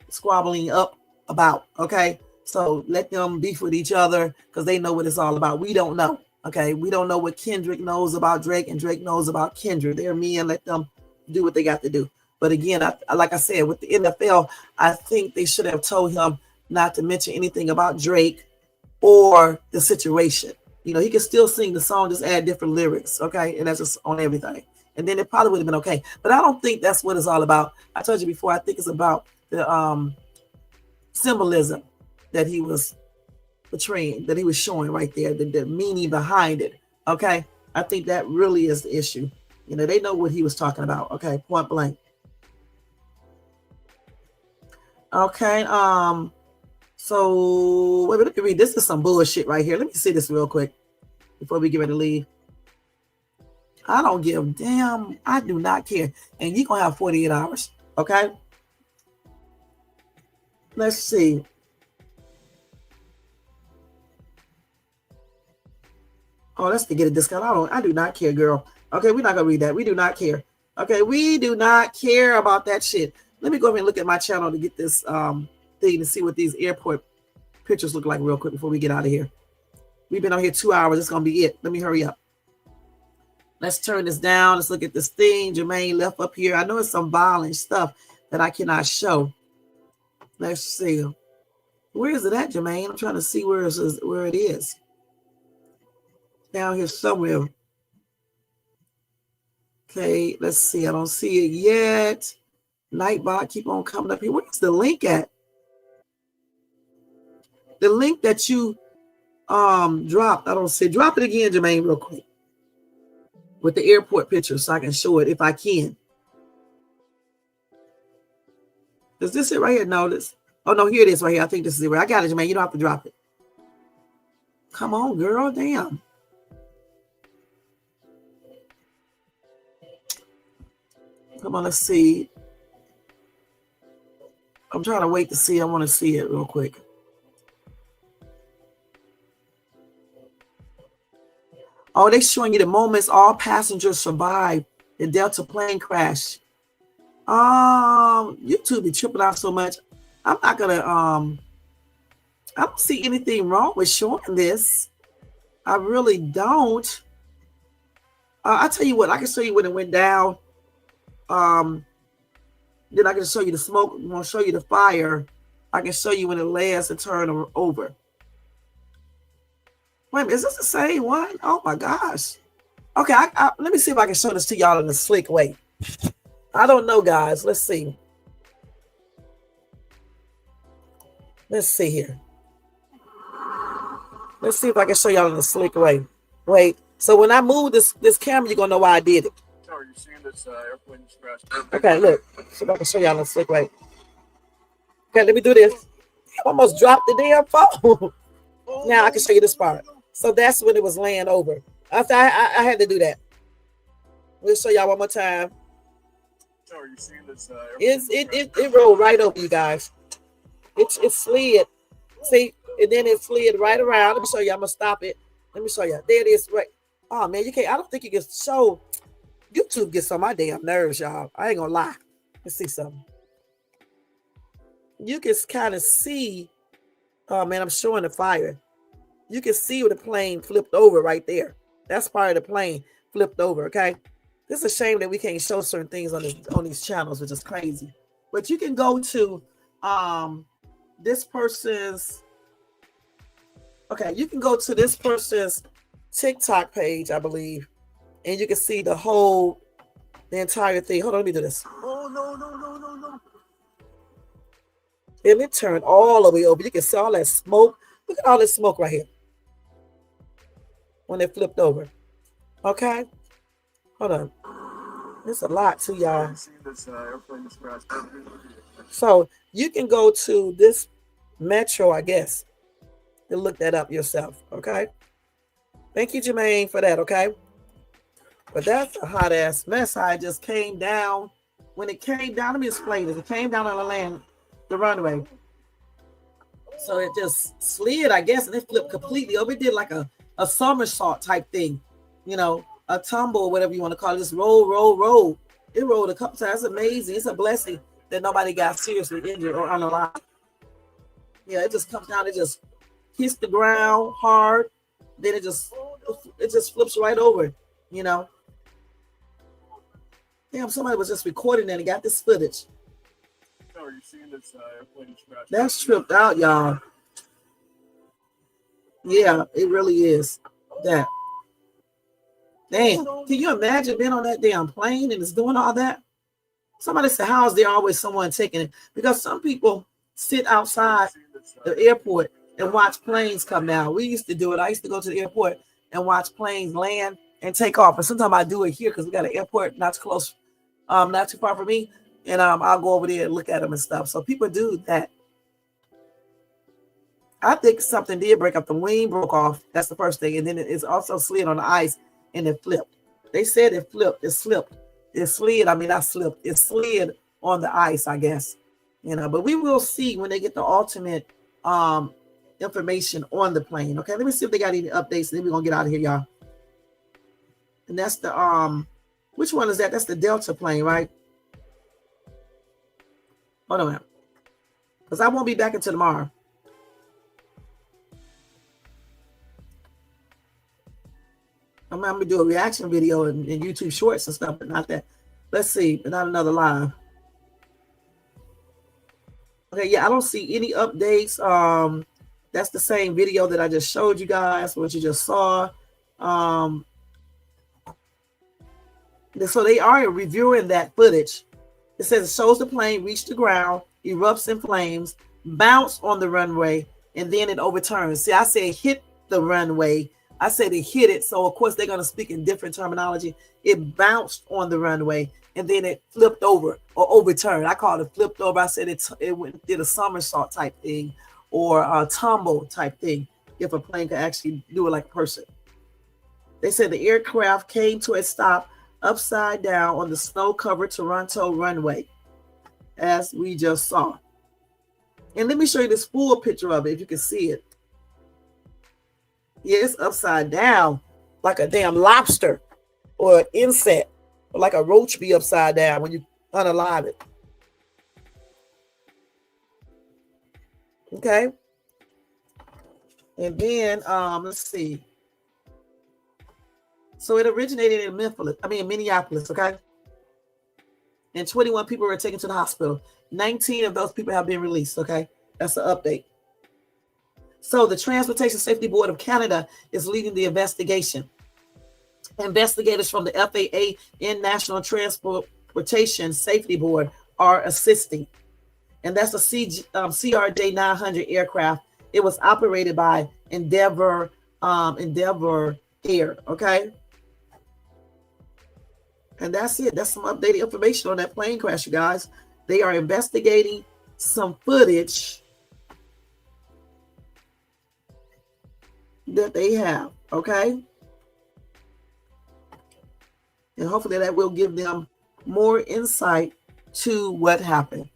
up about. Okay. So let them beef with each other because they know what it's all about. We don't know. Okay. We don't know what Kendrick knows about Drake and Drake knows about Kendrick. They're men. Let them do what they got to do. But again, like I said, with the NFL, I think they should have told him not to mention anything about Drake or the situation. He could still sing the song, just add different lyrics, okay? And that's just on everything. And then it probably would have been okay. But I don't think that's what it's all about. I told you before, I think it's about the symbolism that he was portraying, that he was showing right there, the meaning behind it, okay? I think that really is the issue. They know what he was talking about, okay? Point blank. Okay, so wait, let me read. This is some bullshit right here. Let me see this real quick before we get ready to leave. I don't give a damn. I do not care. And you're going to have 48 hours, okay? Let's see. Oh, let's get a discount. I do not care, girl. Okay, we're not going to read that. We do not care. Okay, we do not care about that shit. Let me go ahead and look at my channel to get this thing to see what these airport pictures look like real quick before we get out of here. We've been on here 2 hours. It's going to be it. Let me hurry up. Let's turn this down. Let's look at this thing Jermaine left up here. I know it's some violent stuff that I cannot show. Let's see. Where is it at, Jermaine? I'm trying to see where it is. Down here somewhere. Okay, let's see. I don't see it yet. Nightbot, keep on coming up here. Where's the link at? The link that you dropped. I don't see. Drop it again, Jermaine, real quick. With the airport picture so I can show it if I can. Is this it right here? No, this. Oh no, here it is right here. I think this is it. I got it, Jermaine. You don't have to drop it. Come on, girl. Damn. Come on, let's see. I'm trying to wait to see. I want to see it real quick. Oh, they're showing you the moments all passengers survived the Delta plane crash. YouTube be tripping out so much. I'm not gonna I don't see anything wrong with showing this. I really don't. I'll tell you what, I can show you when it went down. Then I can show you the smoke. I'm gonna show you the fire. I can show you when it lands and turn over. Wait a minute, is this the same one? Oh my gosh. Okay, let me see if I can show this to y'all in a slick way. I don't know, guys. Let's see. Let's see here. Let's see if I can show y'all in a slick way. Wait. So when I move this camera, you're gonna know why I did it. Are you seeing this airplane crash? Okay, look. See if I can show y'all in a slick way. Okay, let me do this. I almost dropped the damn phone. Now I can show you this part. So that's when it was laying over. After I had to do that. We'll show y'all one more time. Are you seeing this It rolled right over, you guys. It slid See, and then it slid right around. Let me show you. I'm gonna stop it. Let me show you. There it is. Right. Oh man, you can't. I don't think you can show. YouTube gets on my damn nerves, y'all. I ain't gonna lie. Let's see something. You can kind of see. Oh man, I'm showing the fire. You can see where the plane flipped over right there. That's part of the plane flipped over. Okay. It's a shame that we can't show certain things on these channels, which is crazy. But you can go to this person's. Okay, you can go to this person's TikTok page, I believe, and you can see the entire thing. Hold on, let me do this. Oh, no. And it turned all the way over. You can see all that smoke. Look at all this smoke right here. When it flipped over. Okay? Hold on. There's a lot too, y'all. So you can go to this Metro, I guess, and look that up yourself. Okay? Thank you, Jermaine, for that. Okay? But that's a hot ass mess. How it just came down. When it came down, let me explain this. It came down on the runway. So it just slid, I guess, and it flipped completely over. It did like a somersault type thing, you know, a tumble or whatever you want to call it. Just roll. It rolled a couple times. It's amazing. It's a blessing that nobody got seriously injured or unalive. Yeah, it just comes down. It just hits the ground hard. Then it just flips right over, you know. Damn, somebody was just recording that and got this footage. Are you seeing this airplane crash? That's tripped out, y'all. Yeah, it really is. That. Damn, can you imagine being on that damn plane and it's doing all that? Somebody said, how is there always someone taking it? Because some people sit outside the airport and watch planes come down. We used to do it. I used to go to the airport and watch planes land and take off. And sometimes I do it here because we got an airport not too close, not too far from me. And I'll go over there and look at them and stuff. So people do that. I think something did break up. The wing broke off. That's the first thing. And then it's also slid on the ice and it flipped. They said it flipped. It slipped. It slid. I mean, not slipped. It slid on the ice, I guess. You know, but we will see when they get the ultimate information on the plane. Okay, let me see if they got any updates. And then we're going to get out of here, y'all. And that's the, which one is that? That's the Delta plane, right? Hold on a minute. Because I won't be back until tomorrow. I'm going to do a reaction video in YouTube Shorts and stuff, but not that. Let's see, but not another live. Okay, yeah, I don't see any updates. That's the same video that I just showed you guys, what you just saw. So they are reviewing that footage. It says it shows the plane reach the ground, erupts in flames, bounce on the runway, and then it overturns. See, I said hit the runway. I said it hit it. So, of course, they're going to speak in different terminology. It bounced on the runway, and then it flipped over or overturned. I called it flipped over. I said it did a somersault type thing or a tumble type thing if a plane could actually do it like a person. They said the aircraft came to a stop upside down on the snow-covered Toronto runway, as we just saw. And let me show you this full picture of it, if you can see it. Yeah, it's upside down, like a damn lobster or an insect, or like a roach be upside down when you unalive it. Okay. And then, let's see. So it originated in Minneapolis, okay? And 21 people were taken to the hospital. 19 of those people have been released, okay? That's an update. So the Transportation Safety Board of Canada is leading the investigation. Investigators from the FAA and National Transportation Safety Board are assisting. And that's a CRJ 900 aircraft. It was operated by Endeavor Air, okay? And that's it. That's some updated information on that plane crash, you guys. They are investigating some footage that they have, okay? And hopefully that will give them more insight to what happened.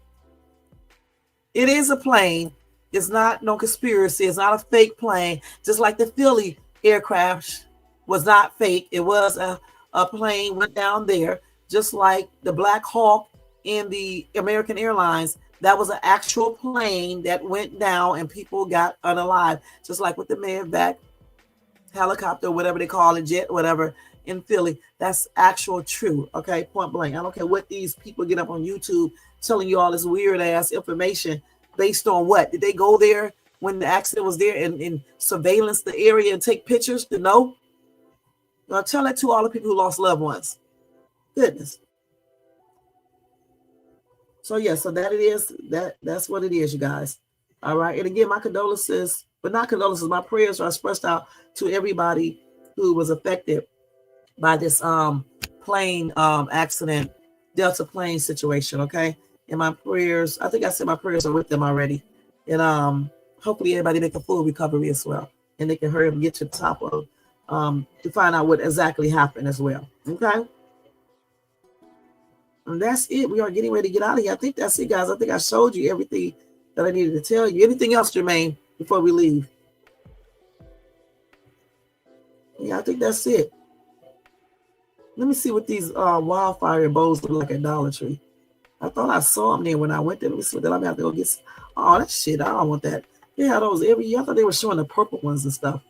It is a plane It's not no conspiracy. It's not a fake plane. Just like the Philly aircraft was not fake. It was a plane went down there. Just like the Black Hawk in the American Airlines, that was an actual plane that went down and people got unalive. Just like with the Mavic helicopter, whatever they call it, jet, whatever, in Philly. That's actual true. Okay, point blank. I don't care what these people get up on YouTube telling you all this weird ass information based on what? Did they go there when the accident was there and surveillance the area and take pictures to know? I'll tell that to all the people who lost loved ones. Goodness. So yeah, so that it is. That's what it is, you guys. All right. And again, my condolences, but not condolences, my prayers are expressed out to everybody who was affected by this plane accident, Delta plane situation. Okay. And my prayers, I think I said my prayers are with them already. And hopefully everybody make a full recovery as well. And they can hurry up and get to the top of to find out what exactly happened as well. Okay. And that's it. We are getting ready to get out of here. I think that's it, guys. I think I showed you everything that I needed to tell you. Anything else, Jermaine, before we leave? Yeah, I think that's it. Let me see what these wildfire bows look like at Dollar Tree. I thought I saw them there when I went there. Let me see what that. I'm going to have to go get. Oh, that shit. I don't want that. They have those every year. I thought they were showing the purple ones and stuff.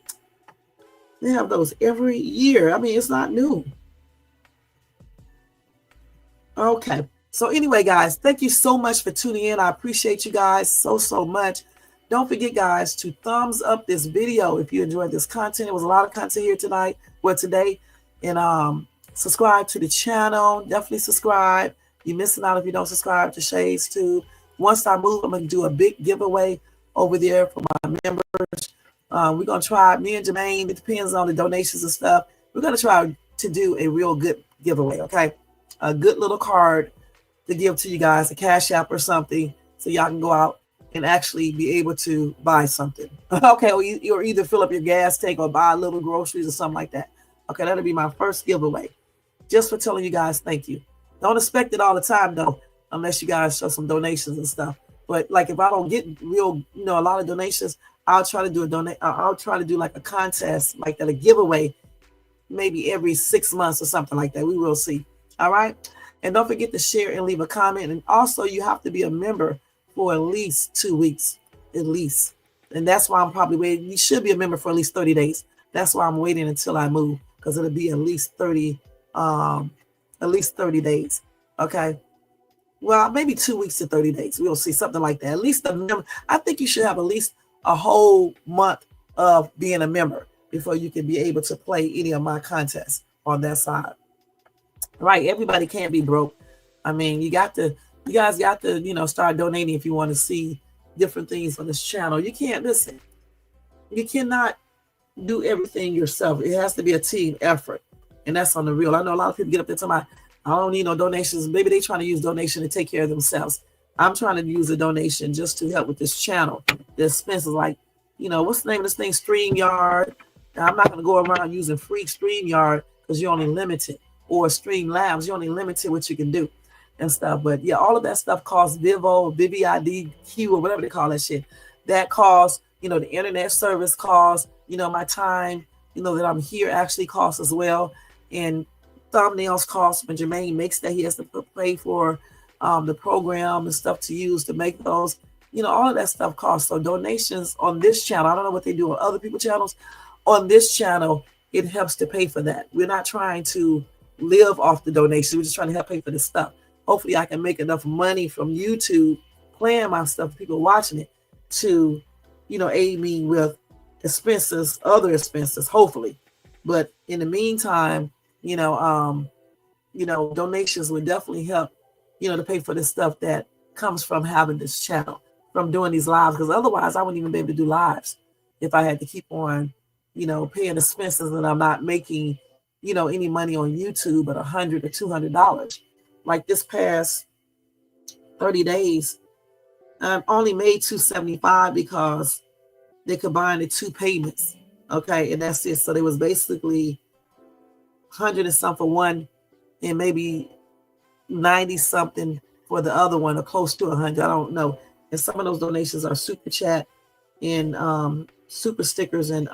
They have those every year. I mean, it's not new. Okay. So anyway, guys, thank you so much for tuning in. I appreciate you guys so much. Don't forget, guys, to thumbs up this video if you enjoyed this content. It was a lot of content here tonight, well, today. And subscribe to the channel. Definitely subscribe. You're missing out if you don't subscribe to Shades Tube. Once I move, I'm going to do a big giveaway over there for my members. We're going to try, me and Jermaine, it depends on the donations and stuff. We're going to try to do a real good giveaway, okay? A good little card to give to you guys, a Cash App or something, so y'all can go out and actually be able to buy something. Okay, or either fill up your gas tank or buy little groceries or something like that. Okay, that'll be my first giveaway. Just for telling you guys thank you. Don't expect it all the time, though, unless you guys show some donations and stuff. But like if I don't get real, a lot of donations, I'll try to do I'll try to do like a contest, like that, a giveaway, maybe every 6 months or something like that. We will see. All right. And don't forget to share and leave a comment. And also you have to be a member for at least 2 weeks, at least. And that's why I'm probably waiting. You should be a member for at least 30 days. That's why I'm waiting until I move, because it'll be at least 30 days. Okay. Well, maybe 2 weeks to 30 days. We'll see, something like that. At least a member. I think you should have at least a whole month of being a member before you can be able to play any of my contests on that side. Right. Everybody can't be broke. I mean, you guys got to, start donating if you want to see different things on this channel. You can't listen. You cannot do everything yourself. It has to be a team effort. And that's on the real. I know a lot of people get up there talking about, I don't need no donations. Maybe they're trying to use donation to take care of themselves. I'm trying to use a donation just to help with this channel. The expenses, like, what's the name of this thing? StreamYard. Now, I'm not going to go around using free StreamYard because you're only limited. Or Streamlabs, you're only limited what you can do and stuff. But yeah, all of that stuff costs VidIQ, or whatever they call that shit. That costs, the internet service costs, my time, that I'm here actually costs as well. And thumbnails cost when Jermaine makes that. He has to pay for the program and stuff to use to make those. All of that stuff costs. So donations on this channel, I don't know what they do on other people's channels. On this channel, it helps to pay for that. We're not trying to live off the donations. We're just trying to help pay for this stuff. Hopefully I can make enough money from YouTube playing my stuff, people watching it, to, aid me with expenses, other expenses, hopefully. But in the meantime, donations would definitely help, to pay for the stuff that comes from having this channel, from doing these lives, because otherwise I wouldn't even be able to do lives if I had to keep on, paying expenses and I'm not making any money on YouTube but $100 or $200. Like this past 30 days, I've only made $275 because they combined the two payments. Okay, and that's it. So there was basically 100 and something for one, and maybe 90 something for the other one, or close to 100. I don't know. And some of those donations are super chat and super stickers and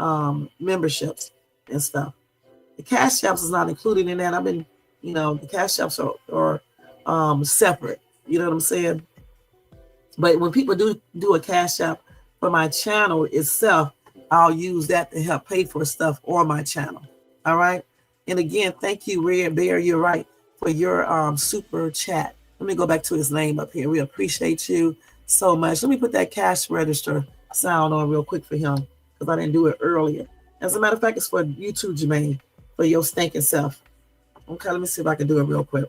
memberships and stuff. The cash apps is not included in that. I've been, the cash apps are separate. You know what I'm saying? But when people do a cash app for my channel itself, I'll use that to help pay for stuff on my channel. All right. And again, thank you, Red Bear. You're right, for your super chat. Let me go back to his name up here. We appreciate you so much. Let me put that cash register sound on real quick for him, because I didn't do it earlier. As a matter of fact, it's for you too, Jermaine, for your stinking self. Okay, let me see if I can do it real quick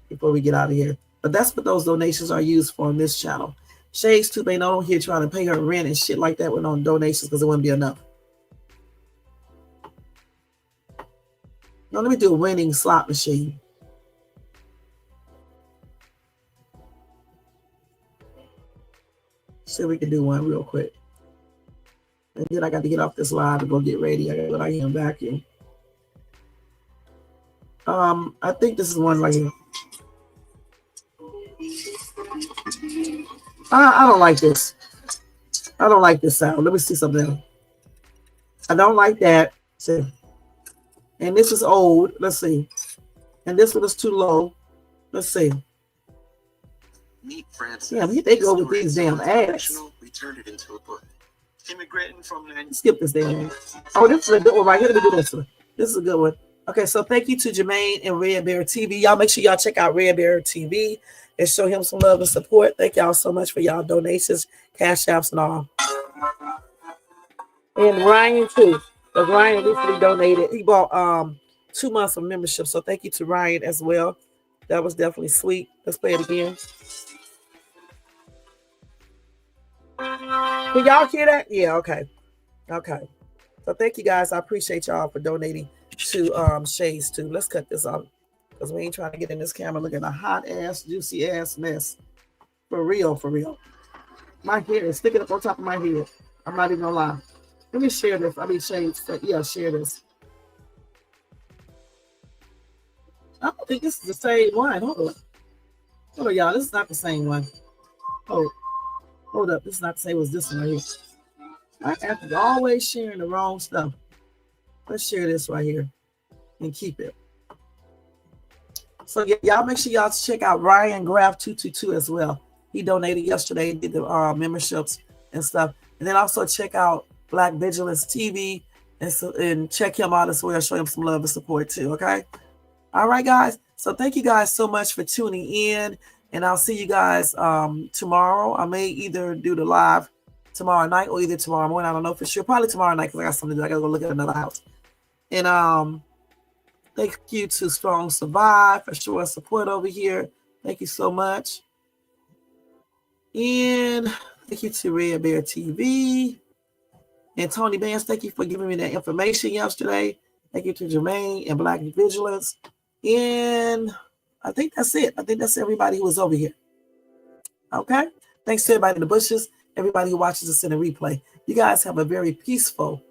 before we get out of here. But that's what those donations are used for on this channel. Shades Tube ain't on here trying to pay her rent and shit like that with on donations, because it wouldn't be enough. Now let me do a winning slot machine. See if we can do one real quick. And then I got to get off this live and go get ready. I got to go out here and vacuum. I think this is one right here. I don't like this. I don't like this sound. Let me see something else. I don't like that. See. And this is old. Let's see. And this one is too low. Let's see. Yeah, they go with these damn ads. We turned it into a book. Immigrating from skip this damn. Oh, this is a good one right here. Let me do this one. This is a good one. Okay, so thank you to Jermaine and Red Bear TV. Y'all make sure y'all check out Red Bear TV and show him some love and support. Thank y'all so much for y'all donations, cash apps, and all. And Ryan too. Because Ryan recently donated. He bought 2 months of membership. So thank you to Ryan as well. That was definitely sweet. Let's play it again. Can y'all hear that? Yeah, okay. Okay. So thank you guys. I appreciate y'all for donating to Shades too. Let's cut this off, because we ain't trying to get in this camera looking a hot ass, juicy ass mess. For real, for real. My hair is sticking up on top of my head. I'm not even gonna lie. Let me share this. I mean, Shades. Yeah, share this. I don't think this is the same one. Hold on. Hold on, y'all. This is not the same one. Hold up. This is not the same as this one right here. I have to always sharing the wrong stuff. Let's share this right here and keep it. So yeah, y'all make sure y'all check out Ryan Graff 222 as well. He donated yesterday, did the memberships and stuff. And then also check out Black Vigilance TV and check him out as well. Show him some love and support too. Okay. All right, guys. So thank you guys so much for tuning in. And I'll see you guys tomorrow. I may either do the live tomorrow night or either tomorrow morning. I don't know for sure. Probably tomorrow night, because I got something to do. I got to go look at another house. And thank you to Strong Survive for showing support over here. Thank you so much. And thank you to Red Bear TV. And Tony Bands, thank you for giving me that information yesterday. Thank you to Jermaine and Black Vigilance. And I think that's it. I think that's everybody who was over here. Okay. Thanks to everybody in the bushes, everybody who watches us in the replay. You guys have a very peaceful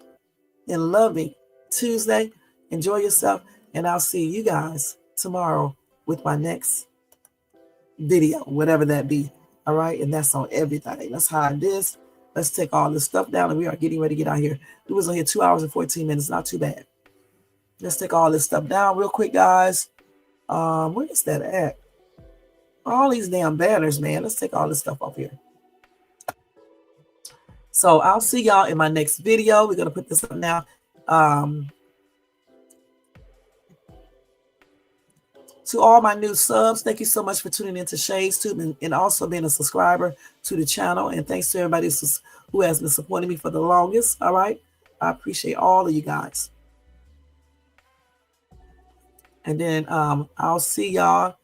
and loving Tuesday. Enjoy yourself. And I'll see you guys tomorrow with my next video, whatever that be. All right. And that's on everything. Let's hide this. Let's take all this stuff down. And we are getting ready to get out here. We was on here 2 hours and 14 minutes. Not too bad. Let's take all this stuff down real quick, guys. Where is that at? All these damn banners, man. Let's take all this stuff off here. So I'll see y'all in my next video. We're gonna put this up now. To all my new subs, thank you so much for tuning into Shades Tube and also being a subscriber to the channel. And thanks to everybody who has been supporting me for the longest. All right, I appreciate all of you guys. And then I'll see y'all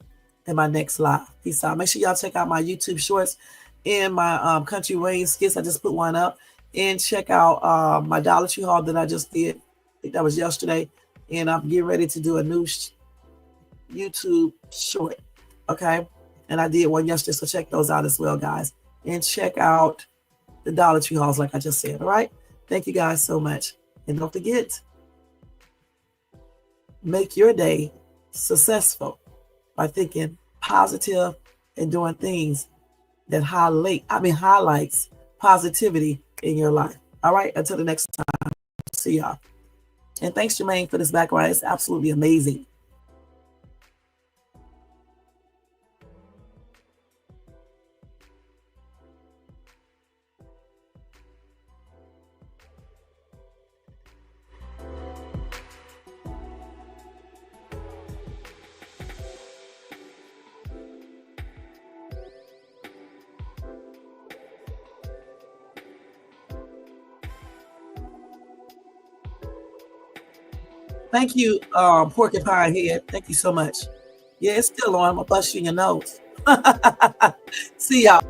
in my next live. Peace out. Make sure y'all check out my YouTube shorts and my Country Wayne skits. I just put one up. And check out my Dollar Tree haul that I just did. I think that was yesterday. And I'm getting ready to do a new YouTube short. Okay. And I did one yesterday. So check those out as well, guys. And check out the Dollar Tree hauls like I just said. All right. Thank you guys so much. And don't forget, make your day successful by thinking positive and doing things that highlights positivity in your life. All right, until the next time, see y'all. And thanks, Jermaine, for this background. It's absolutely amazing. Thank you, Porcupine Head. Thank you so much. Yeah, it's still on. I'm going to bust you in your nose. See y'all.